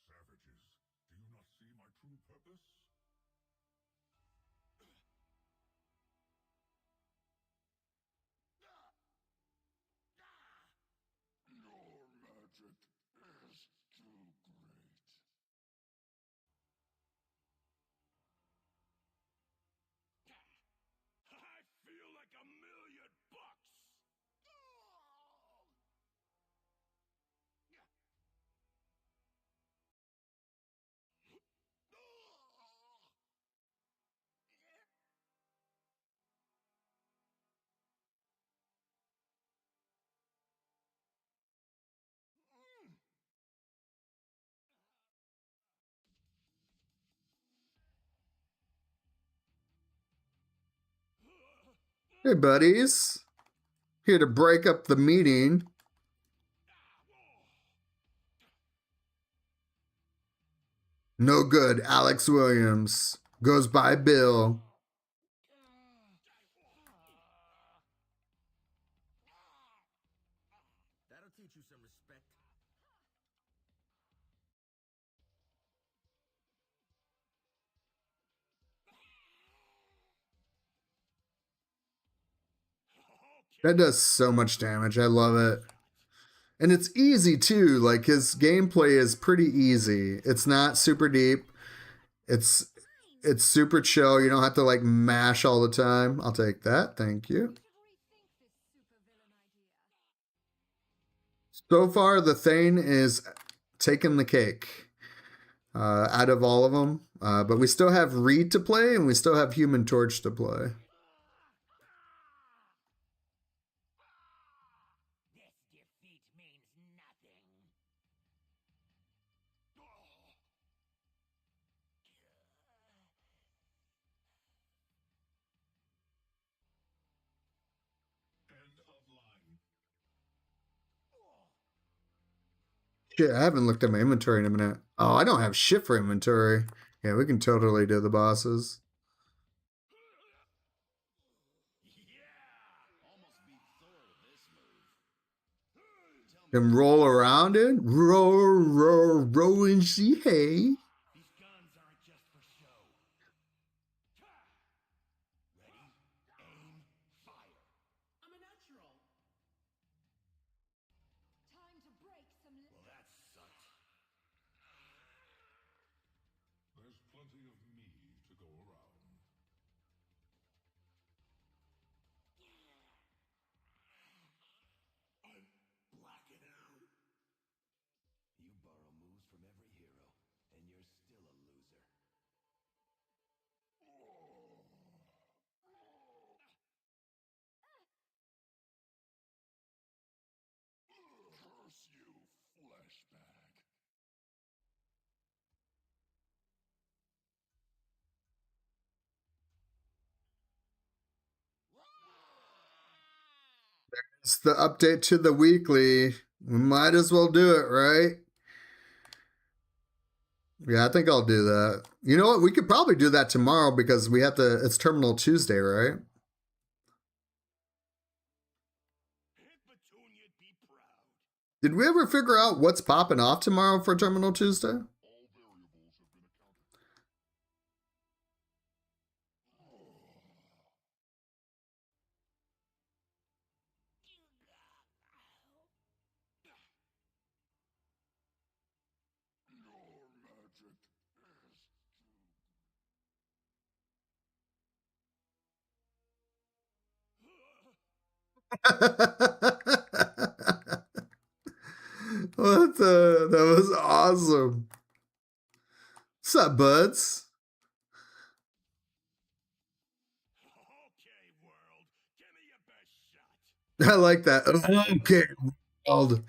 Savages, do you not see my true purpose? Your magic is too great. I feel like $1,000,000. Hey, buddies. Here to break up the meeting. No good. Alex Williams. Goes by Bill. That'll teach you some respect. That does so much damage. I love it. And it's easy too. Like his gameplay is pretty easy. It's not super deep. It's super chill. You don't have to like mash all the time. I'll take that. Thank you. So far, the Thane is taking the cake out of all of them. But we still have Reed to play, and we still have Human Torch to play. This defeat means nothing. End of line. Shit, I haven't looked at my inventory in a minute. Oh, I don't have shit for inventory. Yeah, we can totally do the bosses. And roll around it. Row and see hay. These guns aren't just for show. Ready, aim, fire. I'm a natural. Time to break some. Well, that sucked. There's plenty of me to go around. I'm blacking out. It's the update to the weekly. We might as well do it, right? Yeah, I think I'll do that. You know what? We could probably do that tomorrow because we have to. It's Terminal Tuesday, right? Petunia'd be proud. Did we ever figure out what's popping off tomorrow for Terminal Tuesday? All variables have been accounted. Your magic What the? That was awesome. What's up, buds? Okay, world. Give me your best shot. I like that. Okay, world.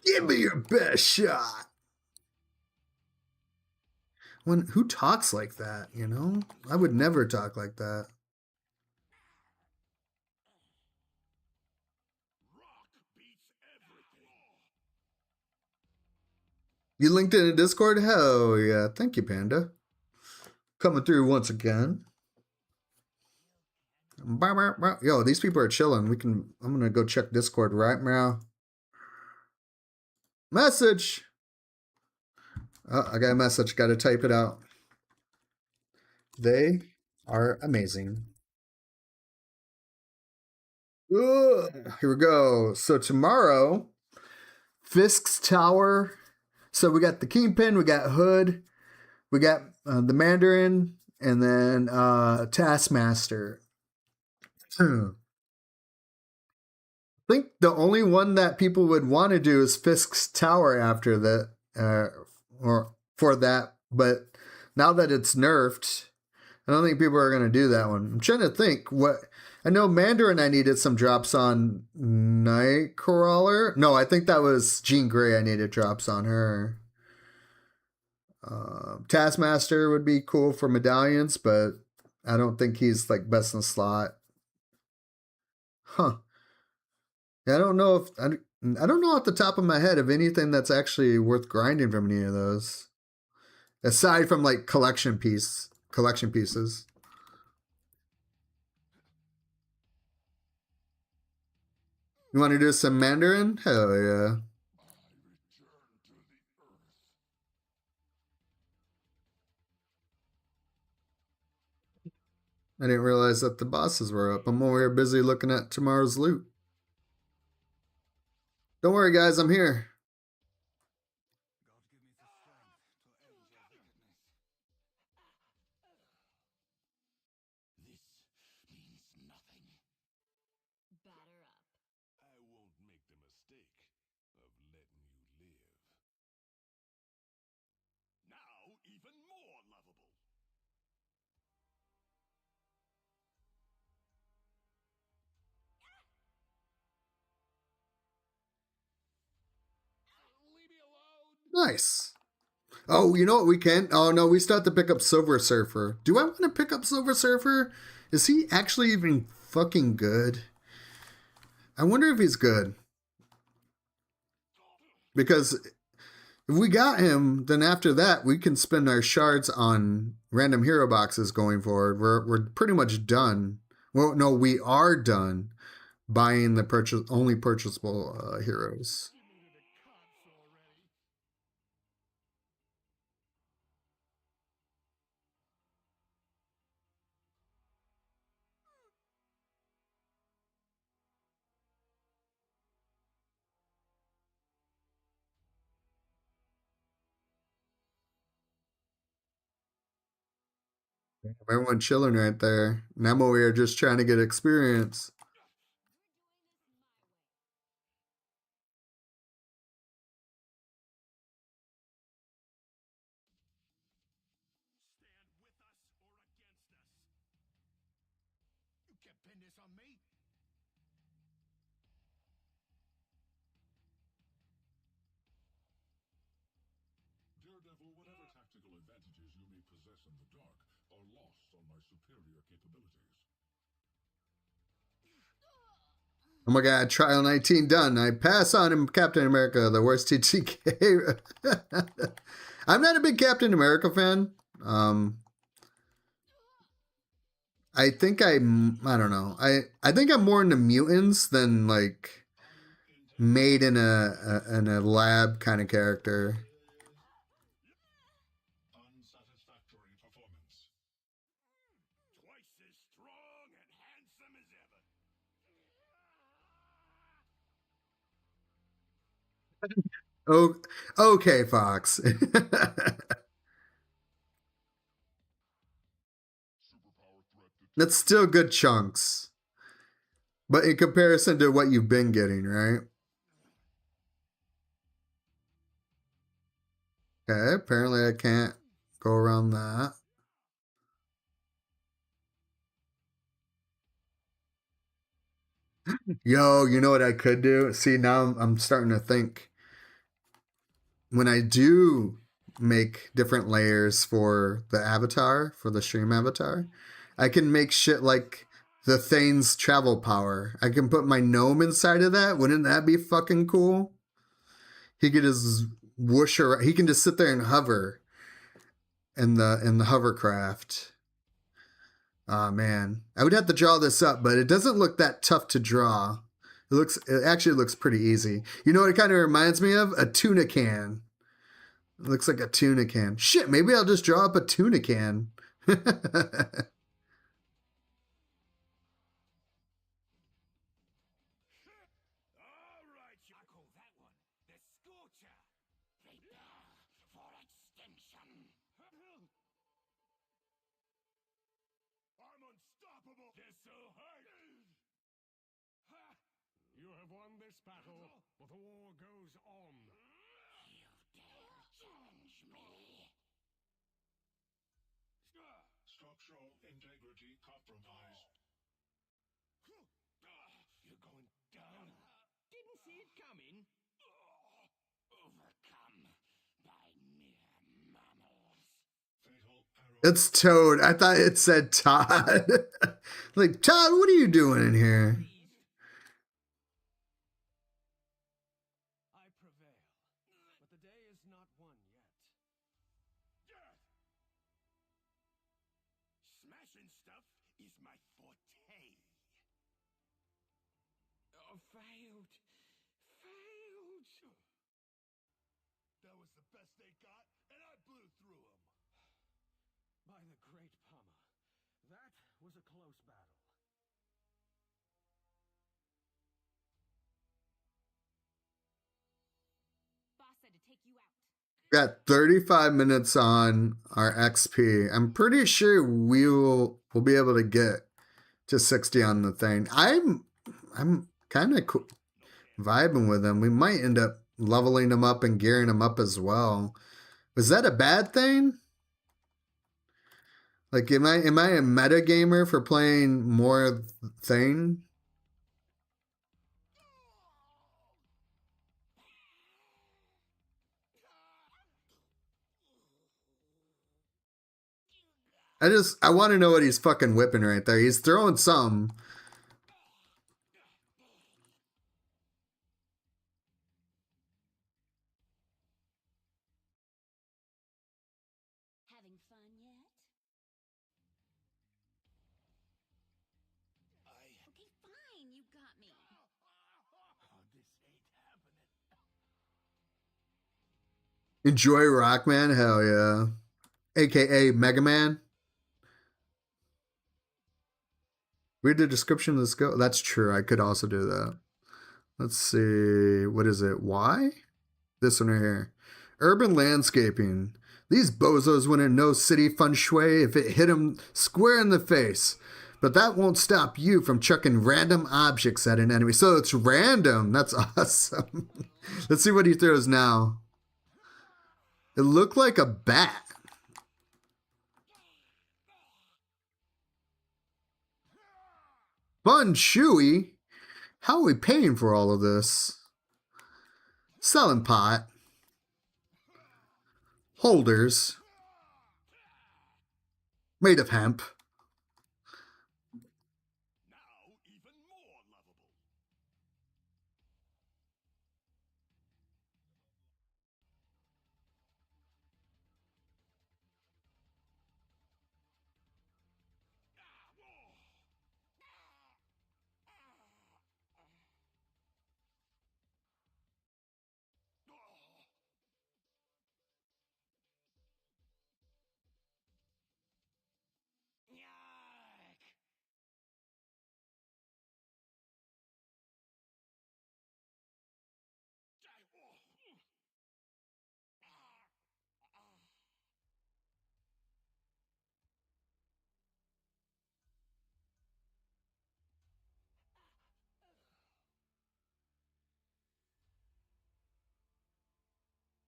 Give me your best shot. Who talks like that, you know? I would never talk like that. Rock beats everything. You linked in a Discord? Hell yeah. Thank you, Panda. Coming through once again. Yo, these people are chilling. I'm gonna go check Discord right now. Message. Oh, I got a message. Got to type it out. They are amazing. Ugh, here we go. So tomorrow, Fisk's Tower. So we got the Kingpin, we got Hood, we got the Mandarin, and then Taskmaster. I think the only one that people would want to do is Fisk's Tower after that, or for that. But now that it's nerfed, I don't think people are going to do that one. I'm trying to think what. I know Mandarin I needed some drops on Nightcrawler. No, I think that was Jean Grey I needed drops on her. Taskmaster would be cool for medallions, but I don't think he's like best in the slot. Huh. Yeah, I don't know if I don't know off the top of my head of anything that's actually worth grinding from any of those. Aside from like collection pieces. You want to do some Mandarin? Hell yeah. I didn't realize that the bosses were up. I'm over here busy looking at tomorrow's loot. Don't worry, guys, I'm here. This means nothing. Batter up. I won't make the mistake of letting you live. Now, even more lovable. Leave me alone. Nice. Oh, you know what we can? Oh, no, we still have to pick up Silver Surfer. Do I want to pick up Silver Surfer? Is he actually even fucking good? I wonder if he's good. Because if we got him, then after that, we can spend our shards on random hero boxes going forward. We're pretty much done. Well, no, we are done buying the only purchasable heroes. Everyone chilling right there. And I'm over here just trying to get experience. Stand with us or against us. You can't pin this on me. Daredevil, whatever tactical advantages you may possess in the dark are lost on my superior capabilities. Oh my god, trial 19 done. I pass on him, Captain America, the worst TTK. I'm not a big Captain America fan. I think I don't know. I think I'm more into mutants than like made in a lab kind of character. Unsatisfactory performance. Twice as strong and handsome as ever. Oh, okay, Fox. That's still good chunks. But in comparison to what you've been getting, right? Okay, apparently I can't go around that. Yo, you know what I could do? See, now I'm starting to think. When I do make different layers for the avatar, for the stream avatar, I can make shit like the Thane's travel power. I can put my gnome inside of that. Wouldn't that be fucking cool? He could just whoosh around. He can just sit there and hover in the hovercraft. Oh man, I would have to draw this up, but it doesn't look that tough to draw. It actually looks pretty easy. You know what it kind of reminds me of? A tuna can. It looks like a tuna can. Shit, maybe I'll just draw up a tuna can. All right, I call that one the Scorcher. Prepare for extinction. I'm unstoppable. This will hurt. You have won this battle, but the war goes on. You dare challenge me? Structural integrity compromised. You're going down. Didn't see it coming. Overcome by mere mammals. Fatal arrow. It's Toad. I thought it said Todd. Like, Todd, what are you doing in here? I prevail, but the day is not won yet. Death! Smashing stuff is my forte. Oh, failed. Failed. That was the best they got, and I blew through them. By the great Pama. That was a close battle. Boss said to take you out. Got 35 minutes on our XP. I'm pretty sure we'll be able to get to 60 on the thing. I'm kind of vibing with him. We might end up leveling him up and gearing him up as well. Was that a bad thing? Like, am I a meta gamer for playing more Thane? I want to know what he's fucking whipping right there. He's throwing some. Having fun yet? Okay, fine. You got me. This ain't happening. Enjoy Rockman? Hell yeah. AKA Mega Man. Read the description of the skill. That's true. I could also do that. Let's see. What is it? Why? This one right here. Urban landscaping. These bozos wouldn't know city feng shui if it hit them square in the face. But that won't stop you from chucking random objects at an enemy. So it's random. That's awesome. Let's see what he throws now. It looked like a bat. Fun Chewy? How are we paying for all of this? Selling pot. Holders. Made of hemp. Now even more lovable.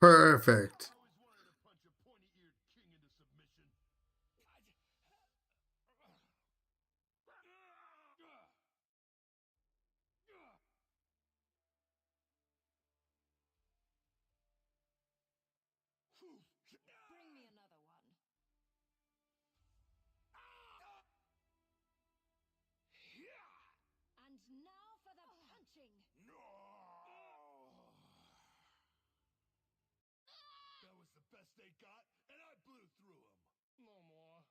Perfect. Bring me another one. And now for the punching. That was the best they got, and I blew through them. No more.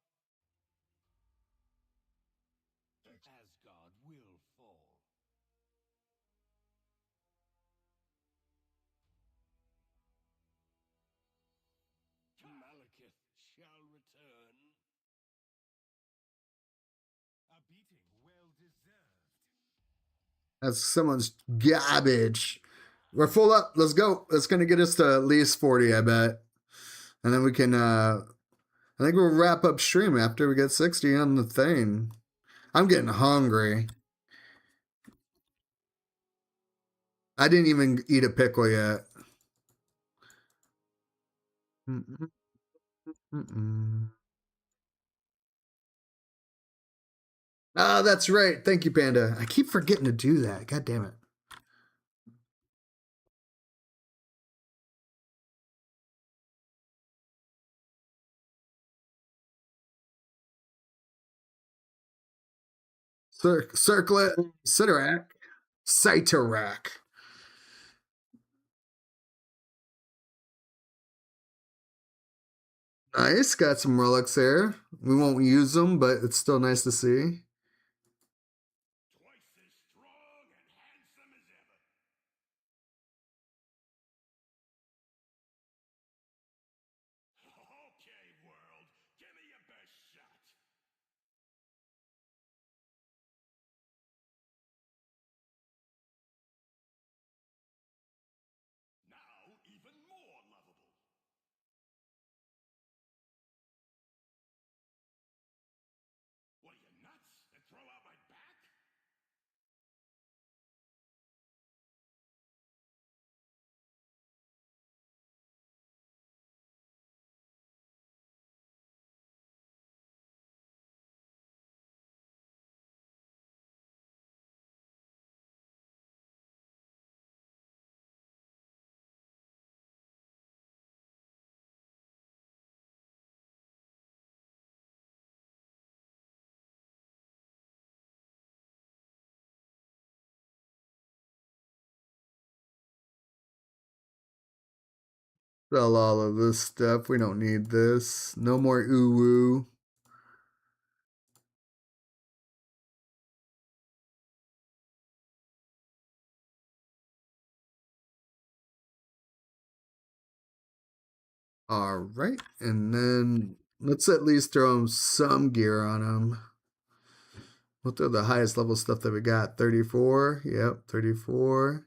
Asgard will fall. Malekith shall return. A beating well deserved. That's someone's garbage. We're full up. Let's go. That's gonna get us to at least 40, I bet. And then we can I think we'll wrap up stream after we get 60 on the thing. I'm getting hungry. I didn't even eat a pickle yet. Mm-mm, mm-mm. Oh, that's right. Thank you, Panda. I keep forgetting to do that. God damn it. Circlet, Sitarak, Sitarak. Nice. Got some relics there. We won't use them, but it's still nice to see. Twice as strong and handsome as ever. Okay, world. Give me your best shot. Now, even more lovable. What are you, nuts? And throw out my back? Sell all of this stuff. We don't need this. No more uwu. All right. And then let's at least throw him some gear on him. We'll throw the highest level stuff that we got. 34. Yep, 34.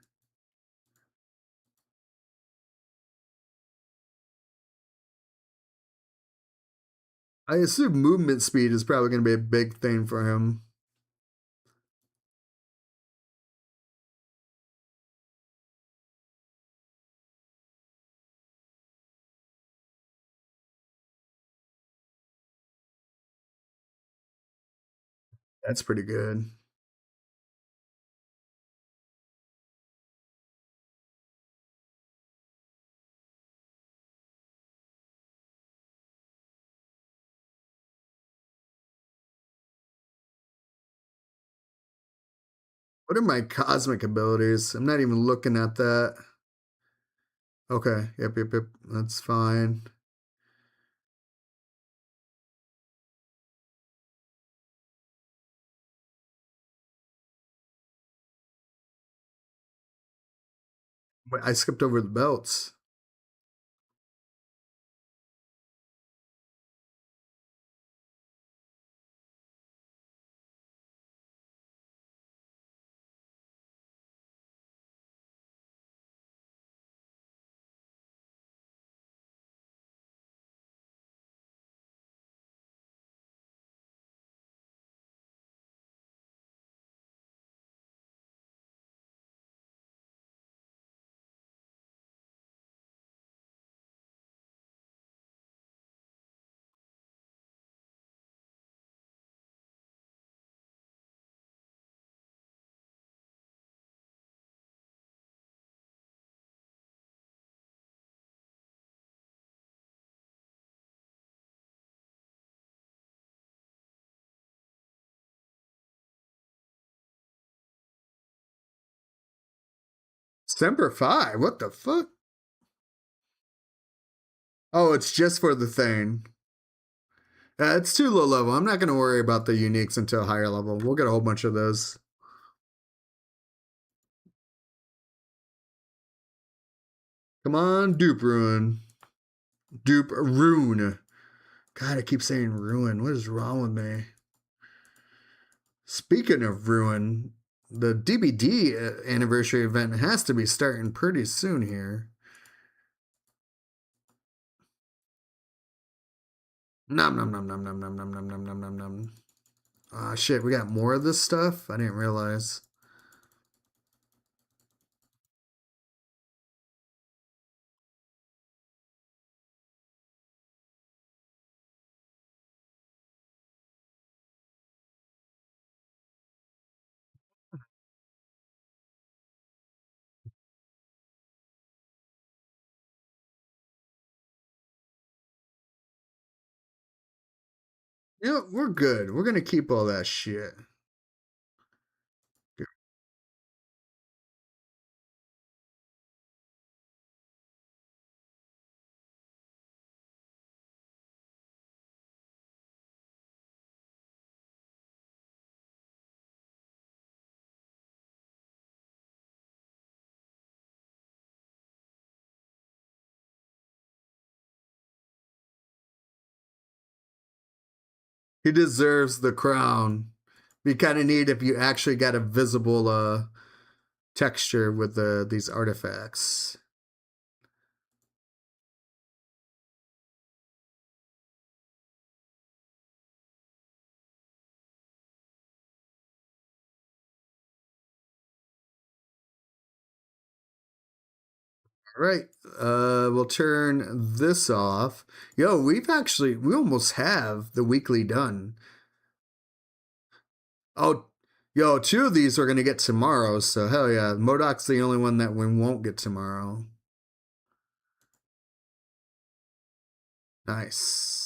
I assume movement speed is probably going to be a big thing for him. That's pretty good. What are my cosmic abilities? I'm not even looking at that. Okay. Yep. That's fine. Wait, I skipped over the belts. Semper Fi. What the fuck? Oh, it's just for the thing. It's too low level. I'm not going to worry about the uniques until higher level. We'll get a whole bunch of those. Come on, Dupe Ruin. Dupe Rune. God, I keep saying Ruin. What is wrong with me? Speaking of Ruin, the DBD anniversary event has to be starting pretty soon here. Nom nom nom nom nom nom nom nom nom nom nom nom. Ah, shit, we got more of this stuff? I didn't realize. Yeah, we're good. We're gonna keep all that shit. He deserves the crown. Be kind of neat if you actually got a visible texture with these artifacts. All right, we'll turn this off. Yo, we almost have the weekly done. Oh, yo, two of these are gonna get tomorrow, so hell yeah. Modoc's the only one that we won't get tomorrow. Nice.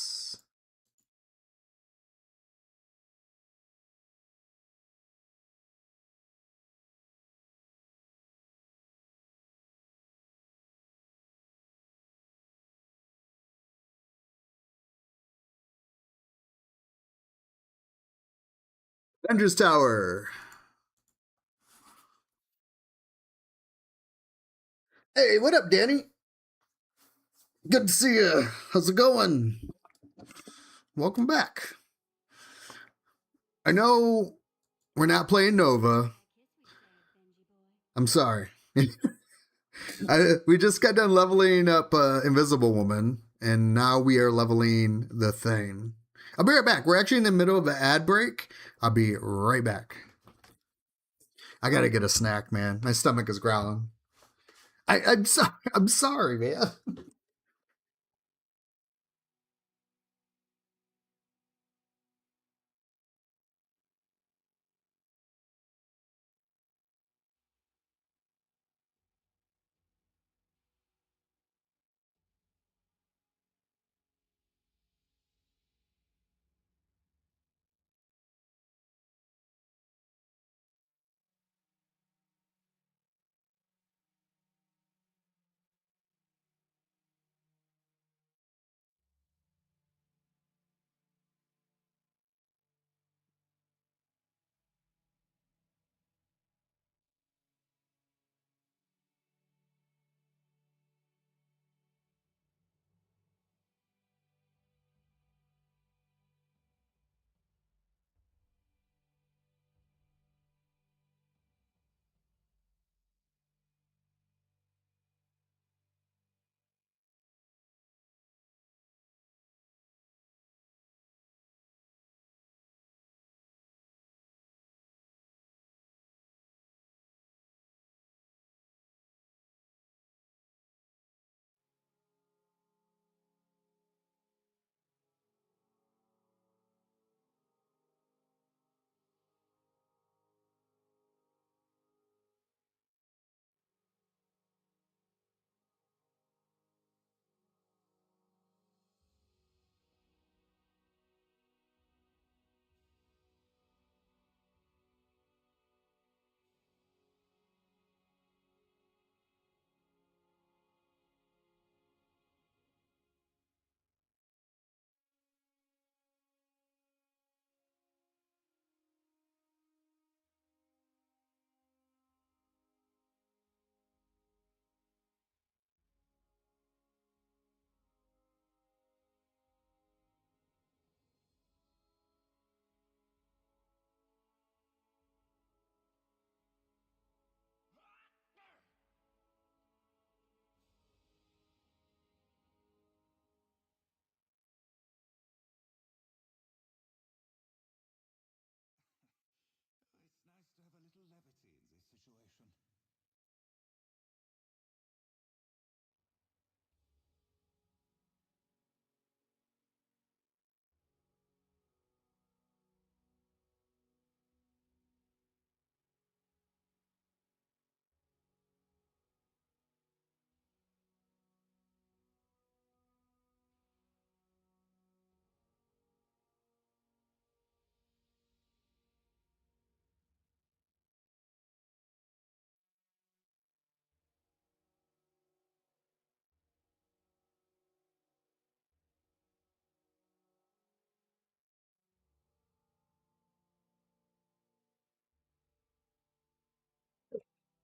Avengers Tower. Hey, what up, Danny? Good to see you. How's it going? Welcome back. I know we're not playing Nova. I'm sorry. We just got done leveling up Invisible Woman, and now we are leveling the Thing. I'll be right back. We're actually in the middle of an ad break. I'll be right back. I gotta get a snack, man. My stomach is growling. I'm sorry. I'm sorry, man.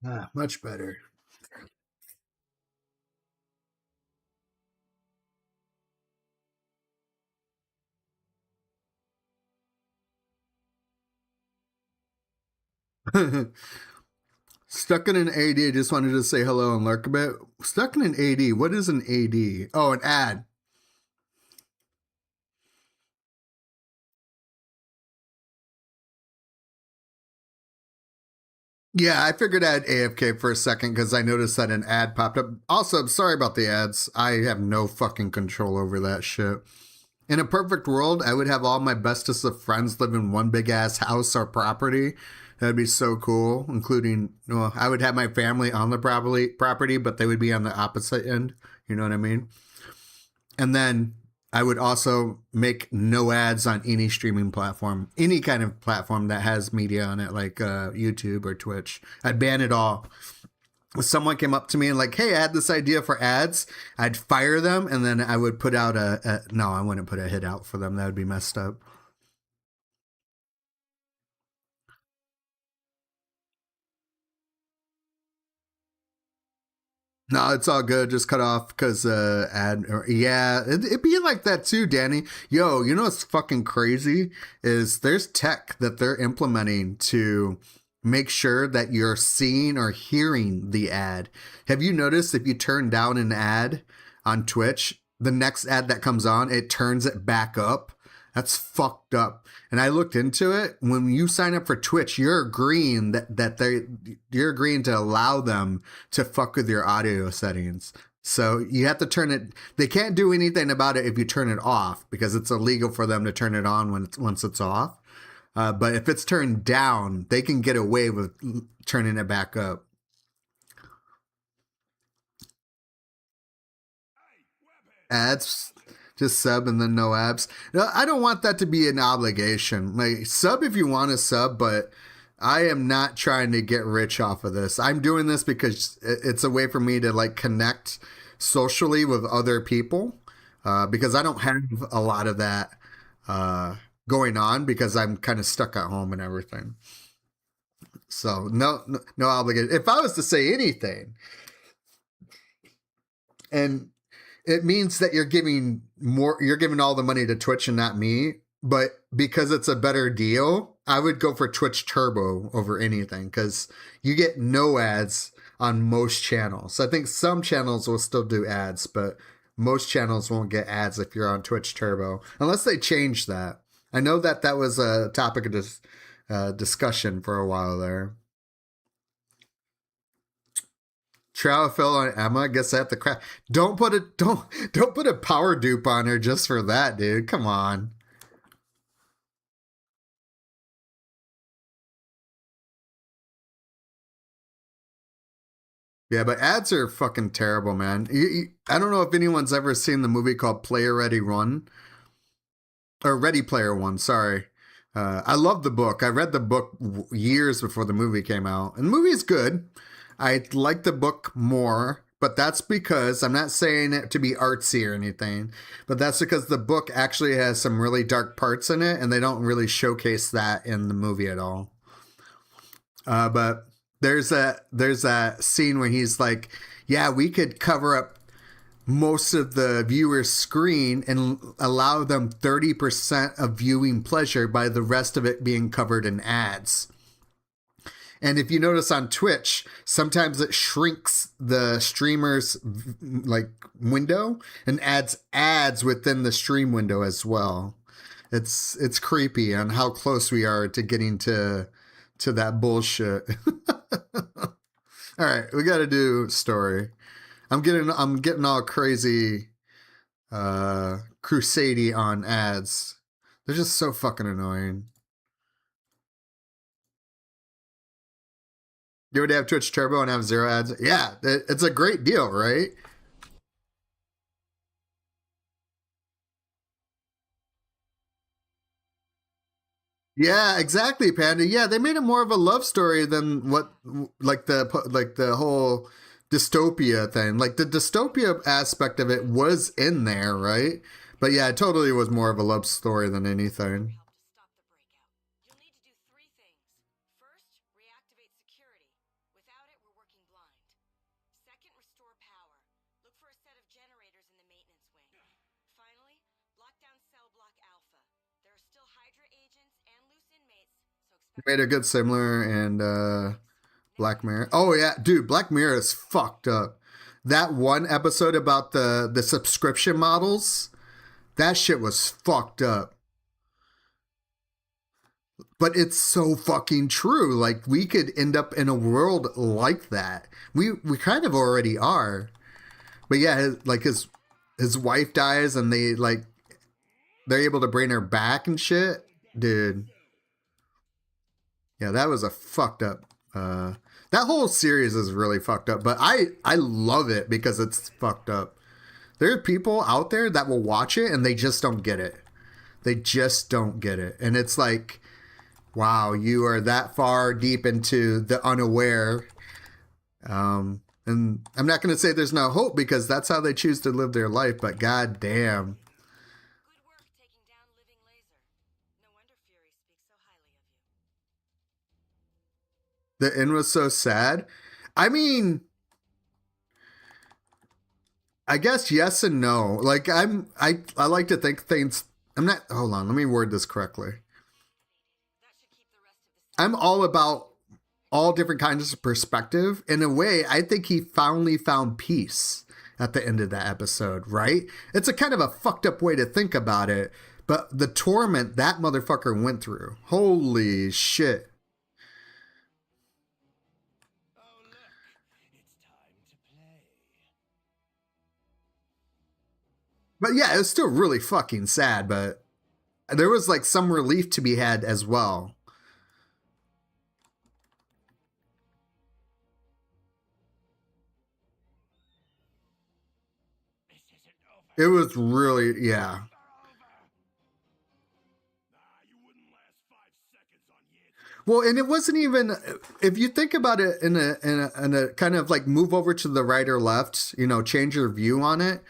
Ah, much better. Stuck in an AD. I just wanted to say hello and lurk a bit. Stuck in an AD. What is an AD? Oh, an ad. Yeah, I figured I'd AFK for a second because I noticed that an ad popped up. Also, I'm sorry about the ads. I have no fucking control over that shit. In a perfect world, I would have all my bestest of friends live in one big ass house or property. That'd be so cool, including, well, I would have my family on the property, but they would be on the opposite end. You know what I mean? And then I would also make no ads on any streaming platform, any kind of platform that has media on it, like YouTube or Twitch. I'd ban it all. If someone came up to me and like, hey, I had this idea for ads, I'd fire them and then I would put out no, I wouldn't put a hit out for them. That would be messed up. No, it's all good. Just cut off because yeah, it'd be like that too, Danny. Yo, you know what's fucking crazy is there's tech that they're implementing to make sure that you're seeing or hearing the ad. Have you noticed if you turn down an ad on Twitch, the next ad that comes on, it turns it back up? That's fucked up. And I looked into it. When you sign up for Twitch, you're agreeing you're agreeing to allow them to fuck with your audio settings. So you have to turn it. They can't do anything about it if you turn it off because it's illegal for them to turn it on once it's off. But if it's turned down, they can get away with turning it back up. Ads, just sub and then no abs. No, I don't want that to be an obligation. Like, sub if you want to sub, but I am not trying to get rich off of this. I'm doing this because it's a way for me to like connect socially with other people because I don't have a lot of that going on because I'm kind of stuck at home and everything. So no obligation. If I was to say anything, and it means that you're giving all the money to Twitch and not me, but because it's a better deal, I would go for Twitch Turbo over anything because you get no ads on most channels. I think some channels will still do ads, but most channels won't get ads if you're on Twitch Turbo unless they change that. I know that was a topic of discussion for a while there. Trial fell on Emma. I guess I have to crack. Don't put a power dupe on her just for that, dude. Come on. Yeah, but ads are fucking terrible, man. I don't know if anyone's ever seen the movie called Player Ready Run or Ready Player One. Sorry. I love the book. I read the book years before the movie came out, and the movie is good. I like the book more, but that's because I'm not saying it to be artsy or anything, but that's because the book actually has some really dark parts in it, and they don't really showcase that in the movie at all. But there's that scene where he's like, "Yeah, we could cover up most of the viewer's screen and allow them 30% of viewing pleasure by the rest of it being covered in ads." And if you notice on Twitch, sometimes it shrinks the streamer's like window and adds ads within the stream window as well. It's creepy on how close we are to getting to that bullshit. All right, we got to do story. I'm getting all crazy crusady on ads. They're just so fucking annoying. You would have Twitch Turbo and have zero ads. Yeah, it's a great deal, right? Yeah, exactly, Panda. Yeah, they made it more of a love story than what like the whole dystopia thing. Like the dystopia aspect of it was in there, right? But yeah, it totally was more of a love story than anything. Help to stop the breakout. You'll need to do three things. First, reactivate security. Without it, we're working blind. Second, restore power. Look for a set of generators in the maintenance wing. Finally, lock down cell block Alpha. There are still Hydra agents and loose inmates, so expect... Made a good similar and Black Mirror. Oh yeah, dude, Black Mirror is fucked up. That one episode about the subscription models, that shit was fucked up. But it's so fucking true. Like, we could end up in a world like that. We kind of already are. But yeah, his wife dies and they're able to bring her back and shit. Dude. Yeah, that was a fucked up. That whole series is really fucked up. But I love it because it's fucked up. There are people out there that will watch it and they just don't get it. They just don't get it. And it's like, wow, you are that far deep into the unaware. And I'm not going to say there's no hope because that's how they choose to live their life. But god damn. Good work taking down Living Laser. No wonder Fury speaks so highly of you. The end was so sad. I mean, I guess yes and no. Like I like to think things. Hold on. Let me word this correctly. I'm all about all different kinds of perspective. In a way, I think he finally found peace at the end of that episode, right? It's a kind of a fucked up way to think about it, but the torment that motherfucker went through. Holy shit. Oh, look. It's time to play. But yeah, it was still really fucking sad, but there was like some relief to be had as well. It was really, yeah. Well, and it wasn't even, if you think about it in a kind of like move over to the right or left, change your view on it.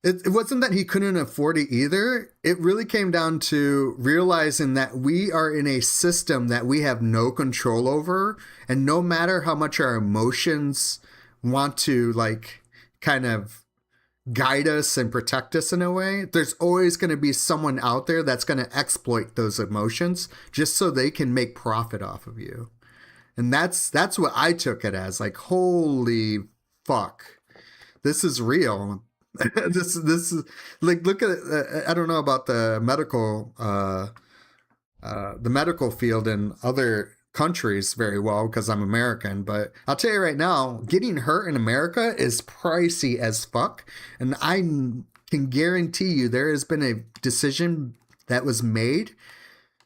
It wasn't that he couldn't afford it either. It really came down to realizing that we are in a system that we have no control over. And no matter how much our emotions want to like kind of guide us and protect us in a way, there's always going to be someone out there that's going to exploit those emotions just so they can make profit off of you. And that's what I took it as, like, holy fuck, this is real. this is like, look at I don't know about the medical field in other countries very well because I'm American, but I'll tell you right now, getting hurt in America is pricey as fuck. And I can guarantee you there has been a decision that was made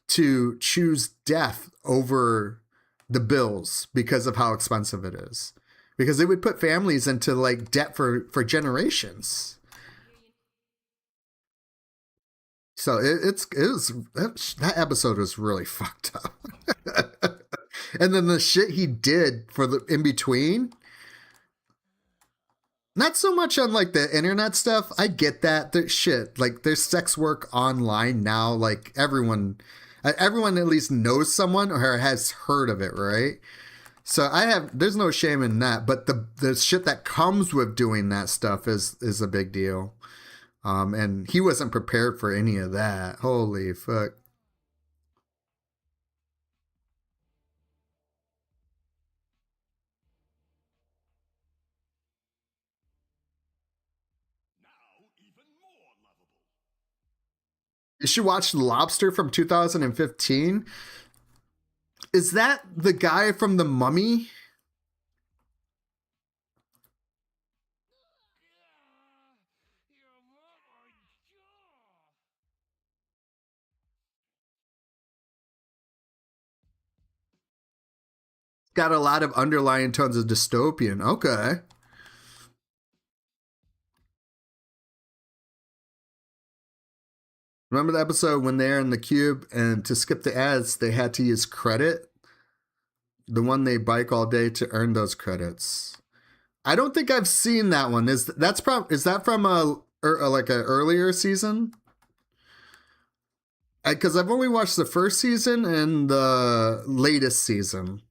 to choose death over the bills because of how expensive it is. Because it would put families into like debt for generations. So that episode was really fucked up. And then the shit he did for the in between, not so much on like the internet stuff. I get that. There's shit like there's sex work online now. Like everyone at least knows someone or has heard of it, right? So there's no shame in that. But the shit that comes with doing that stuff is a big deal. And he wasn't prepared for any of that. Holy fuck. You should watch The Lobster from 2015. Is that the guy from The Mummy? Got a lot of underlying tones of dystopian. Okay. Remember the episode when they're in the cube and to skip the ads, they had to use credit? The one they bike all day to earn those credits. I don't think I've seen that one. Is that from a earlier season? Because I've only watched the first season and the latest season.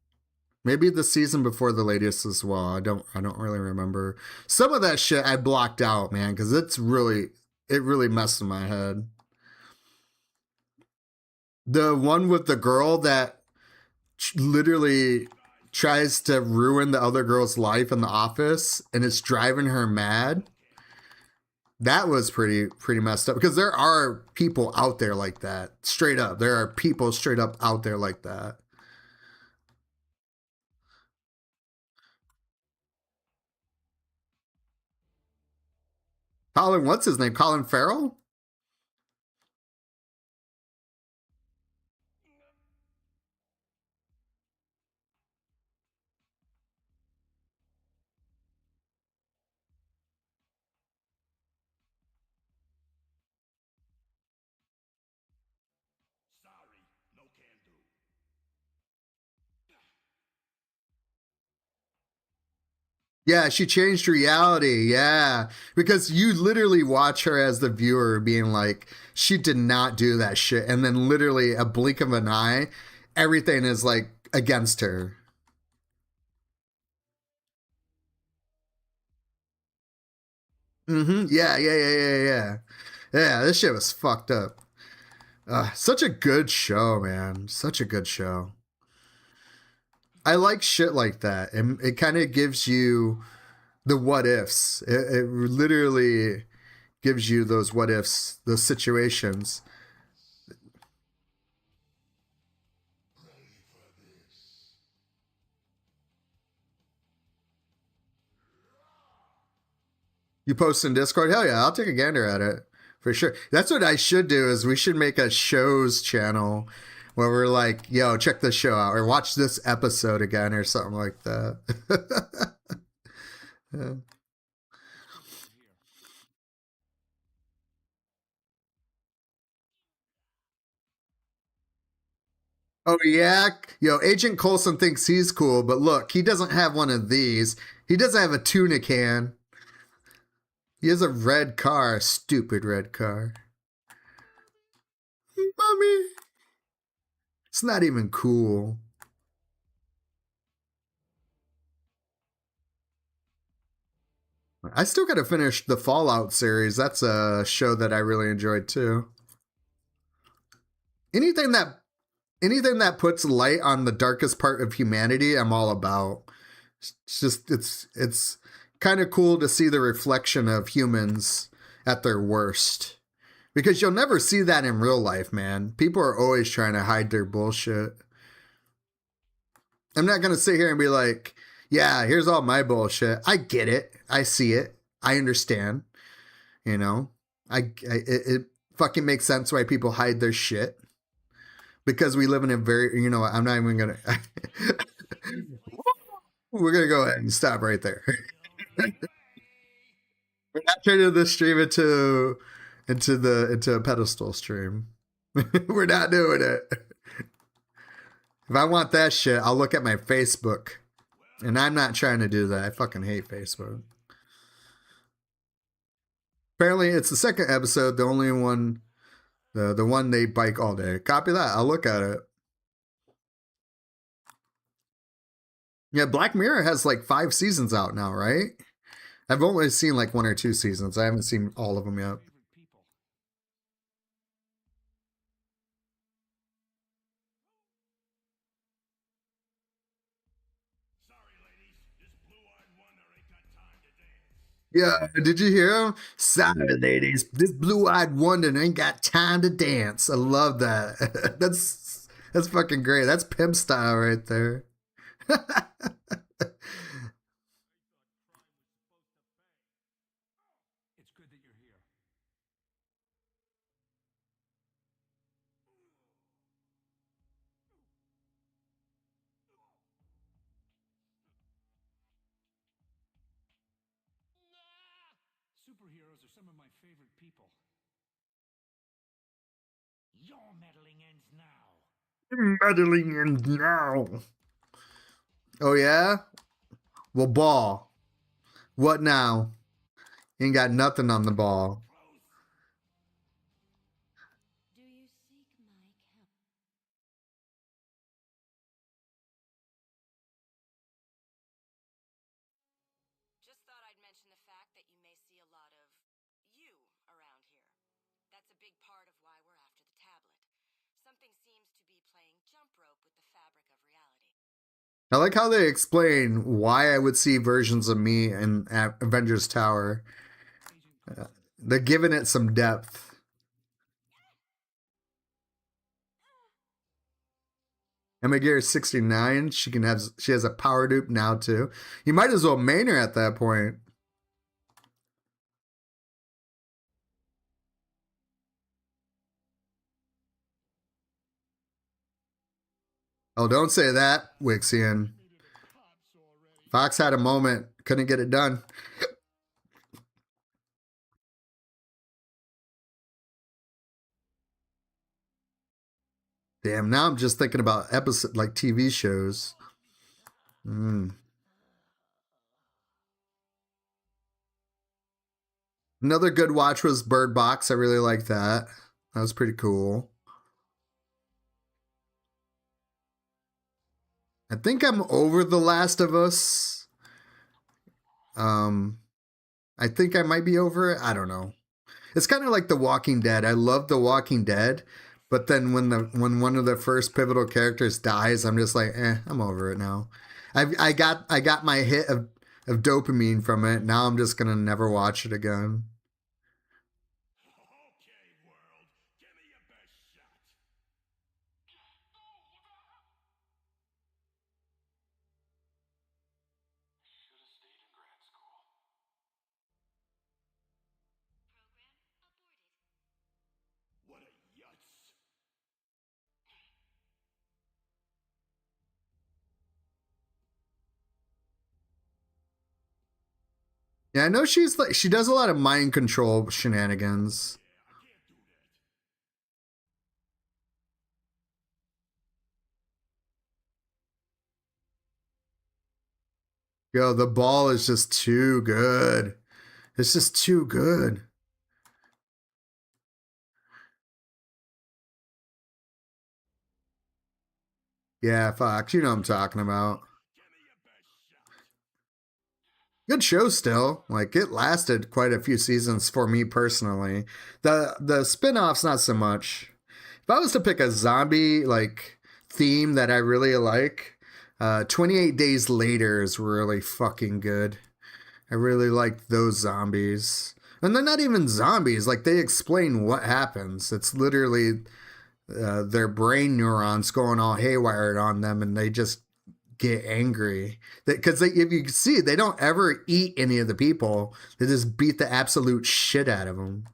Maybe the season before the latest as well. I don't really remember. Some of that shit I blocked out, man, because it really messed with my head. The one with the girl that literally tries to ruin the other girl's life in the office and it's driving her mad. That was pretty messed up because there are people out there like that. Straight up. There are people straight up out there like that. Colin, what's his name? Colin Farrell? Sorry, no can do. Yeah, she changed reality. Yeah. Because you literally watch her as the viewer being like, she did not do that shit. And then literally a blink of an eye, everything is like against her. Yeah. Yeah, this shit was fucked up. Such a good show, man. Such a good show. I like shit like that. And it kind of gives you the what ifs. It literally gives you those what ifs, those situations. You post in Discord? Hell yeah, I'll take a gander at it for sure. That's what I should do. Is we should make a shows channel where we're like, yo, check this show out or watch this episode again or something like that. Yeah. Oh yeah, yo, Agent Coulson thinks he's cool, but look, he doesn't have one of these. He doesn't have a tuna can. He has a red car, a stupid red car. Mommy, it's not even cool. I still got to finish the Fallout series. That's a show that I really enjoyed too. Anything that anything that puts light on the darkest part of humanity, I'm all about. It's kind of cool to see the reflection of humans at their worst. Because you'll never see that in real life, man. People are always trying to hide their bullshit. I'm not going to sit here and be like, yeah, here's all my bullshit. I get it. I see it. I understand. You know, it fucking makes sense why people hide their shit because we live in a very, you know, I'm not even gonna. We're gonna go ahead and stop right there. We're not turning this stream into a pedestal stream. We're not doing it. If I want that shit, I'll look at my Facebook, and I'm not trying to do that. I fucking hate Facebook. Apparently, it's the second episode, the only one, the one they bike all day. Copy that. I'll look at it. Yeah, Black Mirror has like 5 seasons out now, right? I've only seen like 1 or 2 seasons. I haven't seen all of them yet. Sorry, ladies, this blue-eyed wonder ain't got time to dance. Yeah, did you hear him? Sorry, ladies. This blue-eyed wonder ain't got time to dance. I love that. That's fucking great. That's pimp style right there. It's good that you're here. Superheroes are some of my favorite people. Your meddling ends now. Meddling in now. Oh yeah? Well, ball. What now? Ain't got nothing on the ball. mention the fact that you may see a lot of you around here. That's a big part of why we're after the tablet. Something seems to be playing jump rope with the fabric of reality. I like how they explain why I would see versions of me in Avengers Tower. They're giving it some depth. Emma Gear is 69. She has a power dupe now too. You might as well main her at that point. Oh, don't say that, Wixian. Fox had a moment, couldn't get it done. Damn, now I'm just thinking about episode like TV shows. Another good watch was Bird Box. I really like that. That was pretty cool. I think I'm over The Last of Us. I think I might be over it. I don't know. It's kind of like The Walking Dead. I love The Walking Dead, but then when one of the first pivotal characters dies, I'm just like, I'm over it now. I got my hit of dopamine from it. Now I'm just gonna never watch it again. Okay, world, give me your best shot. Should have stayed in grad school. Program aborted. What a yutz. Yeah, I know she does a lot of mind control shenanigans. Yeah, I can't do that. Yo, the ball is just too good. It's just too good. Yeah, Fox, you know what I'm talking about. Give me your best shot. Good show still. Like it lasted quite a few seasons for me personally. The spin-offs not so much. If I was to pick a zombie like theme that I really like, 28 Days Later is really fucking good. I really like those zombies. And they're not even zombies, like they explain what happens. It's literally their brain neurons going all haywire on them and they just get angry because if you see, they don't ever eat any of the people. They just beat the absolute shit out of them.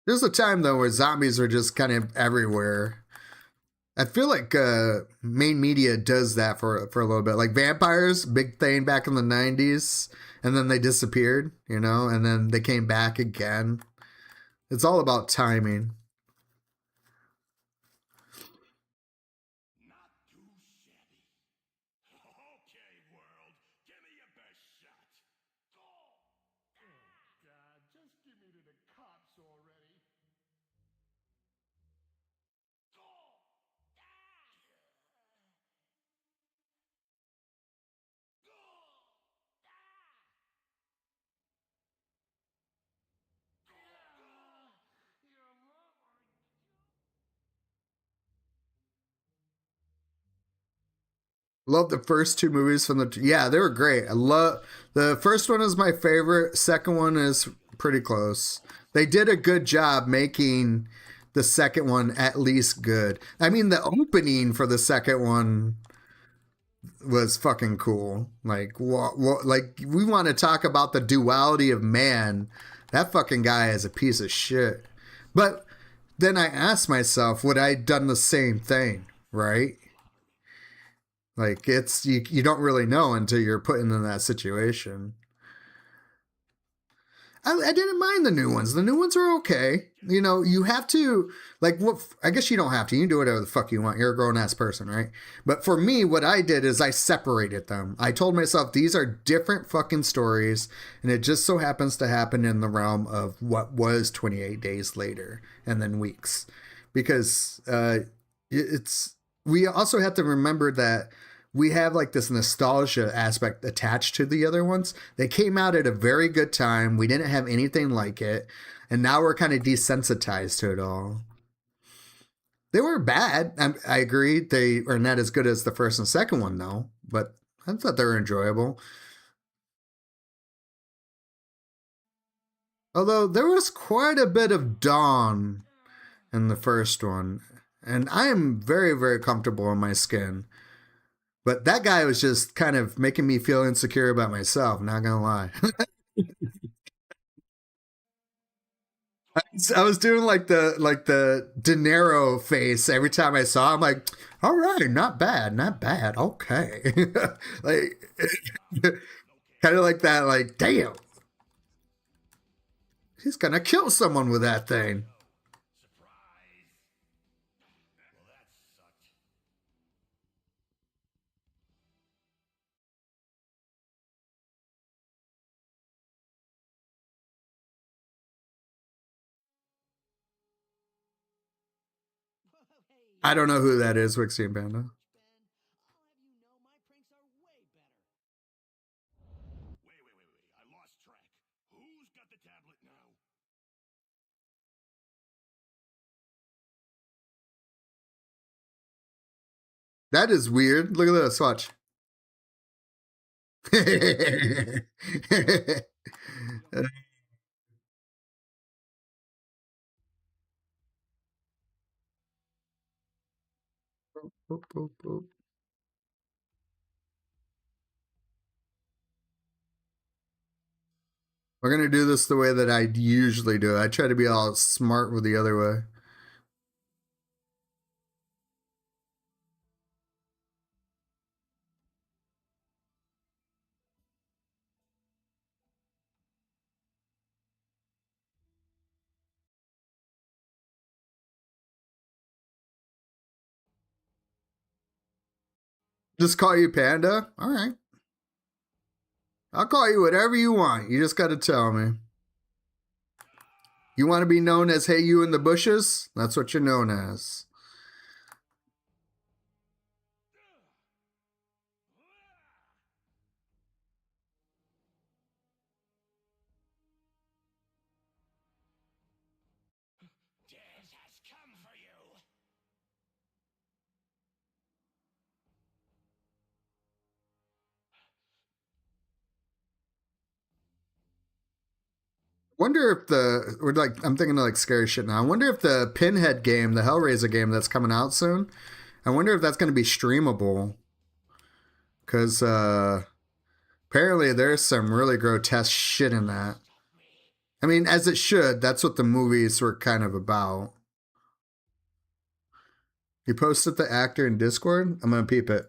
There's a time though where zombies are just kind of everywhere. I feel like main media does that for a little bit. Like vampires, big thing back in the 90s, and then they disappeared, you know, and then they came back again. It's all about timing. Not too shabby. Okay, world, give me your best shot. Go! Oh, God, just give me to the cops already. Go! Go! Love the first two movies from yeah, they were great. I love the first one is my favorite. Second one is pretty close. They did a good job making the second one at least good. I mean, the opening for the second one was fucking cool. Like what like we want to talk about the duality of man. That fucking guy is a piece of shit. But then I asked myself, would I have done the same thing, right? Like it's you don't really know until you're put in that situation. I didn't mind the new ones. The new ones are okay. You know, you have to, like, what, I guess you don't have to. You can do whatever the fuck you want. You're a grown ass person, right? But for me, what I did is I separated them. I told myself these are different fucking stories, and it just so happens to happen in the realm of what was 28 days later and then weeks. Because it's, we also have to remember that we have like this nostalgia aspect attached to the other ones. They came out at a very good time. We didn't have anything like it. And now we're kind of desensitized to it all. They were bad. I agree. They are not as good as the first and second one, though. But I thought they were enjoyable. Although there was quite a bit of dawn in the first one. And I am very, very comfortable in my skin. But that guy was just kind of making me feel insecure about myself, not gonna lie. I was doing like the De Niro face every time I saw him, like, all right, not bad, not bad, okay. Like kind of like that, like, damn, he's gonna kill someone with that thing. I don't know who that is, Wixie and Panda. Wait. I lost track. Who's got the tablet now? That is weird. Look at this. Watch. We're gonna do this the way that I usually do. I try to be all smart with the other way. Just call you Panda? All right. I'll call you whatever you want. You just got to tell me. You want to be known as Hey You in the Bushes? That's what you're known as. Death has come for you. Wonder if we're like, I'm thinking of like scary shit now. I wonder if the Pinhead game, the Hellraiser game that's coming out soon, I wonder if that's going to be streamable. Because apparently there's some really grotesque shit in that. I mean, as it should. That's what the movies were kind of about. You posted the actor in Discord? I'm going to peep it.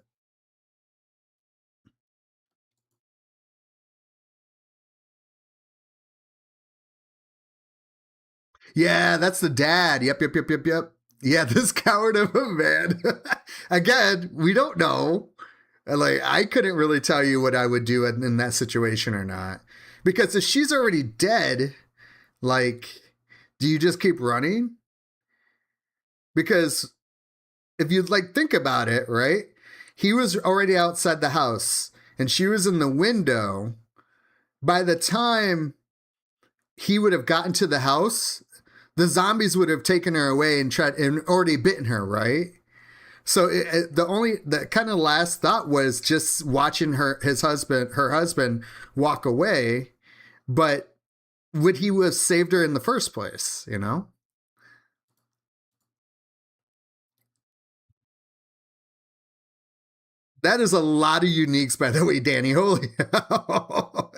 Yeah, that's the dad. Yep. Yeah, this coward of a man. Again, we don't know. Like, I couldn't really tell you what I would do in that situation or not. Because if she's already dead, like, do you just keep running? Because if you like think about it, right? He was already outside the house and she was in the window. By the time he would have gotten to the house, the zombies would have taken her away and tried and already bitten her, right? So the kind of last thought was just watching her husband walk away, but would he have saved her in the first place, you know? That is a lot of uniques, by the way, Danny. Holy hell.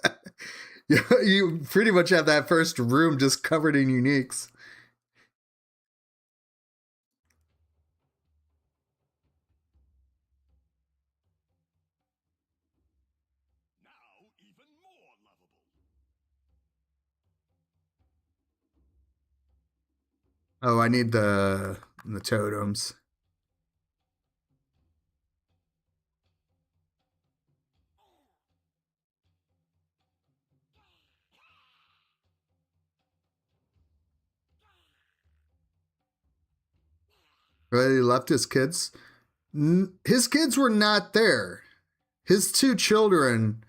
You pretty much have that first room just covered in uniques. Now even more lovable. Oh, I need the totems. Right, he left his kids. His kids were not there. His two children,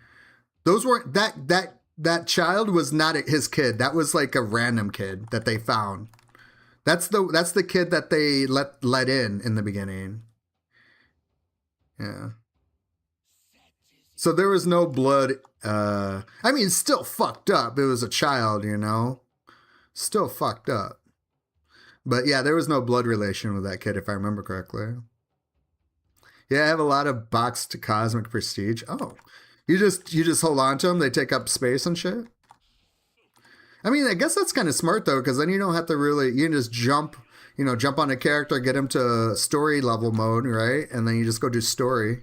those weren't that child was not his kid. That was like a random kid that they found. That's the kid that they let in the beginning. Yeah. So there was no blood. I mean, still fucked up. It was a child, you know. Still fucked up. But yeah, there was no blood relation with that kid, if I remember correctly. Yeah, I have a lot of boxed cosmic prestige. Oh, you just hold on to them. They take up space and shit. I mean, I guess that's kind of smart though, because then you don't have to really. You can just jump on a character, get him to story level mode, right? And then you just go do story.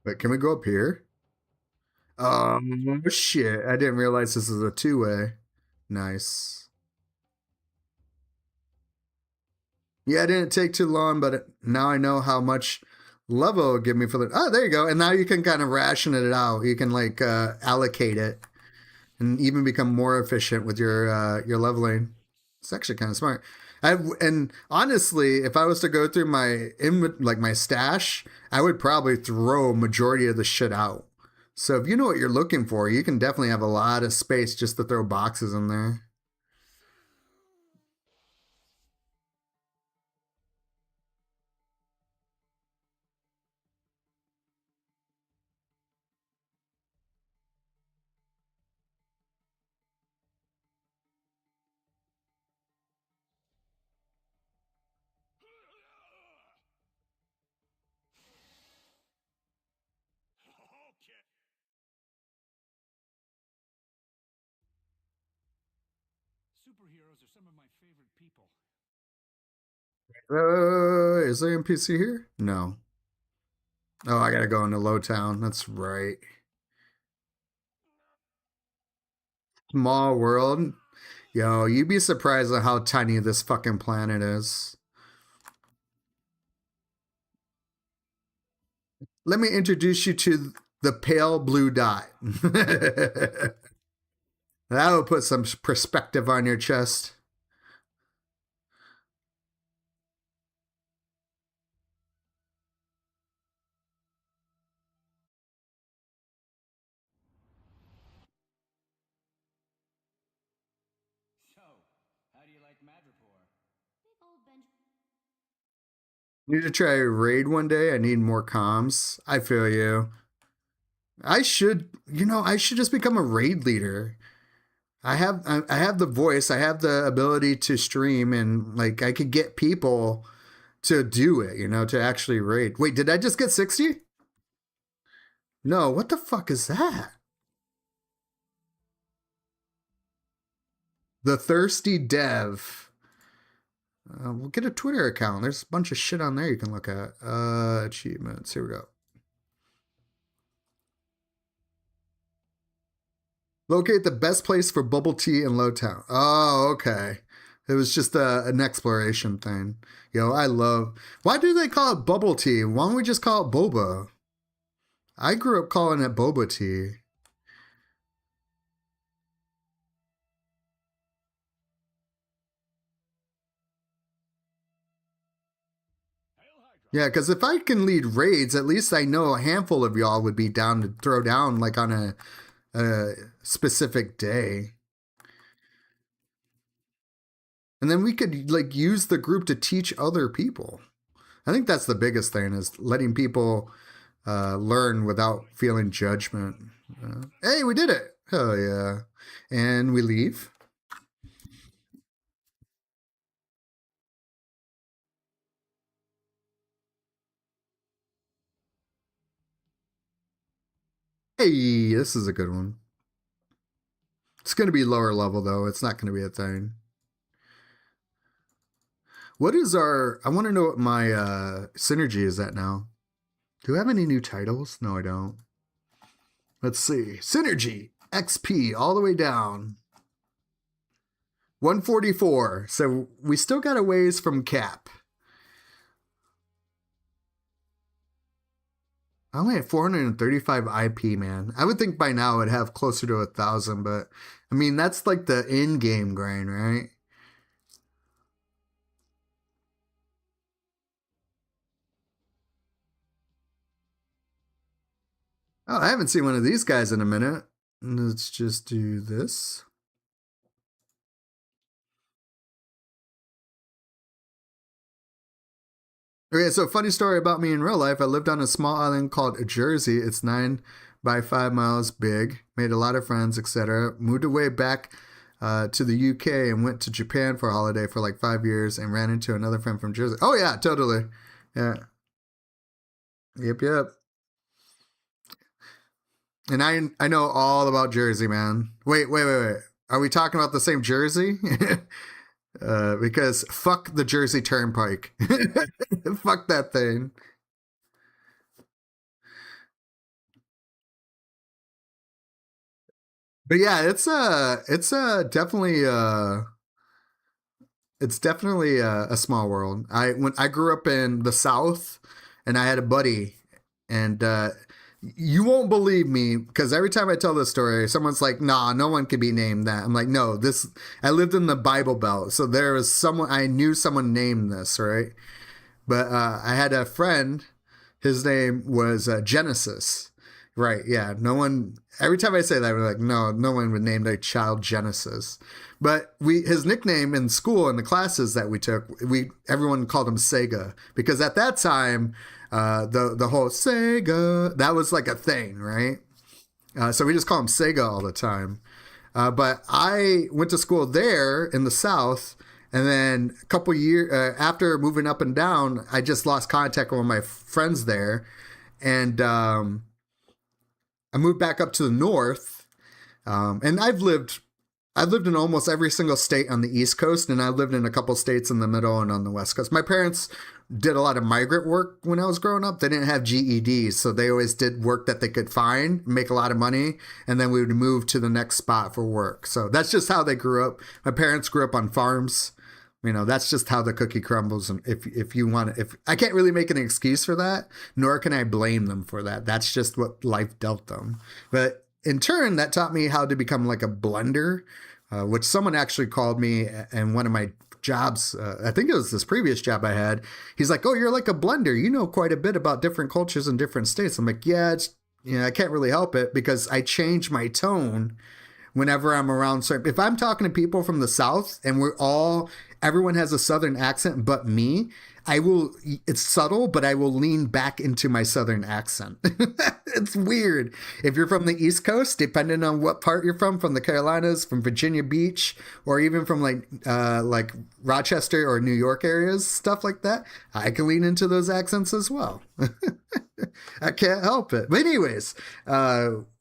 But can we go up here? Shit! I didn't realize this is a two-way. Nice. Yeah, it didn't take too long, but now I know how much level it'll give me for the. Oh, there you go. And now you can kind of ration it out. You can like allocate it and even become more efficient with your leveling. It's actually kind of smart. And honestly, if I was to go through my stash, I would probably throw majority of the shit out. So if you know what you're looking for, you can definitely have a lot of space just to throw boxes in there. Okay. Superheroes are some of my favorite people. Is there NPC here? No. Oh, I gotta go into Lowtown. That's right. Small world. Yo, you'd be surprised at how tiny this fucking planet is. Let me introduce you to the pale blue dot. That would put some perspective on your chest. So, how do you like Madripoor? Big old bench. Need to try raid one day. I need more comms. I feel you. I should just become a raid leader. I have the voice. I have the ability to stream, and like I could get people to do it. To actually raid. Wait, did I just get 60? No, what the fuck is that? The Thirsty Dev. We'll get a Twitter account. There's a bunch of shit on there you can look at. Achievements. Here we go. Locate the best place for bubble tea in Lowtown. Oh, okay. It was just an exploration thing. I love. Why do they call it bubble tea? Why don't we just call it boba? I grew up calling it boba tea. Yeah, because if I can lead raids, at least I know a handful of y'all would be down to throw down like on a specific day. And then we could like use the group to teach other people. I think that's the biggest thing is letting people learn without feeling judgment. Hey, we did it! Hell yeah! And we leave. Hey, this is a good one. It's going to be lower level though. It's not going to be a thing. What is our? I want to know what my synergy is at now. Do I have any new titles? No, I don't. Let's see. Synergy XP all the way down. 144. So we still got a ways from cap. I only have 435 IP, man. I would think by now I'd have closer to 1,000, but I mean, that's like the in-game grind, right? Oh, I haven't seen one of these guys in a minute. Let's just do this. Okay, so funny story about me in real life. I lived on a small island called Jersey. It's 9 by 5 miles big. Made a lot of friends, etc. Moved away back to the UK and went to Japan for a holiday for like 5 years and ran into another friend from Jersey. Oh yeah, totally. Yeah. Yep. And I know all about Jersey, man. Wait. Are we talking about the same Jersey? Because fuck the Jersey Turnpike. Fuck that thing. But yeah, it's definitely a small world. When I grew up in the South, and I had a buddy, and you won't believe me because every time I tell this story, someone's like, "Nah, no one could be named that." I'm like, "No, this." I lived in the Bible Belt, so there was someone I knew someone named this, right? But I had a friend. His name was Genesis. Right? Yeah. No one. Every time I say that, we're like, "No, no one would name their child Genesis." But his nickname in school in the classes that we took, everyone called him Sega because at that time, the whole Sega that was like a thing, right? So we just call him Sega all the time. But I went to school there in the South, and then a couple years after moving up and down, I just lost contact with my friends there, and I moved back up to the North, and I've lived in almost every single state on the East Coast, and I lived in a couple states in the middle and on the West Coast. My parents did a lot of migrant work when I was growing up. They didn't have GEDs, so they always did work that they could find, make a lot of money, and then we would move to the next spot for work. So that's just how they grew up. My parents grew up on farms. You know, that's just how the cookie crumbles. And if you want to, if I can't really make an excuse for that, nor can I blame them for that. That's just what life dealt them. But in turn, that taught me how to become like a blender, which someone actually called me in one of my jobs. I think it was this previous job I had. He's like, "Oh, you're like a blender. You know quite a bit about different cultures and different states." I'm like, "Yeah, I can't really help it because I change my tone whenever I'm around certain. If I'm talking to people from the South and everyone has a Southern accent but me, it's subtle, but I will lean back into my Southern accent. It's weird. If you're from the East Coast, depending on what part you're from the Carolinas, from Virginia Beach, or even from like Rochester or New York areas, stuff like that, I can lean into those accents as well. I can't help it. But anyways,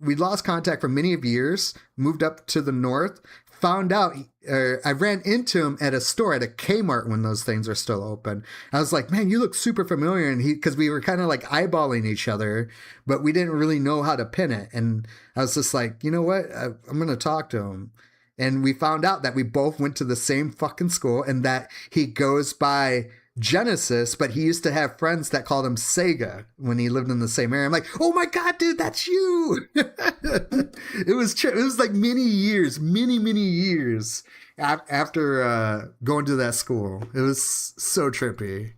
we lost contact for many of years, moved up to the North, found out I ran into him at a store at a Kmart when those things are still open. I was like, "Man, you look super familiar." And because we were kind of like eyeballing each other, but we didn't really know how to pin it. And I was just like, "You know what? I'm going to talk to him." And we found out that we both went to the same fucking school and that he goes by Genesis, but he used to have friends that called him Sega when he lived in the same area. I'm like, "Oh my God, dude, that's you." It was like many years after going to that school. It was so trippy.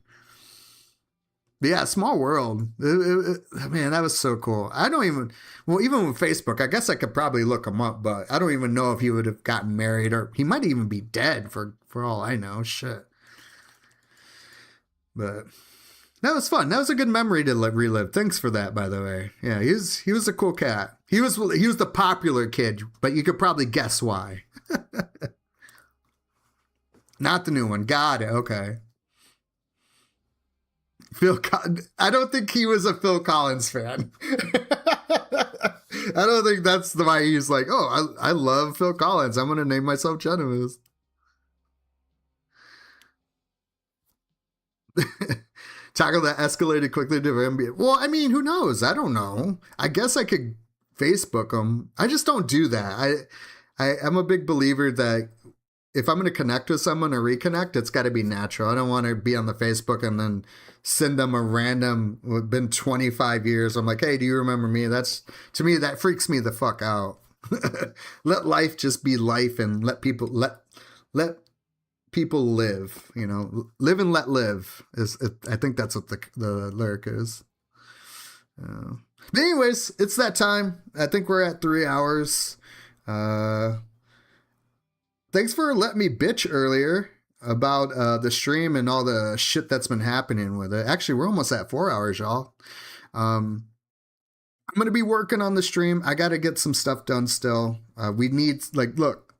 But yeah, small world. Man, that was so cool. Even with Facebook, I guess I could probably look him up, but I don't even know if he would have gotten married or he might even be dead for all I know. Shit. But That was fun. That was a good memory to relive. Thanks for that, by the way. Yeah, he was a cool cat. He was the popular kid, but you could probably guess why. Not the new one. Got it. Okay. I don't think he was a Phil Collins fan. I don't think that's the why he's like, oh, I love Phil Collins. I'm gonna name myself Genevieve. Tackle that escalated quickly to NBA. Well, I mean, who knows? I don't know. I guess I could Facebook them. I just don't do that. I'm a big believer that if I'm going to connect with someone or reconnect, it's got to be natural. I don't want to be on the Facebook and then send them a random, it's been 25 years. I'm like, hey, do you remember me? To me, that freaks me the fuck out. Let life just be life and let people live, live and let live I think that's what the lyric is. But anyways, it's that time. I think we're at 3 hours. Thanks for letting me bitch earlier about the stream and all the shit that's been happening with it. Actually, we're almost at 4 hours, y'all. I'm going to be working on the stream. I got to get some stuff done still. We need, look,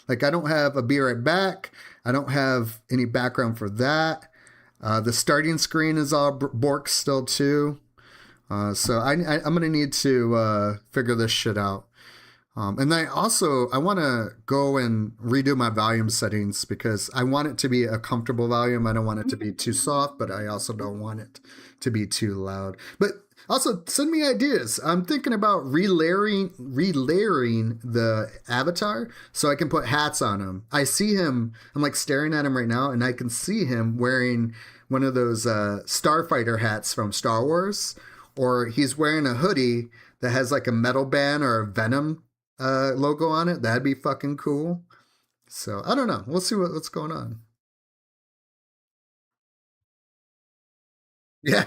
I don't have a be right back. I don't have any background for that. The starting screen is all Bork still too. So I'm going to need to figure this shit out. And then I want to go and redo my volume settings because I want it to be a comfortable volume. I don't want it to be too soft, but I also don't want it to be too loud. But also send me ideas. I'm thinking about relayering the avatar so I can put hats on him. I see him, I'm like staring at him right now, and I can see him wearing one of those starfighter hats from Star Wars, or he's wearing a hoodie that has like a metal band or a Venom logo on it. That'd be fucking cool. So I don't know. We'll see what's going on. Yeah.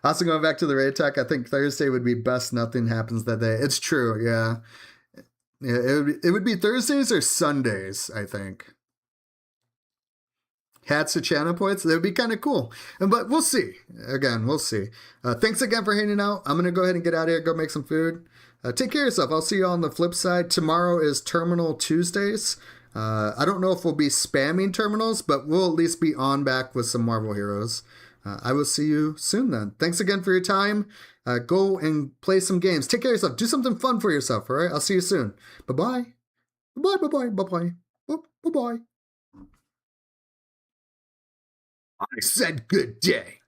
Also going back to the raid talk, I think Thursday would be best. Nothing happens that day. It's true. Yeah. It would be Thursdays or Sundays, I think. Hats to channel points. That would be kind of cool. But we'll see. Again, we'll see. Thanks again for hanging out. I'm going to go ahead and get out of here, go make some food. Take care of yourself. I'll see you on the flip side. Tomorrow is Terminal Tuesdays. I don't know if we'll be spamming terminals, but we'll at least be on back with some Marvel heroes. I will see you soon then. Thanks again for your time. Go and play some games. Take care of yourself. Do something fun for yourself, all right? I'll see you soon. Bye-bye. Bye-bye, bye-bye, bye-bye. Bye-bye. I said good day.